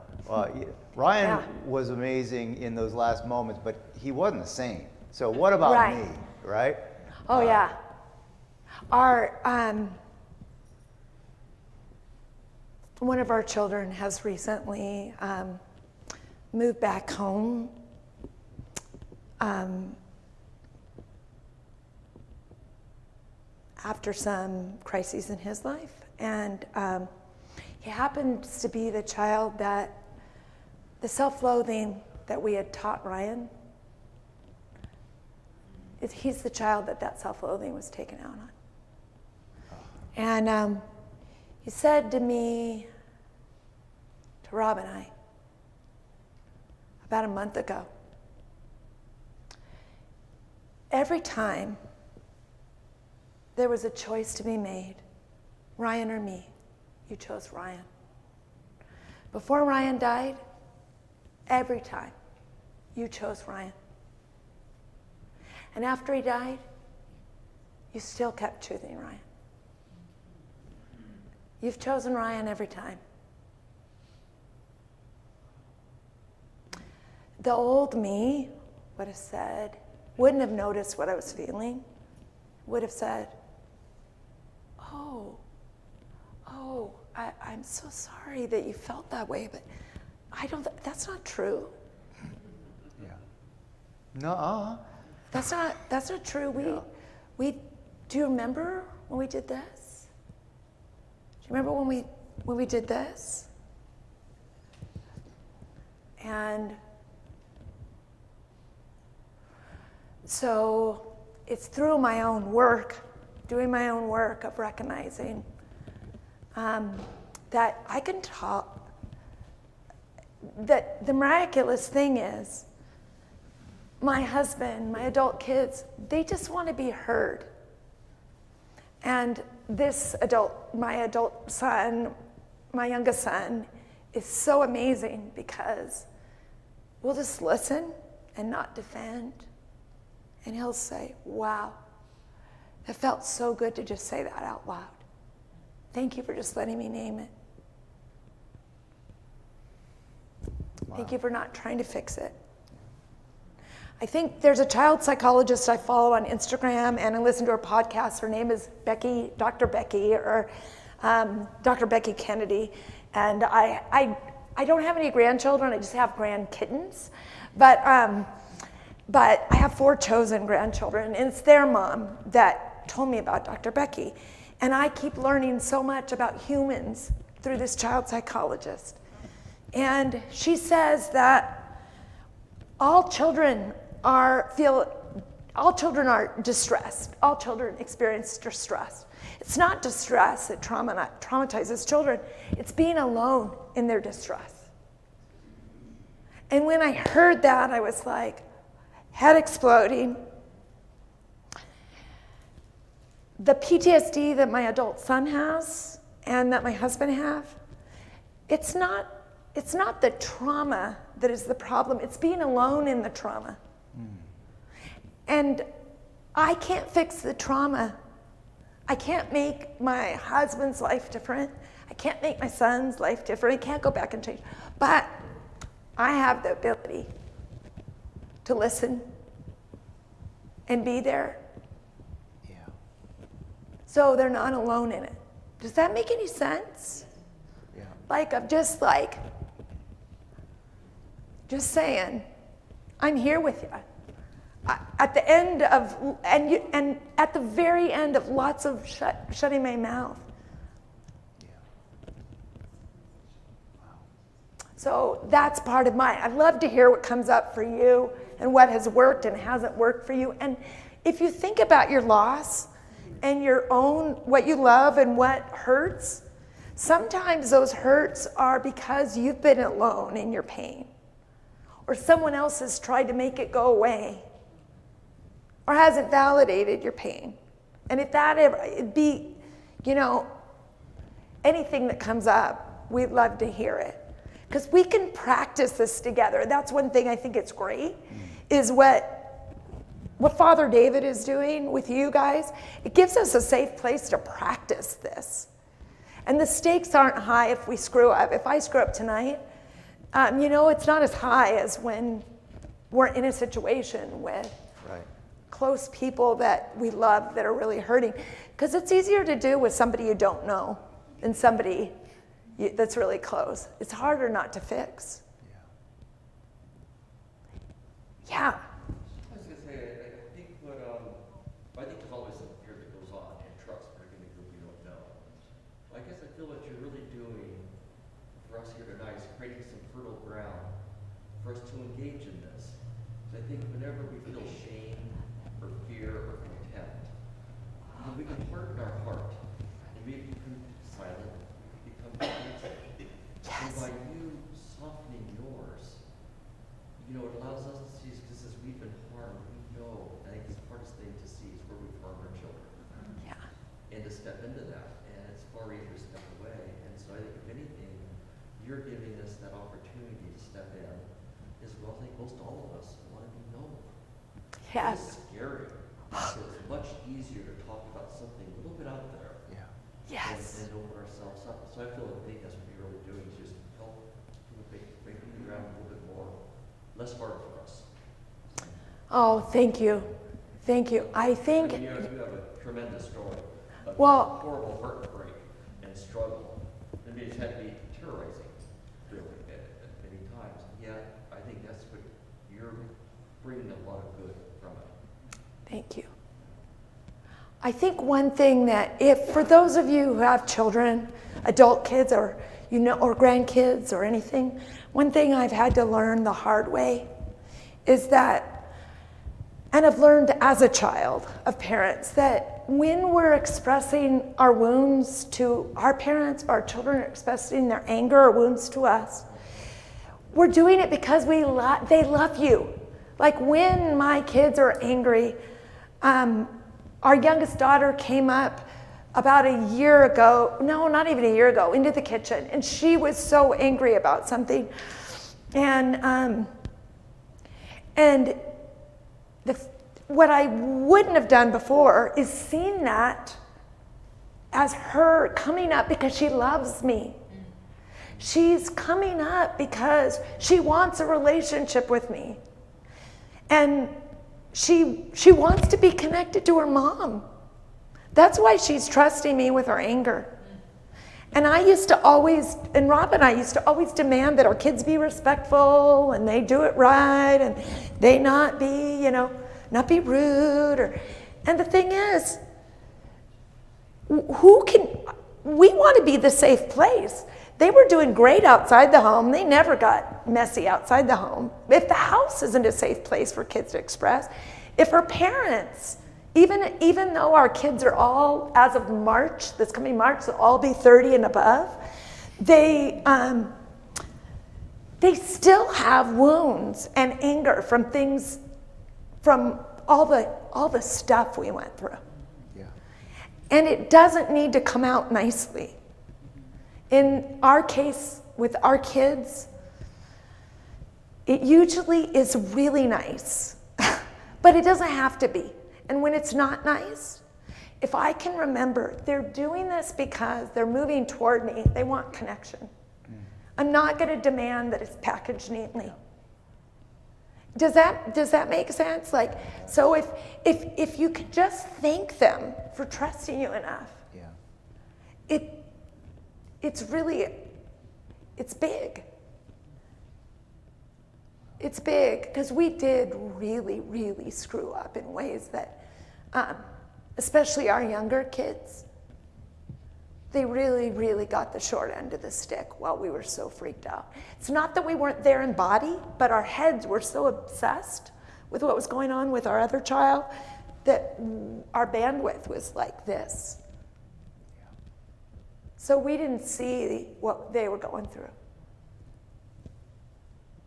Ryan was amazing in those last moments, but he wasn't a saint. So what about me, right? Oh yeah. Our one of our children has recently moved back home. After some crises in his life, and he happens to be the child that the self-loathing that we had taught Ryan, he's the child that self-loathing was taken out on. And he said to me, to Rob and I, about a month ago, every time there was a choice to be made, Ryan or me, you chose Ryan. Before Ryan died, every time, you chose Ryan. And after he died, you still kept choosing Ryan. You've chosen Ryan every time. The old me would have said, wouldn't have noticed what I was feeling, would have said, I'm so sorry that you felt that way, but that's not true. Yeah. Nuh-uh. That's not true. Do you remember when we did this? Do you remember when we did this? And so it's through my own work, doing my own work of recognizing that I can talk, that the miraculous thing is, my husband, my adult kids, they just want to be heard. And my adult son, my youngest son, is so amazing because we'll just listen and not defend. And he'll say, wow, it felt so good to just say that out loud. Thank you for just letting me name it. Wow. Thank you for not trying to fix it. I think there's a child psychologist I follow on Instagram, and I listen to her podcast. Her name is Becky, Dr. Becky, or Dr. Becky Kennedy. And I don't have any grandchildren. I just have grandkittens. But I have 4 chosen grandchildren, and it's their mom that told me about Dr. Becky. And I keep learning so much about humans through this child psychologist. And she says that all children are distressed. All children experience distress. It's not distress that traumatizes children. It's being alone in their distress. And when I heard that, I was like, head exploding. The PTSD that my adult son has and that my husband have, it's not the trauma that is the problem. It's being alone in the trauma. And I can't fix the trauma. I can't make my husband's life different. I can't make my son's life different. I can't go back and change. But I have the ability to listen and be there. Yeah. So they're not alone in it. Does that make any sense? Yeah. I'm just saying, I'm here with you. At the end of, and at the very end of lots of shutting my mouth. Yeah. Wow. So that's part of I'd love to hear what comes up for you and what has worked and hasn't worked for you. And if you think about your loss and your own, what you love and what hurts, sometimes those hurts are because you've been alone in your pain, or someone else has tried to make it go away, or hasn't validated your pain. And if that ever, it'd be, anything that comes up, we'd love to hear it. Because we can practice this together. That's one thing I think it's great, is what Father David is doing with you guys. It gives us a safe place to practice this. And the stakes aren't high if we screw up. If I screw up tonight, it's not as high as when we're in a situation with close people that we love that are really hurting. Because it's easier to do with somebody you don't know than somebody that's really close. It's harder not to fix. Yeah. I was going to say, I think there's always some fear that goes on in trust, particularly with people you don't know. I guess I feel what you're really doing for us here tonight is creating some fertile ground for us to engage in this. So I think whenever we feel shame or fear or contempt, we can harden our heart and we become silent, we become defensive. And by you softening yours, it allows us to see, just as we've been harmed, we know, I think it's the hardest thing to see is where we've harmed our children. Yeah. And to step into that, and it's far easier to step away. And so I think if anything, you're giving us that opportunity to step in, as well, I think most all of us want to be known. Yes. It's scary. So it's much easier to talk about something a little bit out there. Yeah. Yes. And open ourselves up. So I think that's what you're really doing, is just help make the ground a little bit more, less hard for us. Oh, thank you. Thank you. I think... You have a tremendous story of horrible heartbreak and struggle. I mean, it's had to be terrorizing, really, at many times. Yet, I think that's what you're bringing a lot of good from it. Thank you. I think one thing that, for those of you who have children, adult kids or grandkids or anything, one thing I've had to learn the hard way is that, and I've learned as a child of parents, that when we're expressing our wounds to our parents, our children are expressing their anger or wounds to us, we're doing it because they love you. Like when my kids are angry, our youngest daughter came up about a year ago, no, not even a year ago, into the kitchen, and she was so angry about something. And And what I wouldn't have done before is seen that as her coming up because she loves me. She's coming up because she wants a relationship with me. And she wants to be connected to her mom. That's why she's trusting me with her anger. And Rob and I used to always demand that our kids be respectful and they do it right and they not be, not be rude. And the thing is, we want to be the safe place. They were doing great outside the home. They never got messy outside the home. If the house isn't a safe place for kids to express, if her parents, even though our kids are all, as of March, this coming March, they'll all be 30 and above, they still have wounds and anger from all the stuff we went through. Yeah. And it doesn't need to come out nicely. In our case, with our kids, it usually is really nice, but it doesn't have to be. And when it's not nice, if I can remember, they're doing this because they're moving toward me. They want connection. I'm not going to demand that it's packaged neatly. Does that make sense? So if you can just thank them for trusting you enough, it's big. It's big because we did really, really screw up in ways that, especially our younger kids, they really, really got the short end of the stick while we were so freaked out. It's not that we weren't there in body, but our heads were so obsessed with what was going on with our other child that our bandwidth was like this. So we didn't see what they were going through.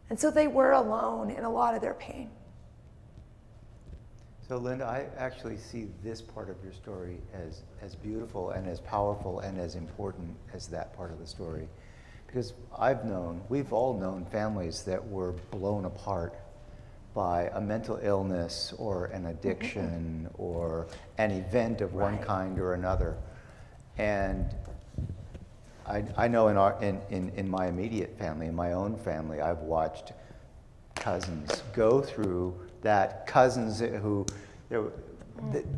And so they were alone in a lot of their pain. So Linda, I actually see this part of your story as beautiful and as powerful and as important as that part of the story. Because we've all known families that were blown apart by a mental illness or an addiction or an event of one kind or another. And I know in my immediate family, in my own family, I've watched cousins go through that, cousins who,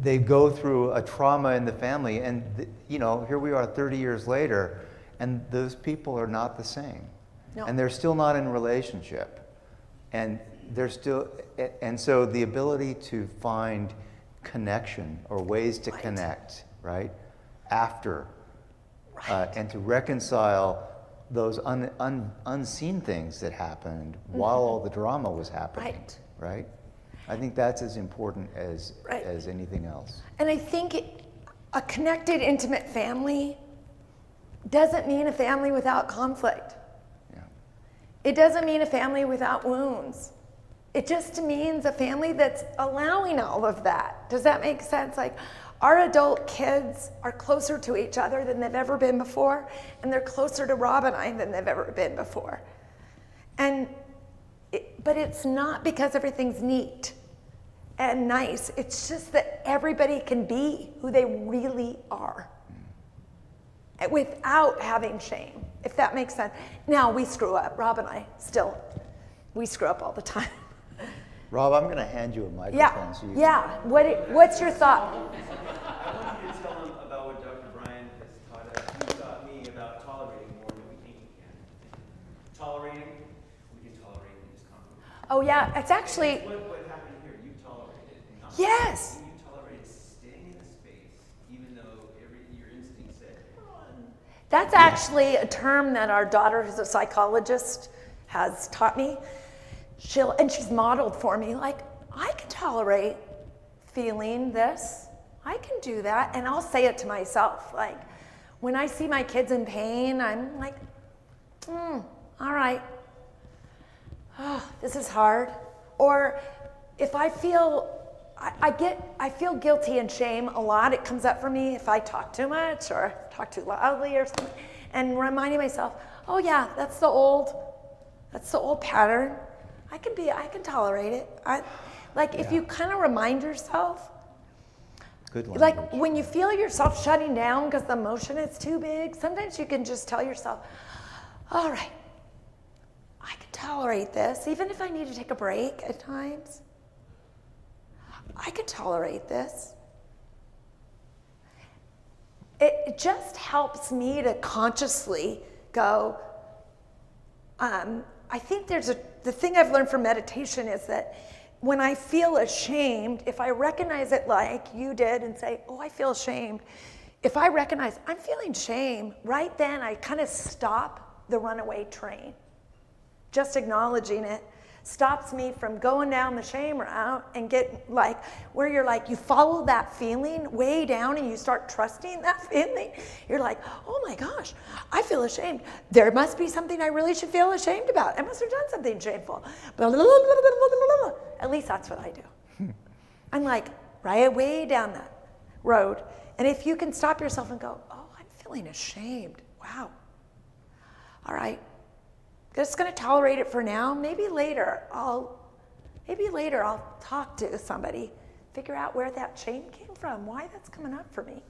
they go through a trauma in the family, and here we are 30 years later, and those people are not the same. No. And they're still not in a relationship. And so the ability to find connection or ways to connect, right, after, and to reconcile those unseen things that happened while all the drama was happening, right? I think that's as important as anything else. And I think a connected, intimate family doesn't mean a family without conflict. Yeah. It doesn't mean a family without wounds. It just means a family that's allowing all of that. Does that make sense? Our adult kids are closer to each other than they've ever been before, and they're closer to Rob and I than they've ever been before. But it's not because everything's neat and nice. It's just that everybody can be who they really are without having shame, if that makes sense. Now, we screw up. Rob and I we screw up all the time. Rob, I'm going to hand you a microphone. So you can... What's your thought? I want you to tell them about what Dr. Brian has taught us. He taught me about tolerating more than we think we can. Tolerating, we can tolerate the discomfort. Oh yeah, it's actually... What happened here? You tolerated. Yes. You tolerated staying in the space, even though your instinct said, run. That's actually a term that our daughter, who's a psychologist, has taught me. She's modeled for me, I can tolerate feeling this. I can do that. And I'll say it to myself. When I see my kids in pain, I'm like, all right. Oh, this is hard. Or if I feel, I feel guilty and shame a lot. It comes up for me if I talk too much or talk too loudly or something. And reminding myself, oh yeah, that's the old pattern. I can tolerate it. If you kind of remind yourself, Good language. like when you feel yourself shutting down because the emotion is too big, sometimes you can just tell yourself, all right, I can tolerate this, even if I need to take a break at times. I can tolerate this. It just helps me to consciously go, I think the thing I've learned from meditation is that when I feel ashamed, if I recognize it like you did and say, oh, I feel ashamed, if I recognize I'm feeling shame, right then I kind of stop the runaway train. Just acknowledging it stops me from going down the shame route and get like, where you're like, you follow that feeling way down and you start trusting that feeling. You're like, oh my gosh, I feel ashamed. There must be something I really should feel ashamed about. I must have done something shameful. At least that's what I do. I'm like, right way down that road. And if you can stop yourself and go, oh, I'm feeling ashamed. Wow. All right. Just going to tolerate it for now. Maybe later I'll talk to somebody, figure out where that shame came from, why that's coming up for me.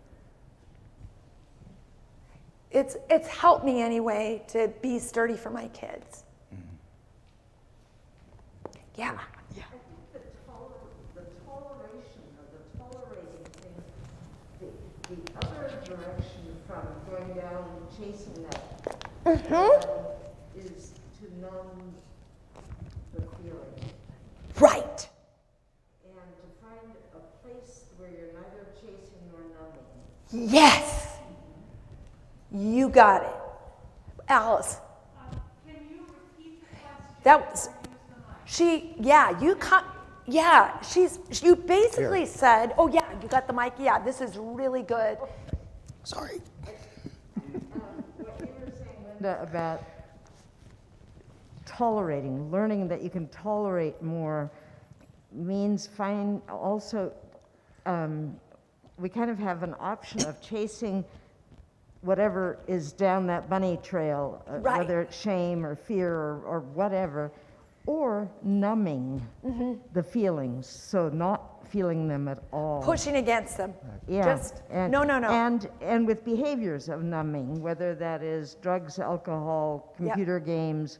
It's helped me anyway to be sturdy for my kids. Mm-hmm. Yeah. I think the toleration or the tolerating thing, the other direction from going down and chasing that is to numb the feeling. Right. And to find a place where you're neither chasing nor numbing. Yes. You got it. Alice. Can you repeat the question? That was, you basically Here. said, oh yeah, you got the mic, yeah, this is really good. Sorry. What you were saying, Linda, about tolerating, learning that you can tolerate more means we kind of have an option of chasing whatever is down that bunny trail, Right. whether it's shame or fear or whatever, or numbing the feelings, so not feeling them at all. Pushing against them. Yeah. Just, no. And with behaviors of numbing, whether that is drugs, alcohol, computer games,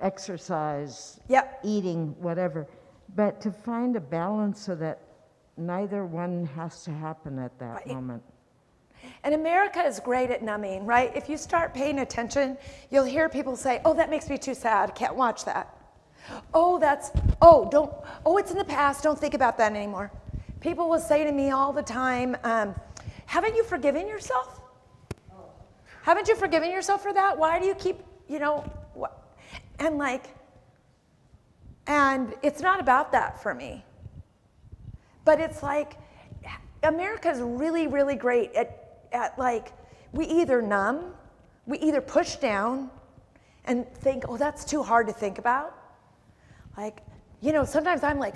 exercise, Yep. eating, whatever. But to find a balance so that neither one has to happen at that Right. moment. And America is great at numbing, right? If you start paying attention, you'll hear people say, oh, that makes me too sad, can't watch that. It's in the past, don't think about that anymore. People will say to me all the time, haven't you forgiven yourself? Haven't you forgiven yourself for that? Why do you keep, and it's not about that for me. But it's like, America's really, really great at we either numb, we either push down and think, oh, that's too hard to think about. Sometimes I'm like,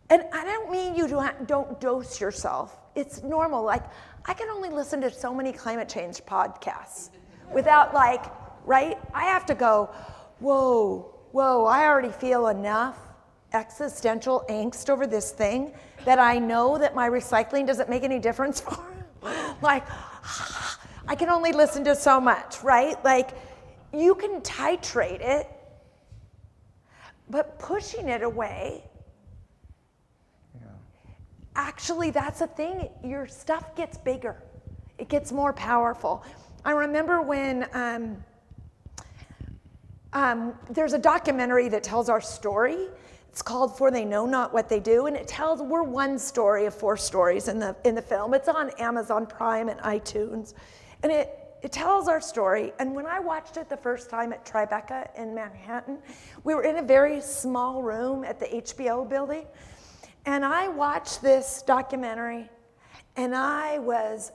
and I don't mean you don't dose yourself. It's normal. I can only listen to so many climate change podcasts without right? I have to go, whoa, I already feel enough existential angst over this thing that I know that my recycling doesn't make any difference for. I can only listen to so much, right? You can titrate it, but pushing it away, actually, that's the thing. Your stuff gets bigger. It gets more powerful. I remember when there's a documentary that tells our story. It's called For They Know Not What They Do, and we're one story of 4 stories in the film. It's on Amazon Prime and iTunes, and it tells our story. And when I watched it the first time at Tribeca in Manhattan, we were in a very small room at the HBO building, and I watched this documentary, and I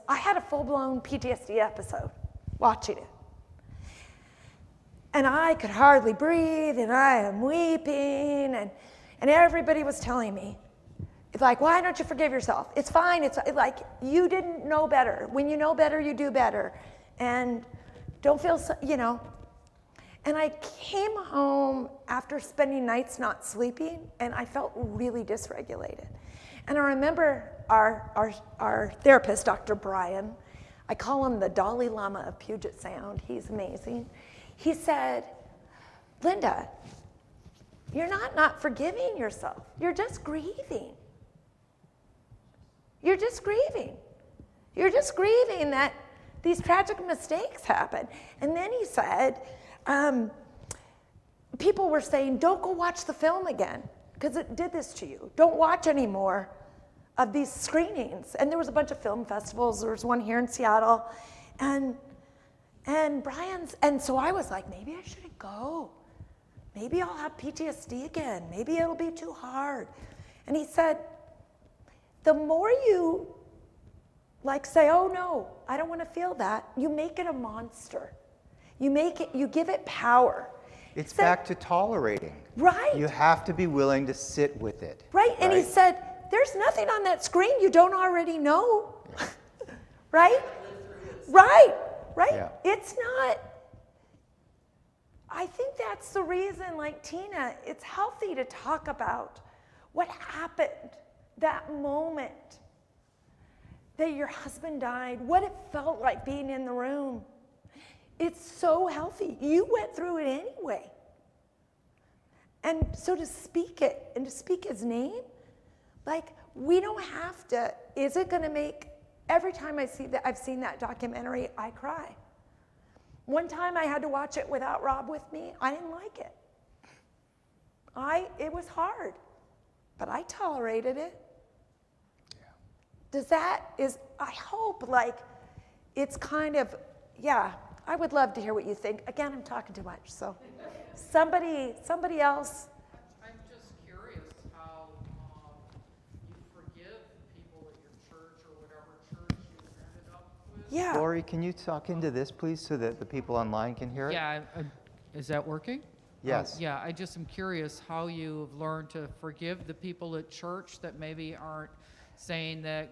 had a full-blown PTSD episode watching it. And I could hardly breathe, and I am weeping, and everybody was telling me, it's like, why don't you forgive yourself? It's fine. It's like, you didn't know better. When you know better, you do better. And don't feel, And I came home after spending nights not sleeping, and I felt really dysregulated. And I remember our therapist, Dr. Brian, I call him the Dalai Lama of Puget Sound. He's amazing. He said, Linda, you're not forgiving yourself. You're just grieving. You're just grieving. You're just grieving that these tragic mistakes happen. And then he said, people were saying, don't go watch the film again because it did this to you. Don't watch any more of these screenings. And there was a bunch of film festivals. There was one here in Seattle. And so I was like, maybe I shouldn't go. Maybe I'll have PTSD again. Maybe it'll be too hard. And he said, the more you say, oh no, I don't want to feel that, you make it a monster. You give it power. It's back to tolerating. Right. You have to be willing to sit with it. Right. And he said, there's nothing on that screen you don't already know. Right? Right. Right. Yeah. It's not. I think that's the reason, like Tina, it's healthy to talk about what happened, that moment that your husband died, what it felt like being in the room. It's so healthy. You went through it anyway. And so to speak it and to speak his name, like we don't have to, is it going to make, every time I've seen that documentary, I cry. One time I had to watch it without Rob with me. I didn't like it. It was hard, but I tolerated it. I hope it's kind of, I would love to hear what you think. Again, I'm talking too much, so somebody else. I'm just curious how you forgive people at your church or whatever church you ended up with. Yeah. Lori, can you talk into this, please, so that the people online can hear it? Yeah, is that working? Yes. Yeah, I just am curious how you've learned to forgive the people at church that maybe aren't saying that,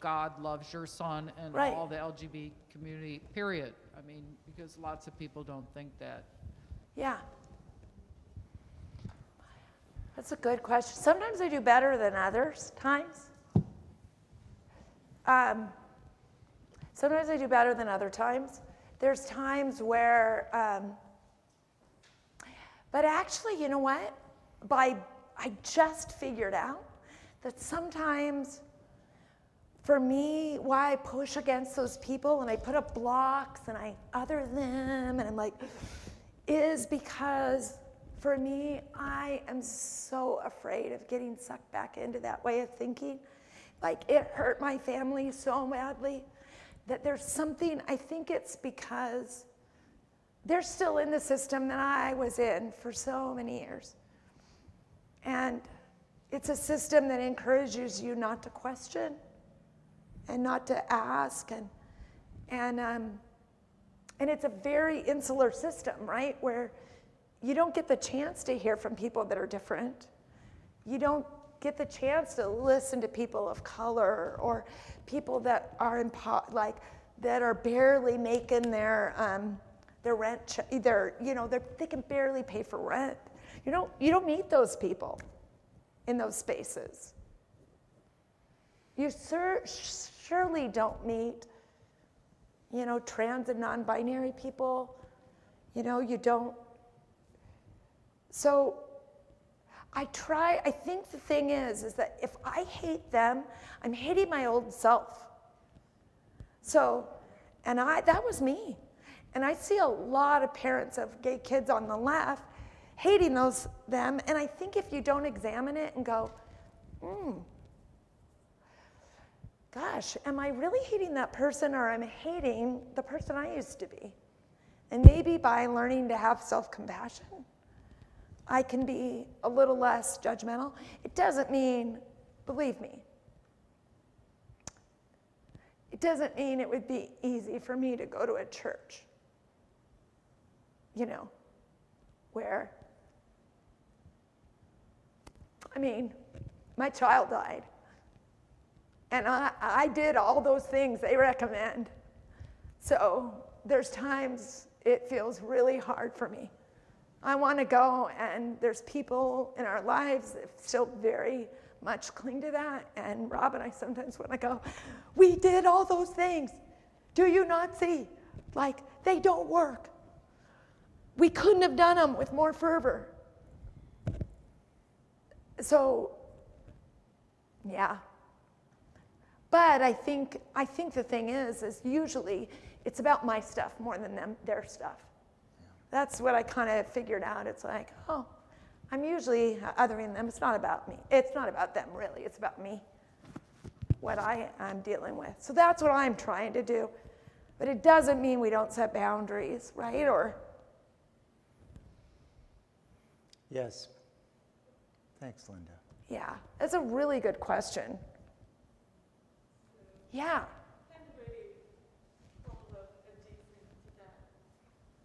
God loves your son and all the LGBT community, period. I mean, because lots of people don't think that. Yeah. That's a good question. Sometimes I do better than others, times. Sometimes I do better than other times. There's times where, but actually, you know what? I just figured out that sometimes, for me, why I push against those people and I put up blocks and I other them and I'm like, is because for me, I am so afraid of getting sucked back into that way of thinking. Like it hurt my family so badly that there's something, I think it's because they're still in the system that I was in for so many years. And it's a system that encourages you not to question and not to ask, and it's a very insular system, right? Where you don't get the chance to hear from people that are different. You don't get the chance to listen to people of color or people that are that are barely making their rent. They can barely pay for rent. You don't meet those people in those spaces. You surely don't meet, trans and non-binary people. You don't. So I think the thing is that if I hate them, I'm hating my old self. So, that was me. And I see a lot of parents of gay kids on the left hating them. And I think if you don't examine it and go, gosh, am I really hating that person or am I hating the person I used to be? And maybe by learning to have self-compassion, I can be a little less judgmental. It doesn't mean, believe me, it doesn't mean it would be easy for me to go to a church, where, my child died. And I did all those things they recommend. So there's times it feels really hard for me I want to go, and there's people in our lives that still very much cling to that. And Rob and I sometimes want to go, we did all those things. Do you not see? Like, they don't work. We couldn't have done them with more fervor. So, yeah. But I think the thing is usually it's about my stuff more than their stuff. Yeah. That's what I kind of figured out. It's like, oh, I'm usually othering them. It's not about me. It's not about them, really. It's about me, what I'm dealing with. So that's what I'm trying to do. But it doesn't mean we don't set boundaries, right? Or yes. Thanks, Linda. yeah, that's a really good question. Yeah. Kind of a follow-up adjacent to that.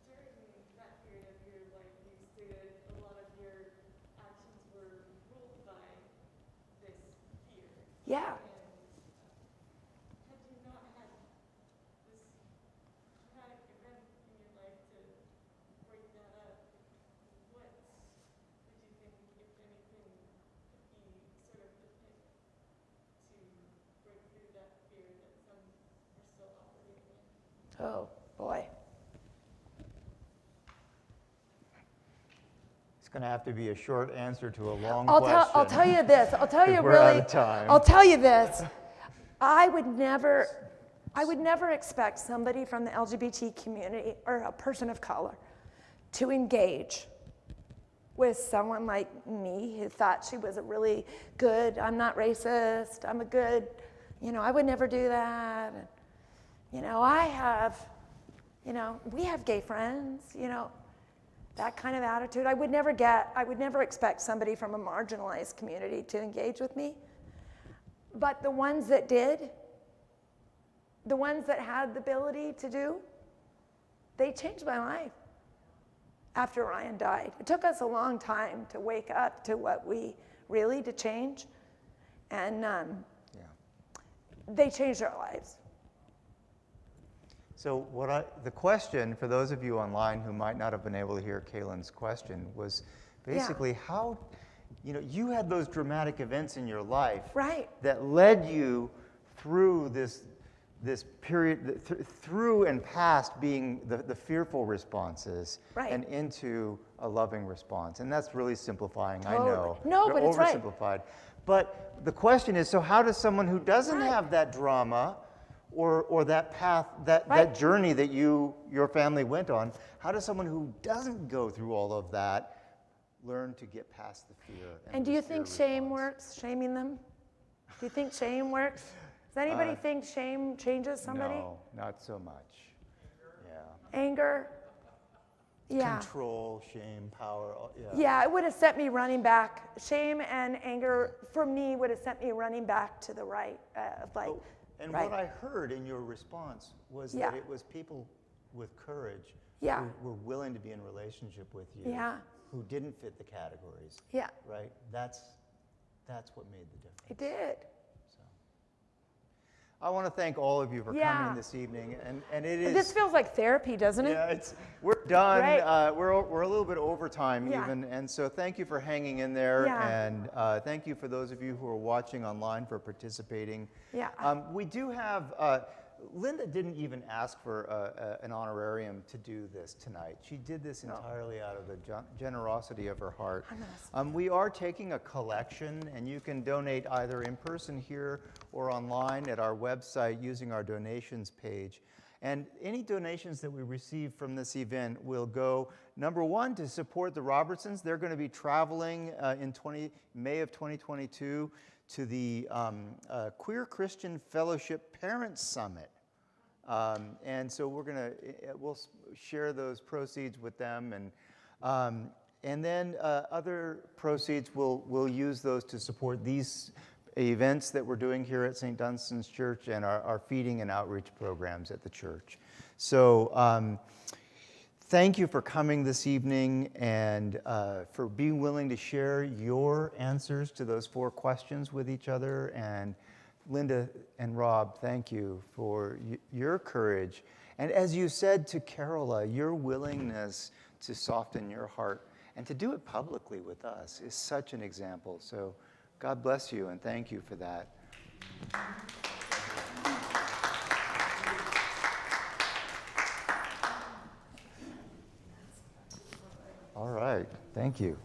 During that period of your life, you stated a lot of your actions were ruled by this fear. Yeah. And had you not had this traumatic event in your life to break that up, what would you think, if anything, could be sort of the pick to break through that fear that some are still operating in? Oh, boy. It's going to have to be a short answer to a long I'll question. tell you this. I'll tell you We're really. out of time. I'll tell you this. I would never expect somebody from the LGBT community or a person of color to engage with someone like me who thought she was a really good, I'm not racist, I'm a good, I would never do that. And, we have gay friends, that kind of attitude. I would never expect somebody from a marginalized community to engage with me. But the ones that did, the ones that had the ability to do, they changed my life after Ryan died. It took us a long time to wake up to to change. And they changed our lives. So the question, for those of you online who might not have been able to hear Kaylin's question, was basically how, you had those dramatic events in your life that led you through this period, through and past being the fearful responses and into a loving response. And that's really simplifying, I know. No, but it's right. Oversimplified. But the question is, so how does someone who doesn't have that drama or that path, that journey that your family went on, how does someone who doesn't go through all of that learn to get past the fear? And do you think shame works, shaming them? Do you think shame works? Does anybody think shame changes somebody? No, not so much. Yeah. Anger? Yeah. Control, shame, power. Yeah, it would have sent me running back. Shame and anger, for me, would have sent me running back to the right. And what I heard in your response was that it was people with courage who were willing to be in relationship with you, who didn't fit the categories. Yeah. Right? That's what made the difference. It did. So I want to thank all of you for coming this evening. And it is. This feels like therapy, doesn't it? Yeah, we're done. Right. We're a little bit over time even. And so thank you for hanging in there. Yeah. And thank you for those of you who are watching online for participating. Yeah. We do have, Linda didn't even ask for an honorarium to do this tonight. She did this entirely out of the generosity of her heart. We are taking a collection, and you can donate either in person here or online at our website using our donations page. And any donations that we receive from this event will go, number one, to support the Robertsons. They're going to be traveling in May of 2022 to the Queer Christian Fellowship Parents Summit. And so we'll share those proceeds with them. And then other proceeds, we'll use those to support these events that we're doing here at St. Dunstan's Church and our feeding and outreach programs at the church. So thank you for coming this evening and for being willing to share your answers to those 4 questions with each other. And Linda and Rob, thank you for your courage. And as you said to Carola, your willingness to soften your heart And to do it publicly with us is such an example. So God bless you and thank you for that. All right, thank you.